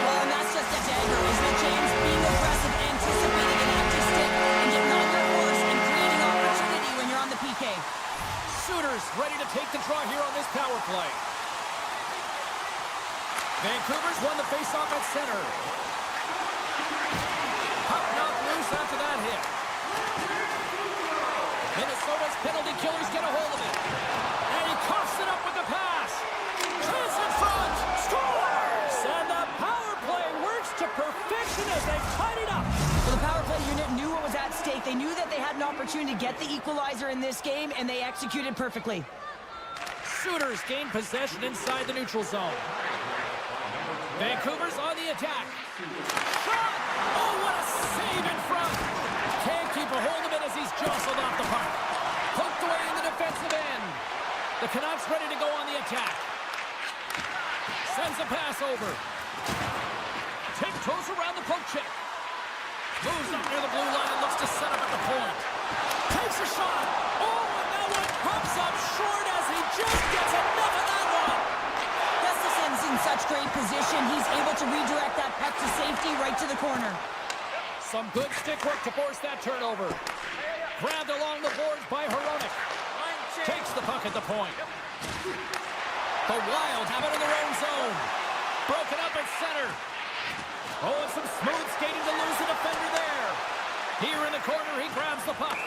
Well, and that's just a dagger, isn't it, James? Being aggressive, anticipating an active stick, and getting on your horse and creating opportunity when you're on the PK. Shooters ready to take the draw here on this power play. Vancouver's won the faceoff at center. Puck knocked loose after that hit. Minnesota's penalty killers get a hold of it. And he coughs it up with the pass. Chance in front. Scores! And the power play works to perfection as they tied it up. Well, the power play unit knew what was at stake. They knew that they had an opportunity to get the equalizer in this game, and they executed perfectly. Shooters gain possession inside the neutral zone. Vancouver's on the attack. Shot! Oh, what a save in front! Can't keep a hold of it as he's jostled off the puck. Poked away in the defensive end. The Canucks ready to go on the attack. Sends a pass over. Tiptoes around the poke check. Moves up near the blue line and looks to set up at the point. Takes a shot. Oh, and that one pops up short as he just gets enough of that one. Gustafson's in such great position. He's able to redirect that puck to safety right to the corner. Some good stick work to force that turnover. Grabbed along the boards by Hronek. Takes the puck at the point. The Wild have it in their own zone. Broken up at center. Oh, and some smooth skating to lose the defender there. Here in the corner, he grabs the puck.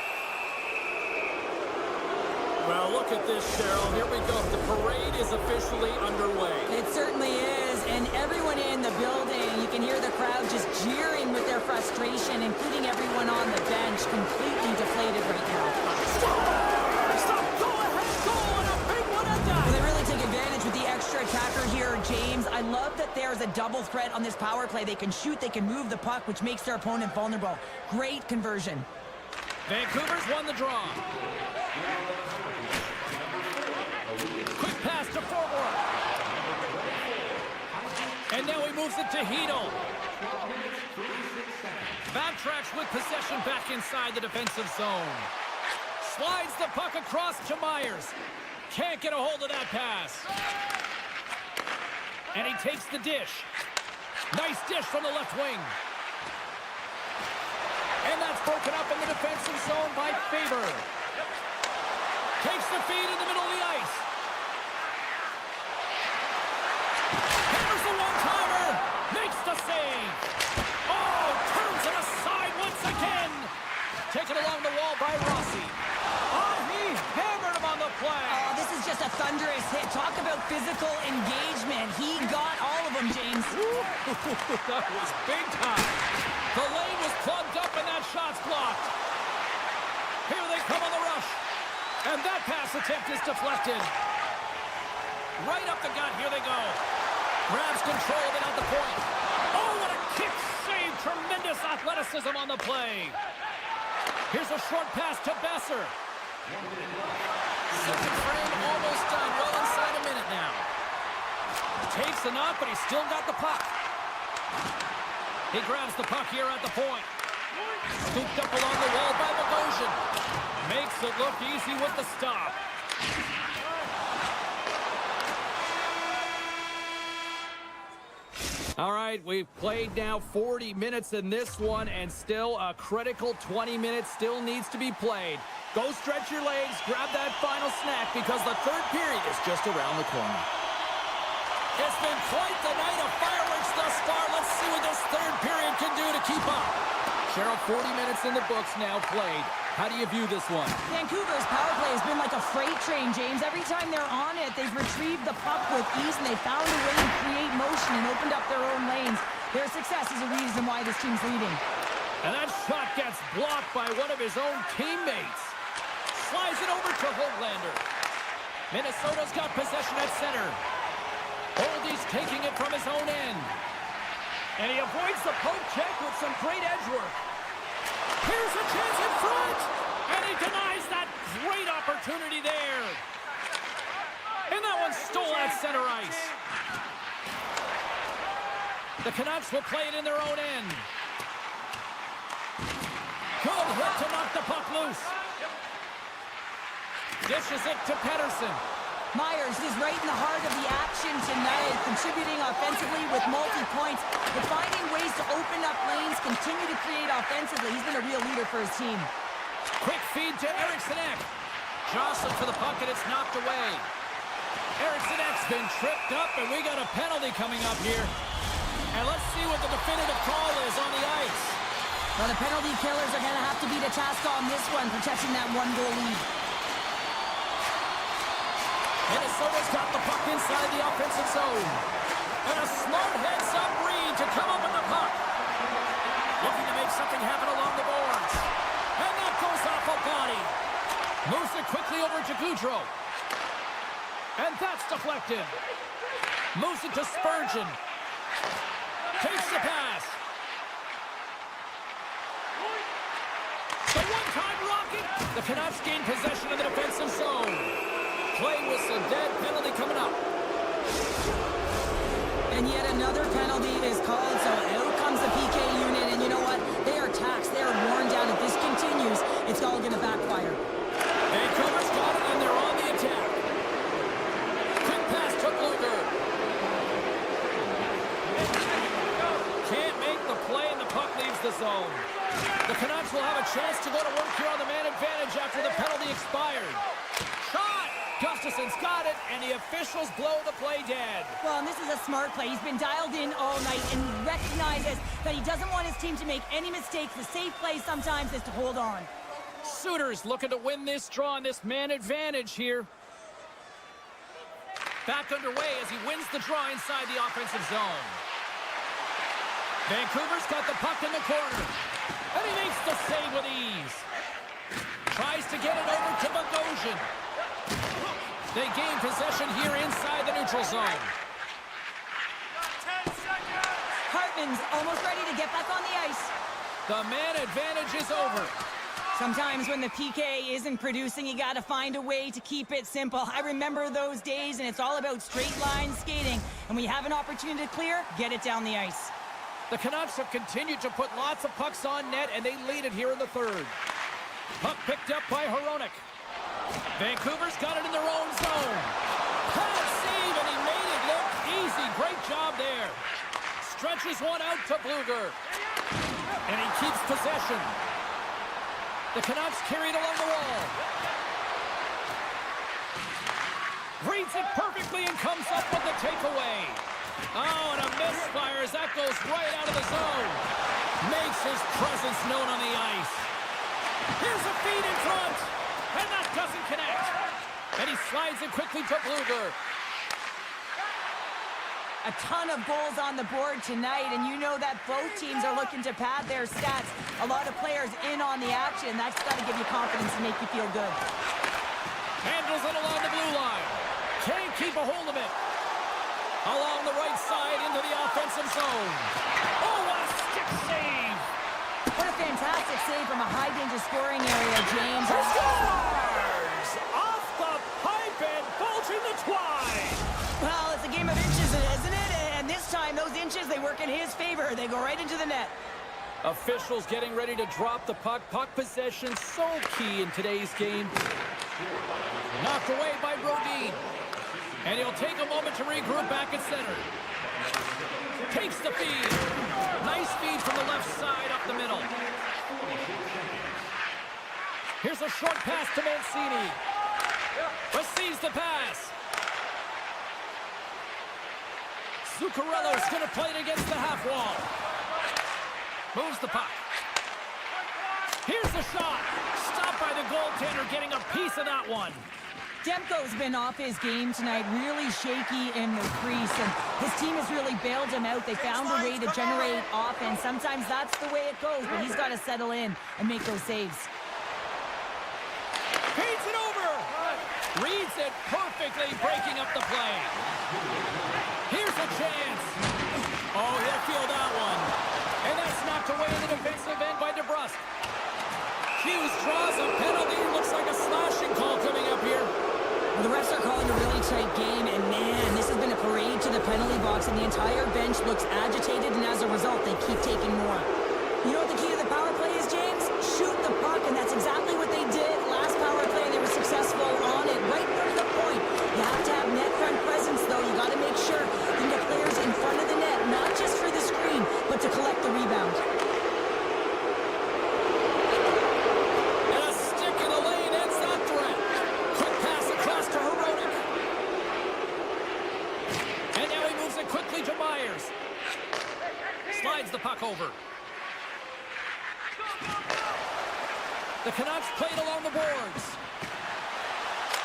Well, look at this, Cheryl. Here we go. The parade is officially underway. It certainly is, and everyone in the building, you can hear the crowd just jeering with their frustration, including everyone on the bench, completely deflated right now. Stop! Go ahead, goal, and a big one at that. Well, they really take advantage with the extra attacker here, James. I love that there's a double threat on this power play. They can shoot, they can move the puck, which makes their opponent vulnerable. Great conversion. Vancouver's won the draw. Quick pass to forward. And now he moves it to Hedl. Backtracks with possession back inside the defensive zone. Slides the puck across to Myers. Can't get a hold of that pass. And he takes the dish. Nice dish from the left wing. And that's broken up in the defensive zone by Faber. Takes the feed in the middle of the ice. Here's the one-timer. Makes the save. Oh, turns it aside once again. Taken along the wall by Rossi. Oh, he hammered him on the play. Oh, this is just a thunderous hit. Talk about physical engagement. He got all of them, James. That was big time. The lane was plugged up and that shot's blocked. Here they come on the rush. And that pass attempt is deflected. Right up the gut, here they go. Grabs control of it at the point. Oh, what a kick save. Tremendous athleticism on the play. Here's a short pass to Besser. Second frame almost done. Well inside a minute now. Takes the knock, but he's still got the puck. He grabs the puck here at the point. Scooped up along the wall by Bogosian. Makes it look easy with the stop. All right, we've played now 40 minutes in this one, and still a critical 20 minutes still needs to be played. Go stretch your legs, grab that final snack, because the third period is just around the corner. It's been quite the night of fireworks thus far. Let's see what this third period can do to keep up. Cheryl, 40 minutes in the books now played. How do you view this one? Vancouver's power play has been like a freight train, James. Every time they're on it, they've retrieved the puck with ease, and they found a way to create motion and opened up their own lanes. Their success is a reason why this team's leading. And that shot gets blocked by one of his own teammates. Slides it over to Hoglander. Minnesota's got possession at center. Holdy's taking it from his own end. And he avoids the poke check with some great edge work. Here's a chance in front. And he denies that great opportunity there. And that one stole at center ice. The Canucks will play it in their own end. Good hit to knock the puck loose. Dishes it to Pettersson. Myers is right in the heart of the action tonight, contributing offensively with multi-points, but finding ways to open up lanes, continue to create offensively. He's been a real leader for his team. Quick feed to Eriksson Ek. jostling for the puck, and it's knocked away. Ericsson's been tripped up, and we got a penalty coming up here. And let's see what the definitive call is on the ice. Well, the penalty killers are going to have to beat a task on this one, protecting that one-goal lead. Minnesota's got the puck inside the offensive zone. And a smart heads-up read to come up with the puck. Looking to make something happen along the boards. And that goes off a body. Moves it quickly over to Goudreau. And that's deflected. Moves it to Spurgeon. Takes the pass. The one-time rocket. The Canucks gain possession of the defensive zone. Play whistle dead, penalty coming up. And yet another penalty is called, so out comes the PK unit, and you know what? They are taxed, they are worn down. If this continues, it's all going to backfire. Vancouver's got it, and they're on the attack. Quick pass to Bluger. Can't make the play, and the puck leaves the zone. The Canucks will have a chance to go to work here on the man advantage after the penalty expired. Shot! Gustafson's got it, and the officials blow the play dead. Well, and this is a smart play. He's been dialed in all night and recognizes that he doesn't want his team to make any mistakes. The safe play sometimes is to hold on. Suter's looking to win this draw on this man advantage here. Back underway as he wins the draw inside the offensive zone. Vancouver's got the puck in the corner. And he makes the save with ease. Tries to get it over to Bogosian. They gain possession here inside the neutral zone. Hartman's almost ready to get back on the ice. The man advantage is over. Sometimes when the PK isn't producing, you got to find a way to keep it simple. I remember those days, and it's all about straight line skating. And when you have an opportunity to clear, get it down the ice. The Canucks have continued to put lots of pucks on net, and they lead it here in the third. Puck picked up by Hronek. Vancouver's got it in their own zone. Pad save, and he made it look easy. Great job there. Stretches one out to Bluger. And he keeps possession. The Canucks carried along the wall. Reads it perfectly and comes up with the takeaway. Oh, and a misfire as that goes right out of the zone. Makes his presence known on the ice. Here's a feed in front. And that doesn't connect. And he slides it quickly to Bluger. A ton of goals on the board tonight, and you know that both teams are looking to pad their stats. A lot of players in on the action. That's got to give you confidence and make you feel good. Handles it along the blue line. Can't keep a hold of it. Along the right side into the offensive zone. Oh, what a stick save. What a fantastic save from a high-danger scoring area, James. Scores! Off the pipe and bulging the twine. Well, it's a game of inches, isn't it? And this time, those inches, they work in his favor. They go right into the net. Officials getting ready to drop the puck. Puck possession so key in today's game. Knocked away by Brodin. And he'll take a moment to regroup back at center. Takes the feed. Nice feed from the left side up the middle. Here's a short pass to Mancini. Receives the pass. Zuccarello's going to play it against the half wall. Moves the puck. Here's the shot. Stopped by the goaltender, getting a piece of that one. Demko's been off his game tonight, really shaky in the crease, and his team has really bailed him out. They found a way to generate offense. Sometimes that's the way it goes, but he's got to settle in and make those saves. Feeds it over. Reads it perfectly, breaking up the play. Here's a chance. Oh, he'll feel that one. And that's knocked away in the defensive end by DeBrusque. Hughes draws a penalty. Looks like a slashing call coming up here. Well, the refs are calling a really tight game, and man, this has been a parade to the penalty box, and the entire bench looks agitated, and as a result, they keep taking more. You know what the key to the power play is, James? Shoot the puck, and that's exactly what they did last power play. They were successful on it, right from the point. You have to have net front presence, though. You got to make sure you get players in front of the net, not just for the screen, but to collect the rebound. And a stick in the lane ends that threat. puck over. The Canucks played along the boards.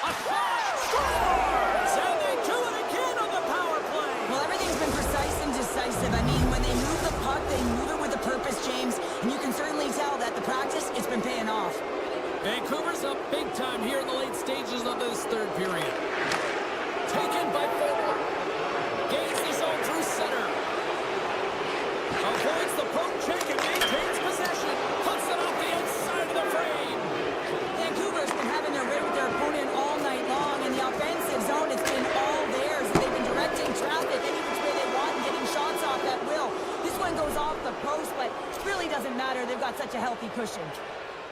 A shot! Scores! And they do it again on the power play. Well, everything's been precise and decisive. I mean, when they move the puck, they move it with a purpose, James. And you can certainly tell that the practice, it's been paying off. Vancouver's up big time here in the late stages of this third period. Taken by forward. Gains the zone through center. Avoids the poke check and maintains possession. Puts it off the outside of the frame. Vancouver's been having their way with their opponent all night long. In the offensive zone, it's been all theirs. They've been directing traffic any which way they want and getting shots off at will. This one goes off the post, but it really doesn't matter. They've got such a healthy cushion.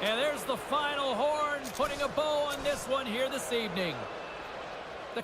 And there's the final horn, putting a bow on this one here this evening. The